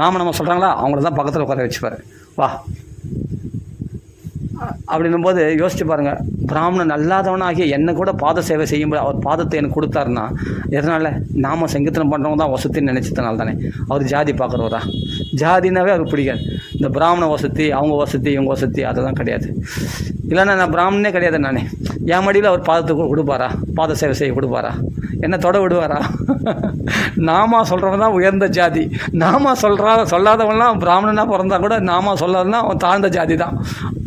ராமநாமம் சொல்கிறாங்களா அவங்கள தான் பக்கத்தில் உட்கார வச்சுப்பார். வா அப்படின்னும் போது யோசிச்சு பாருங்கள், பிராமணன் அல்லாதவனாகிய என்னை கூட பாத சேவை செய்யும்போது அவர் பாதத்தை எனக்கு கொடுத்தாருன்னா எதனால், நாம சங்கீர்த்தனம் பண்ணுறவங்க தான் வசத்தின்னு நினச்சதுனால தானே. அவர் ஜாதி பார்க்குறவரா? ஜாதினாவே அவருக்கு பிடிக்காது. இந்த பிராமண வசதி, அவங்க வசதி, இவங்க வசதி அதெல்லாம் கிடையாது. இல்லைன்னா நான் பிராமணனே கிடையாது, நானே என் மடியில் அவர் பாதத்துக்கு கொடுப்பாரா, பாத சேவை செய்ய கொடுப்பாரா, என்ன தொட விடுவாரா? நாமா சொல்கிறவன் தான் உயர்ந்த ஜாதி. நாமா சொல்லாதவன்லாம் பிராமணனாக பிறந்தா கூட நாமா சொல்லாதனா அவன் தாழ்ந்த ஜாதி தான்.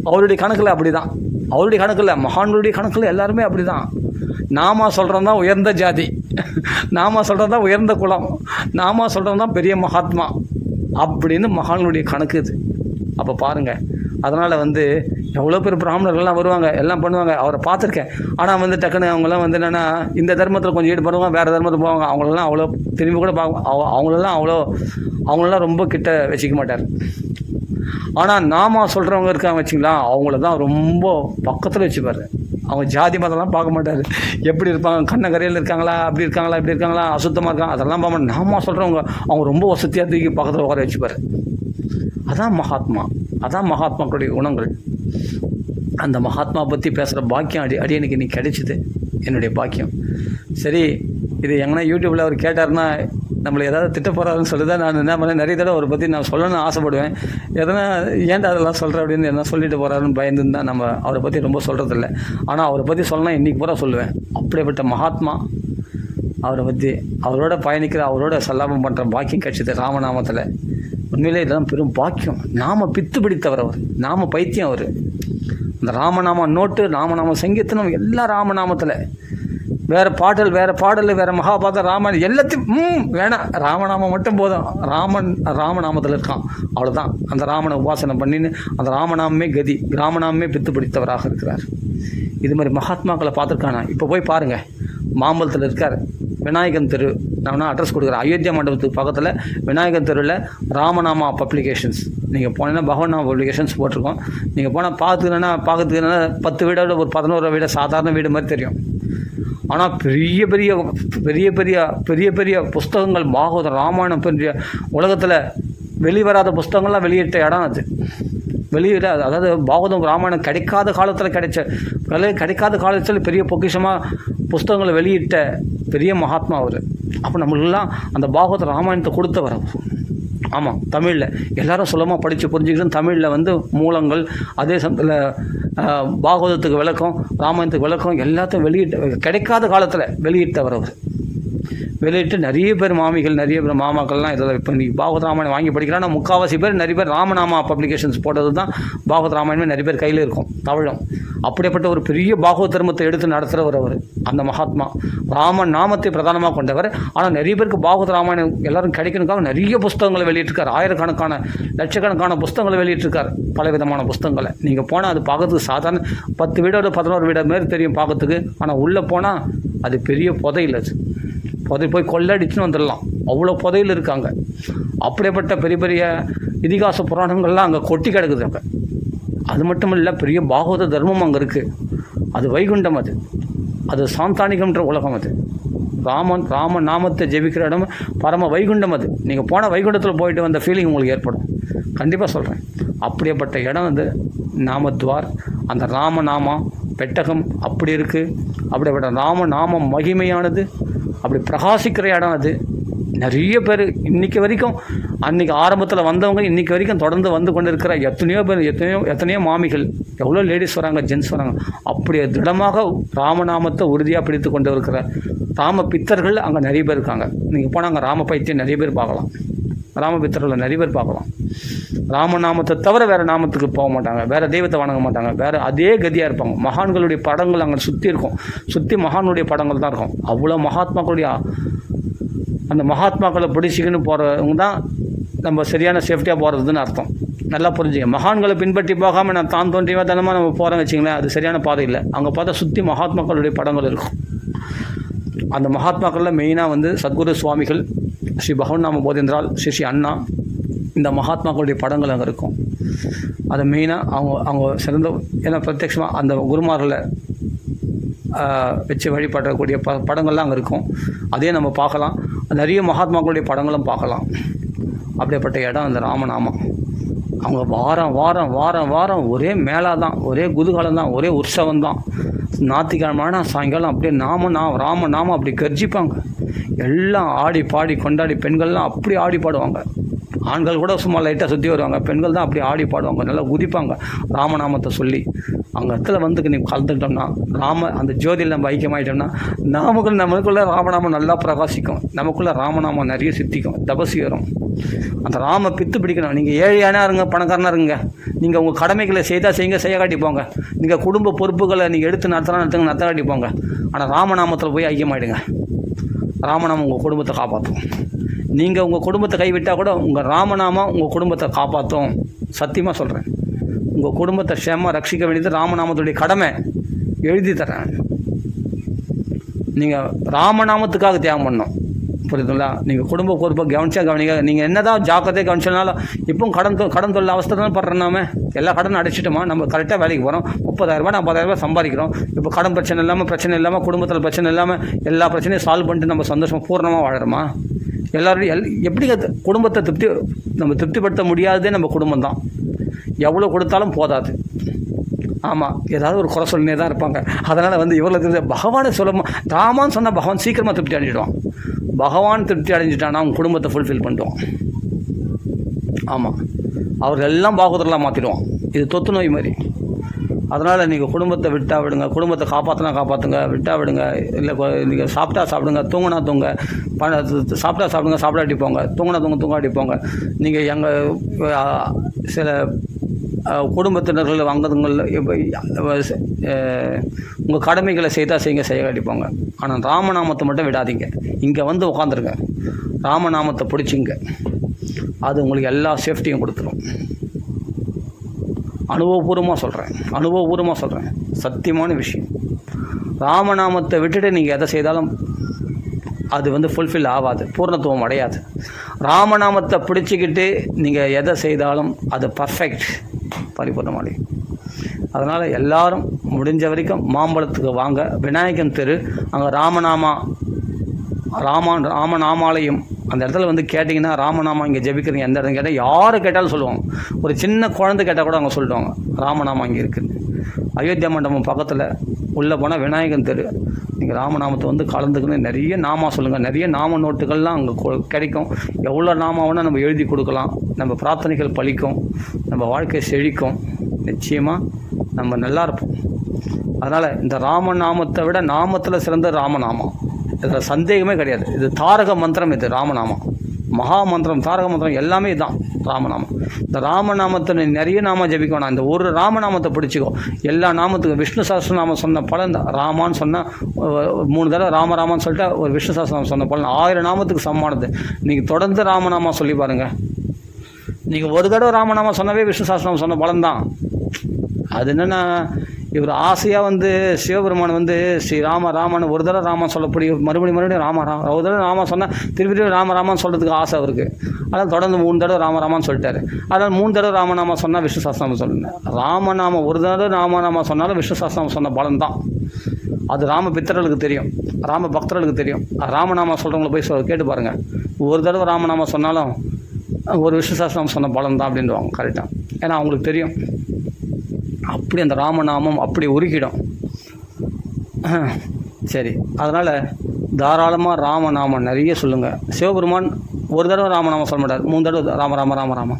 அவருடைய கணக்கில் அப்படி தான். அவருடைய கணக்கில், மகான்களுடைய கணக்கில் எல்லாருமே அப்படி தான். நாமா சொல்கிறது தான் உயர்ந்த ஜாதி, நாமா சொல்கிறது தான் உயர்ந்த குலம், நாமா சொல்கிறது தான் பெரிய மகாத்மா அப்படின்னு மகான்களுடைய கணக்கு இது. அப்போ பாருங்கள், அதனால் வந்து எவ்வளோ பேர் பிராமணர்கள்லாம் வருவாங்க, எல்லாம் பண்ணுவாங்க, அவரை பார்த்துருக்கேன். ஆனால் வந்து டக்குன்னு அவங்களாம் வந்து என்னென்னா இந்த தர்மத்தில் கொஞ்சம் ஈடுபடுவாங்க, வேறு தர்மத்தில் போவாங்க. அவங்களெல்லாம் அவ்வளோ திரும்பி கூட அவங்களெல்லாம் ரொம்ப கிட்ட வச்சுக்க மாட்டார். ஆனால் நாம சொல்கிறவங்க இருக்காங்க வச்சிங்களா, அவங்கள தான் ரொம்ப பக்கத்தில் வச்சுப்பார். அவங்க ஜாதி மதம்லாம் பார்க்க மாட்டார். எப்படி இருப்பாங்க, கண்ணக்கரையில் இருக்காங்களா, அப்படி இருக்காங்களா, இப்படி இருக்காங்களா, அசுத்தமாக இருக்காங்க, அதெல்லாம் பார்க்க மாட்டேன். நாம சொல்கிறவங்க அவங்க ரொம்ப வசதியாக தூக்கி பக்கத்தில் உட்கார வச்சுப்பார். அதான் மகாத்மா, அதான் மகாத்மாக்களுடைய குணங்கள். அந்த மகாத்மா பற்றி பேசுகிற பாக்கியம் அடியனுக்கு இன்னைக்கு கிடைச்சிது, என்னுடைய பாக்கியம். சரி, இது எங்கன்னா யூடியூப்பில் அவர் கேட்டார்னா நம்மளை ஏதாவது திட்ட போகிறாருன்னு சொல்லி தான் நான் என்ன பண்ணேன், நிறைய தடவை அவரை பற்றி நான் சொல்லணும்னு ஆசைப்படுவேன். எதனா ஏன்டா அதெல்லாம் சொல்கிறேன் அப்படின்னு என்ன சொல்லிட்டு போகிறாருன்னு பயந்துன்னு தான் நம்ம அவரை பற்றி ரொம்ப சொல்கிறதில்ல. ஆனால் அவரை பற்றி சொல்லலாம் இன்றைக்கி பூரா சொல்லுவேன். அப்படிப்பட்ட மகாத்மா அவரை பற்றி, அவரோட பயணிக்கிற, அவரோட சல்லாபம் பண்ணுற பாக்கியம் கிடைச்சிது ராமநாமத்தில். உண்மையிலே இதெல்லாம் பெரும் பாக்கியம். நாம பித்து பிடித்தவர் அவர், நாம பைத்தியம் அவர். அந்த ராமநாம நோட்டு, ராமநாம சங்கீர்த்தனம் எல்லாம் ராமநாமத்தில். வேறு பாடல் வேறு மகாபாரதம் ராமன் எல்லாத்தையும் வேணாம், ராமநாமம் மட்டும் போதும். ராமநாமத்தில் இருக்கான், அவ்வளோதான். அந்த ராமனை உபாசனை பண்ணின்னு அந்த ராமநாமே கதி, ராமநாமே பித்து பிடித்தவராக இருக்கிறார். இது மாதிரி மகாத்மாக்களை பார்த்துருக்கானா? இப்போ போய் பாருங்கள், மாம்பலத்தில் இருக்கார், விநாயகன் தெரு. நான் அட்ரஸ் கொடுக்குறேன், அயோத்தியா மண்டபத்துக்கு பக்கத்தில் விநாயகன் தெருவில் ராமநாமா பப்ளிகேஷன்ஸ். நீங்கள் போனீங்கன்னா பகவான் நாம பப்ளிகேஷன்ஸ் போட்டிருக்கோம். நீங்கள் போனால் பார்க்கறதுக்குன்னா 10 வீடோட ஒரு 11 வீடு சாதாரண வீடு மாதிரி தெரியும். ஆனால் பெரிய பெரிய பெரிய பெரிய பெரிய பெரிய புஸ்தகங்கள், பாகவதம், ராமாயணம், பெரிய உலகத்தில் வெளிவராத புஸ்தகங்கள்லாம் வெளியிட்ட இடம் அது. வெளியிட, அதாவது பாகவதம் ராமாயணம் கிடைக்காத காலத்தில் கிடைக்காத காலத்தில் பெரிய பொக்கிஷமாக புஸ்தகங்களை வெளியிட்ட பெரிய மகாத்மா அவர். அப்போ நம்மளுக்கெல்லாம் அந்த பாகவத ராமாயணத்தை கொடுத்தவர் அவர். ஆமாம், தமிழில் எல்லோரும் சுலமாக படித்து புரிஞ்சுக்கிட்டு தமிழில் வந்து மூலங்கள், அதே சமயத்தில் பாகவதத்துக்கு விளக்கம், ராமாயணத்துக்கு விளக்கம் எல்லாத்தையும் கிடைக்காத காலத்தில் வெளியிட்டவர் அவர். வெளியிட்டு நிறைய பேர் மாமிகள், நிறைய பேர் மாமாக்கள்லாம் இதில் இப்போ இன்றைக்கி பாகவத ராமாயணம் வாங்கி படிக்கிறாங்கன்னா முக்கால்வாசி பேர் நிறைய பேர் ராமநாமா பப்ளிகேஷன்ஸ் போட்டது தான் பாகவத ராமாயணமே நிறைய பேர் கையில் இருக்கும், தவழும். அப்படிப்பட்ட ஒரு பெரிய பாகவத தர்மத்தை எடுத்து நடத்துகிறவர் அவர், அந்த மகாத்மா. ராமநாமத்தை பிரதானமாக கொண்டவர். ஆனால் நிறைய பேருக்கு பாகவத ராமாயணம் எல்லோரும் கிடைக்கணுக்காக நிறைய புஸ்தகங்களை வெளியிட்டிருக்கார். ஆயிரக்கணக்கான லட்சக்கணக்கான புஸ்தகங்களை வெளியிட்டிருக்கார், பல விதமான புஸ்தகங்களை. நீங்கள் போனால் அது பார்க்கறதுக்கு சாதாரண 10 வீடோட 11 வீட மாரி தெரியும் பார்க்கறதுக்கு. ஆனால் உள்ளே போனால் அது பெரிய புதையில், அது போய் கொள்ளடிச்சுன்னு வந்துடலாம், அவ்வளோ புதையில் இருக்காங்க. அப்படிப்பட்ட பெரிய பெரிய இதிகாச புராணங்கள்லாம் அங்கே கொட்டி கிடக்குது அங்கே. அது மட்டும் இல்லை, பெரிய பாகவத தர்மம் அங்கே இருக்குது. அது வைகுண்டம், அது சாந்தானிகம்ன்ற உலகம். அது ராம நாமத்தை ஜெபிக்கிற இடம் பரம வைகுண்டம். அது நீங்கள் போனால் வைகுண்டத்தில் போயிட்டு வந்த ஃபீலிங் உங்களுக்கு ஏற்படும், கண்டிப்பாக சொல்கிறேன். அப்படிப்பட்ட இடம் அது நாமத்வார். அந்த ராமநாமம் பெட்டகம் அப்படி இருக்குது. அப்படிப்பட்ட ராமநாமம் மகிமையானது, அப்படி பிரகாசிக்கிற இடம் அது. நிறைய பேர் இன்றைக்கி வரைக்கும், அன்றைக்கி ஆரம்பத்தில் வந்தவங்க இன்றைக்கி வரைக்கும் தொடர்ந்து வந்து கொண்டு இருக்கிற எத்தனையோ பேர், எத்தனையோ மாமிகள், எவ்வளோ லேடிஸ் வராங்க, ஜென்ஸ் வராங்க. அப்படி திடமாக ராமநாமத்தை உறுதியாக பிடித்து கொண்டு இருக்கிற ராம பித்தர்கள் அங்கே நிறைய பேர் இருக்காங்க. நீங்கள் போனால் அங்கே ராம பைத்தியம் நிறைய பேர் பார்க்கலாம், ராமபித்தர்களில் நிறைய பேர் பார்க்கலாம். ராமநாமத்தை தவிர வேறு நாமத்துக்கு போக மாட்டாங்க, வேறு தெய்வத்தை வணங்க மாட்டாங்க, வேறு அதே கதியாக இருப்பாங்க. மகான்களுடைய படங்கள் அங்கே சுற்றி இருக்கும், சுற்றி மகானுடைய படங்கள் தான் இருக்கும். அவ்வளோ மகாத்மாக்களுடைய அந்த மகாத்மாக்களை பிடிச்சிக்கின்னு போகிறவங்க தான் நம்ம சரியான சேஃப்டியாக போகிறதுன்னு அர்த்தம். நல்லா புரிஞ்சுங்க. மகான்களை பின்பற்றி போகாமல் நான் தான் தோன்றியவா தானமாக நம்ம போகிறோன்னு வச்சிங்களேன், அது சரியான பாதை இல்லை. அங்கே பார்த்தா சுற்றி மகாத்மாக்களுடைய படங்கள் இருக்கும். அந்த மகாத்மாக்களில் மெயினாக வந்து சத்குரு சுவாமிகள், ஸ்ரீ பகவன் நாம போதேந்திரால், ஸ்ரீ அண்ணா, இந்த மகாத்மாக்களுடைய படங்கள் அங்கே இருக்கும். அதை மெயினாக அவங்க சிறந்த, ஏன்னா பிரத்யட்சமாக அந்த குருமார்களை வச்சு வழிபடக்கூடிய படங்கள்லாம் அங்கே இருக்கும். அதே நம்ம பார்க்கலாம். நிறைய மகாத்மாக்களுடைய படங்களும் பார்க்கலாம். அப்படிப்பட்ட இடம் அந்த ராமநாமம். அவங்க வாரம் வாரம் வாரம் வாரம் ஒரே மேளா தான், ஒரே குதூகலம் தான், ஒரே உற்சவம் தான். ஞாயிற்றுக்கிழமைனா சாயங்காலம் அப்படியே ராமநாமம் அப்படி கர்ஜிப்பாங்க. எல்லாம் ஆடி பாடி கொண்டாடி, பெண்கள்லாம் அப்படி ஆடி பாடுவாங்க. ஆண்கள் கூட சும்மா லைட்டாக சுற்றி வருவாங்க, பெண்கள் தான் அப்படி ஆடி பாடுவாங்க, நல்லா குதிப்பாங்க ராமநாமத்தை சொல்லி. அங்கே இடத்துல வந்து நீ கலந்துட்டோம்னா, அந்த ஜோதியில் நம்ம ஐக்கியமாயிட்டோம்னா, நம்மளுக்குள்ள ராமநாமம் நல்லா பிரகாசிக்கும், நமக்குள்ளே ராமநாமம் நிறைய சித்திக்கும், தபசி வரும். அந்த ராம பித்து பிடிக்கணும். நீங்கள் ஏழையானா இருங்க, பணக்காரனாக இருங்க, நீங்கள் உங்கள் கடமைகளை செய்யுங்க, செய்ய காட்டி போங்க. நீங்கள் குடும்ப பொறுப்புகளை நீங்கள் எடுத்து நடத்த காட்டி போங்க. ஆனால் ராமநாமத்தில் போய் ஐக்கியமாயிடுங்க. ராமநாமம் உங்கள் குடும்பத்தை காப்பாற்றும். நீங்கள் உங்கள் குடும்பத்தை கைவிட்டால் கூட உங்கள் ராமநாமம் உங்கள் குடும்பத்தை காப்பாற்றும். சத்தியமாக சொல்கிறேன். உங்கள் குடும்பத்தை க்ஷேமமாக ரட்சிக்க வேண்டியது ராமநாமத்துடைய கடமை. எழுதி தரேன். நீங்கள் ராமநாமத்துக்காக தியாகம் பண்ணணும். புரியுதுங்களா? நீங்கள் குடும்ப பொறுப்பை கவனிக்க நீங்கள் என்ன தான் ஜாக்கிரதையாக கவனிச்சனாலும் இப்போவும் கடன் தொழில் அவஸ்தை தான் படுறோம். எல்லா கடனும் அடைச்சிட்டோமா, நம்ம கரெக்டாக வேலைக்கு போகிறோம், 30,000 40,000 சம்பாதிக்கிறோம். இப்போ கடன் பிரச்சனை இல்லாமல் குடும்பத்தில் பிரச்சனை இல்லாமல் எல்லா பிரச்சனையும் சால்வ் பண்ணிட்டு நம்ம சந்தோஷமாக பூர்ணமாக வாழறோமா? எல்லோரும் எப்படி குடும்பத்தை திருப்திப்படுத்த முடியாததே நம்ம குடும்பம் தான். எவ்வளோ கொடுத்தாலும் போதாது. ஆமாம், ஏதாவது ஒரு குறை சொல்லினே தான் இருப்பாங்க. அதனால் இவ்வளோ பகவானை ராமான்னு சொன்னால் பகவான் சீக்கிரமாக திருப்தி அடைஞ்சிடுவான். பகவான் திருப்தி அடைஞ்சிட்டான்னா அவங்க குடும்பத்தை ஃபுல்ஃபில் பண்ணிடுவான். ஆமாம், அவர்கள் எல்லாம் பாகவதெல்லாம் மாற்றிடுவான். இது தொத்து நோய் மாதிரி. அதனால் நீங்கள் குடும்பத்தை விட்டால் விடுங்க, குடும்பத்தை காப்பாற்றுங்க, விட்டால் விடுங்க. இல்லை நீங்கள் சாப்பிடுங்க, தூங்கினா தூங்க, சாப்பிடுங்க, சாப்பிடாட்டி போங்க, தூங்காட்டி போங்க. நீங்கள் எங்கள் சில குடும்பத்தினர்கள் அங்கங்கள் உங்கள் கடமைகளை செய்ய கட்டிப்பாங்க. ஆனால் ராமநாமத்தை மட்டும் விடாதீங்க. இங்கே உட்காந்துருங்க, ராமநாமத்தை பிடிச்சிங்க. அது உங்களுக்கு எல்லா சேஃப்டியும் கொடுத்துரும். அனுபவபூர்வமாக சொல்கிறேன், சத்தியமான விஷயம். ராமநாமத்தை விட்டுட்டு நீங்கள் எதை செய்தாலும் அது ஃபுல்ஃபில் ஆகாது, பூர்ணத்துவம் அடையாது. ராமநாமத்தை பிடிச்சிக்கிட்டு நீங்கள் எதை செய்தாலும் அது பர்ஃபெக்ட், பரிபூர்ணமாடி. அதனால் எல்லோரும் முடிஞ்ச வரைக்கும் மாம்பழத்துக்கு வாங்க, விநாயகன் தெரு, அங்கே ராமநாமாலயம் அந்த இடத்துல கேட்டிங்கன்னா ராமநாமா இங்கே ஜெபிக்கிறீங்க எந்த இடத்துல கேட்டால் யார் கேட்டாலும் சொல்லுவாங்க. ஒரு சின்ன குழந்தை கேட்டால் கூட அவங்க சொல்லிடுவாங்க ராமநாமா இங்கே இருக்குது. அயோத்தியா மண்டபம் பக்கத்தில் உள்ளே போனால் விநாயகன் தெரு. நீங்கள் ராமநாமத்தை கலந்துக்கணும், நிறைய நாமா சொல்லுங்கள். நிறைய நாம நோட்டுகள்லாம் அங்கே கிடைக்கும். எவ்வளோ நாமாவுன்னா நம்ம எழுதி கொடுக்கலாம். நம்ம பிரார்த்தனைகள் பலிக்கும், நம்ம வாழ்க்கை செழிக்கும். நிச்சயமாக நம்ம நல்லா இருப்போம். அதனால் இந்த ராமநாமத்தை விட நாமத்தில் சிறந்த ராமநாமம், இதில் சந்தேகமே கிடையாது. இது தாரக மந்திரம். இது ராமநாமம் மகா மந்திரம், தாரக மந்திரம் எல்லாமே இதுதான் ராமநாமம். இந்த ராமநாமத்தை நிறைய நாமம் ஜபிக்கணும். இந்த ஒரு ராமநாமத்தை பிடிச்சிக்கோ. எல்லா நாமத்துக்கும் விஷ்ணு சஹஸ்ரநாமம் சொன்ன பலன் ராமான்னு சொன்னால் 3 தடவை ராமராமான்னு சொல்லிட்டு ஒரு விஷ்ணு சஹஸ்ரநாமம் சொன்ன பலன் 1000 நாமத்துக்கு சமமானது. நீங்கள் தொடர்ந்து ராமநாமம் சொல்லி பாருங்கள். நீங்கள் ஒரு தடவை ராமநாமம் சொன்னவே விஷ்ணு சஹஸ்ரநாமம் சொன்ன பலன் தான். அது என்னென்னா, இவர் ஆசையாக சிவபெருமான் ஸ்ரீ ராமன் ஒரு தடவை ராமன் சொல்லக்கூடிய மறுபடியும் ஒரு தடவை ராமன் சொன்னால் திருப்பி ராமராமான்னு சொல்கிறதுக்கு ஆசை அவருக்கு. அதனால் தொடர்ந்து 3 தடவை ராமராமான்னு சொல்லிட்டாரு. அதனால் 3 தடவை ராமநாமம் சொன்னால் விஷ்ணு சஹஸ்ரநாமம் சொல்லுங்க. ராமநாமம் ஒரு தடவை ராமநாமம் சொன்னாலும் விஷ்ணு சஹஸ்ரநாமம் சொன்ன பலன் தான். அது ராம பித்தர்களுக்கு தெரியும், ராம பக்தர்களுக்கு தெரியும். ராமநாமம் சொல்கிறவங்களை போய் கேட்டு பாருங்கள். ஒரு தடவை ராமநாமம் சொன்னாலும் ஒரு விஷ்ணு சஹஸ்ரநாமம் சொன்ன பலன் தான் அப்படின்வாங்க கரெக்டாக. ஏன்னா அவங்களுக்கு தெரியும். அப்படி அந்த ராமநாமம் அப்படி உருகிடும். சரி, அதனால் தாராளமாக ராமநாமம் நிறைய சொல்லுங்கள். சிவபெருமான் ஒரு தடவை ராமநாமம் சொல்ல மாட்டார், 3 தடவை ராம.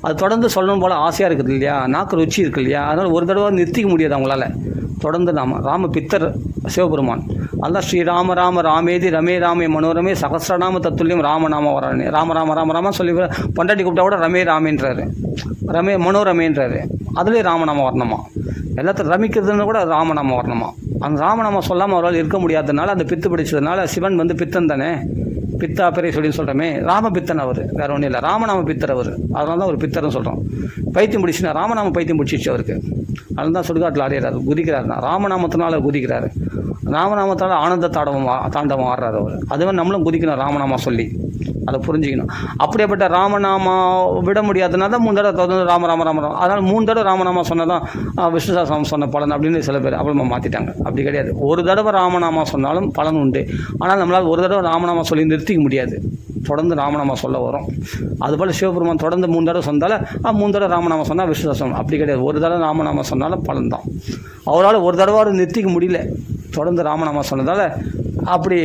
அது தொடர்ந்து சொல்லணும் போல் ஆசையாக இருக்குது இல்லையா, நாக்கு ருச்சி இருக்குது இல்லையா. அதனால் ஒரு தடவை நிறுத்திக்க முடியாது அவங்களால. தொடர்ந்து ராம பித்தர் சிவபெருமான். அதுதான் ஸ்ரீராம ராமேதி ரமே மனோரமே சகசிரநாம தத்துல்யம் ராமநாம வரானே. ராம சொல்லி பொண்டாட்டி கூப்பிட்டா கூட ராமேன்றாரு, மனோரமேன்றாரு. அதுலேயே ராமநாமம் வரணுமா. எல்லாத்தையும் ரமிக்கிறதுன்னு கூட ராமநாமம் வரணுமா. அந்த ராமநாமம் சொல்லாமல் அவரால் இருக்க முடியாததுனால, அந்த பித்து பிடிச்சதுனால, சிவன் பித்தன் தானே, பித்தா பெரிய சொல்லி சொல்கிறோமே, ராமபித்தன் அவர், வேறு ஒன்றும் இல்லை. ராமநாம பித்தர் அவர். அதனால தான் ஒரு பித்தர்னு சொல்கிறோம். பைத்தியம் பிடிச்சுன்னா ராமநாம பைத்தியம் பிடிச்சிச்சு அவருக்கு. அதனால தான் சுடுகாட்டில் ஆடிறாரு, குதிக்கிறாருனா ராமநாமத்தினால குதிக்கிறாரு. ராமநாமத்தினால ஆனந்த தாண்டவம் ஆடுறாரு அவர். அதுவே நம்மளும் குதிக்கணும் ராமநாமா சொல்லி, அதை புரிஞ்சுக்கணும். அப்படியேப்பட்ட ராமநாமா விட முடியாதுனால தான் 3 தடவை தொடர்ந்து ராம. அதனால் 3 தடவை ராமநாமா சொன்னதான் விஷ்ணு சஹஸ்ரநாமம் சொன்ன பலன் அப்படின்னு சில பேர் அப்புறமா மாற்றிட்டாங்க. அப்படி கிடையாது. ஒரு தடவை ராமநாமா சொன்னாலும் பலன் உண்டு. ஆனால் நம்மளால் ஒரு தடவை ராமநாமா சொல்லி நிறுத்திக்க முடியாது. தொடர்ந்து ராமநாமா சொல்ல வரும். அதுபோல் சிவபெருமான் தொடர்ந்து 3 தடவை சொன்னால 3 தடவை ராமநாமா சொன்னால் விஷ்ணு சஹஸ்ரநாமம். அப்படி கிடையாது. ஒரு தடவை ராமநாமா சொன்னாலும் பலன் தான். அவரால் ஒரு தடவை நிறுத்திக்க முடியல, தொடர்ந்து ராமநாமா சொன்னதால் அப்படி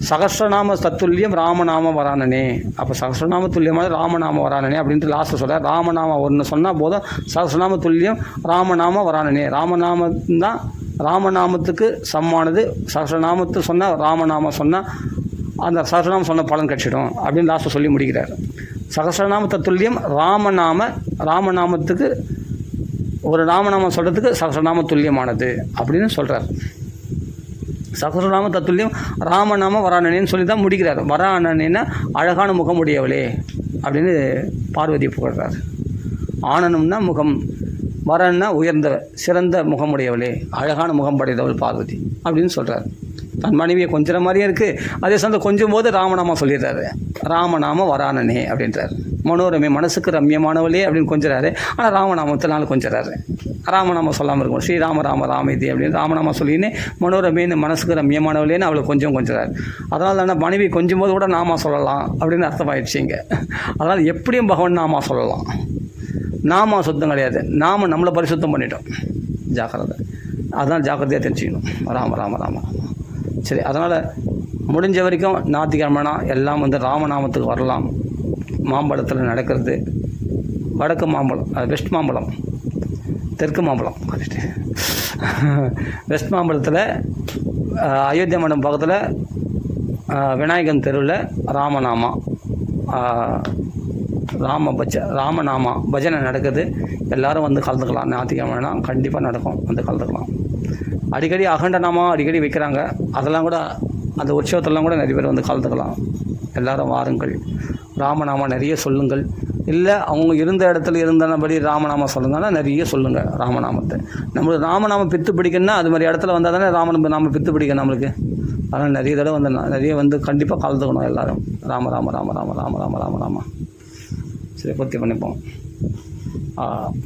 சகஸ்ரநாம தத்துல்யம் ராமநாம வரானனே. அப்போ சகஸ்ரநாம துல்லியமான ராமநாம வரானனே அப்படின்ட்டு லாஸ்ட்டில் சொல்கிறார். ராமநாம ஒன்று சொன்னால் போதும், சகஸ்ரநாம துல்லியம் ராமநாம வரானனே. ராமநாமம் தான் ராமநாமத்துக்கு சமமானது. சகஸ்ரநாமத்து சொன்னால் ராமநாமம் சொன்னால் அந்த சகஸ்ரநாமம் சொன்ன பலன் கிடச்சிடும் அப்படின்னு லாஸ்ட்டில் சொல்லி முடிக்கிறார். சகஸ்ரநாம தத்துல்யம் ராமநாமத்துக்கு ஒரு ராமநாமம் சொல்கிறதுக்கு சகஸ்ரநாம துல்லியமானது அப்படின்னு சொல்கிறார். சகஸ்ரநாம தத்துல்யம் ராமநாம வரானனேன்னு சொல்லி தான் முடிக்கிறார். வரானனேன்னா அழகான முகமுடையவளே அப்படின்னு பார்வதியை புகழ்கிறார். ஆனனம்னா முகம், வரன்னா உயர்ந்த சிறந்த முகமுடையவளே, அழகான முகம் படைத்தவள் பார்வதி அப்படின்னு சொல்கிறார். தன் மனைவியை கொஞ்சிற மாதிரியே இருக்குது. அதே சமயத்தில் கொஞ்சம் போது ராமநாமம் சொல்லிடுறாரு. ராமநாம வரானனே அப்படின்றார். மனோரமே மனசுக்கு ரம்யமானவளே அப்படின்னு கொஞ்சிறாரு. ஆனால் ராமநாமத்தினால கொஞ்சிறாரு. ராமநாமம் சொல்லாமல் இருக்கும். ஸ்ரீராம ராம ராமேதி அப்படின்னு ராமநாமம் சொல்லின்னு மனோரமேன்னு மனசுக்கு ரம்யமானவளேன்னு அவளை கொஞ்சிறாரு. அதனால் தானே மனைவி கொஞ்சம் போது கூட நாமா சொல்லலாம் அப்படின்னு அர்த்தமாயிடுச்சு இங்கே. அதனால் எப்படியும் பகவான் நாமா சொல்லலாம். நாம சுத்தம் கிடையாது. நாம நம்மளை பரிசுத்தம் பண்ணிட்டோம். ஜாக்கிரதை. அதனால் ஜாக்கிரதையாக தெரிஞ்சுக்கணும். ராம ராம ராம ராம. சரி, அதனால் முடிஞ்ச வரைக்கும் ஞாயிற்றுக்கிழமைனா எல்லாம் ராமநாமத்துக்கு வரலாம். மாம்பழத்தில் நடக்கிறது. வடக்கு மாம்பழம், வெஸ்ட் மாம்பழம், தெற்கு மாம்பழம் கரெக்டு. வெஸ்ட் மாம்பழத்தில் அயோத்தியா மண்டபம் பக்கத்தில் விநாயகன் தெருவில் ராமநாமா ராமநாமா பஜனை நடக்குது. எல்லோரும் வந்து கலந்துக்கலாம். ஞாயிற்றுக்கிழமைனா கண்டிப்பாக நடக்கும், வந்து கலந்துக்கலாம். அடிக்கடி அகண்ட நாமம் அடிக்கடி வைக்கிறாங்க. அதெல்லாம் கூட அந்த உற்சவத்தெல்லாம் கூட நிறைய பேர் வந்து கலந்துக்கலாம். எல்லோரும் வாருங்கள். ராமநாமா நிறைய சொல்லுங்கள். இல்லை அவங்க இருந்த இடத்துல இருந்தபடி ராமநாமம் சொல்லுங்கன்னா நிறைய சொல்லுங்கள் ராமநாமத்தை. நம்மளுக்கு ராமநாமம் பித்து பிடிக்கணும்னா அது மாதிரி இடத்துல வந்தால் தானே நாம பித்து பிடிக்கணும் நம்மளுக்கு. அதனால் நிறைய தடவை நிறைய கண்டிப்பாக கலந்துக்கணும் எல்லோரும். ராம ராம ராம ராம ராம ராம ராம ராம. சரி, பூர்த்தி பண்ணிப்போம்.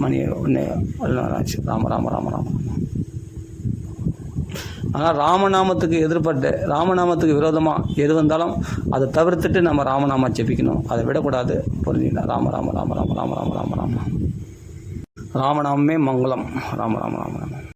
மணி 1 ஆச்சு. ராம ராம ராம ராம. ஆனால் ராமநாமத்துக்கு எதிர்பட்டு ராமநாமத்துக்கு விரோதமாக எது வந்தாலும் அதை தவிர்த்துட்டு நம்ம ராமநாமம் ஜெபிக்கணும். அதை விடக்கூடாது. புரிஞ்சுங்களா? ராம ராம ராம ராம ராம ராம ராம ராம ராம. ராமநாமமே மங்களம். ராம ராம ராம ராம.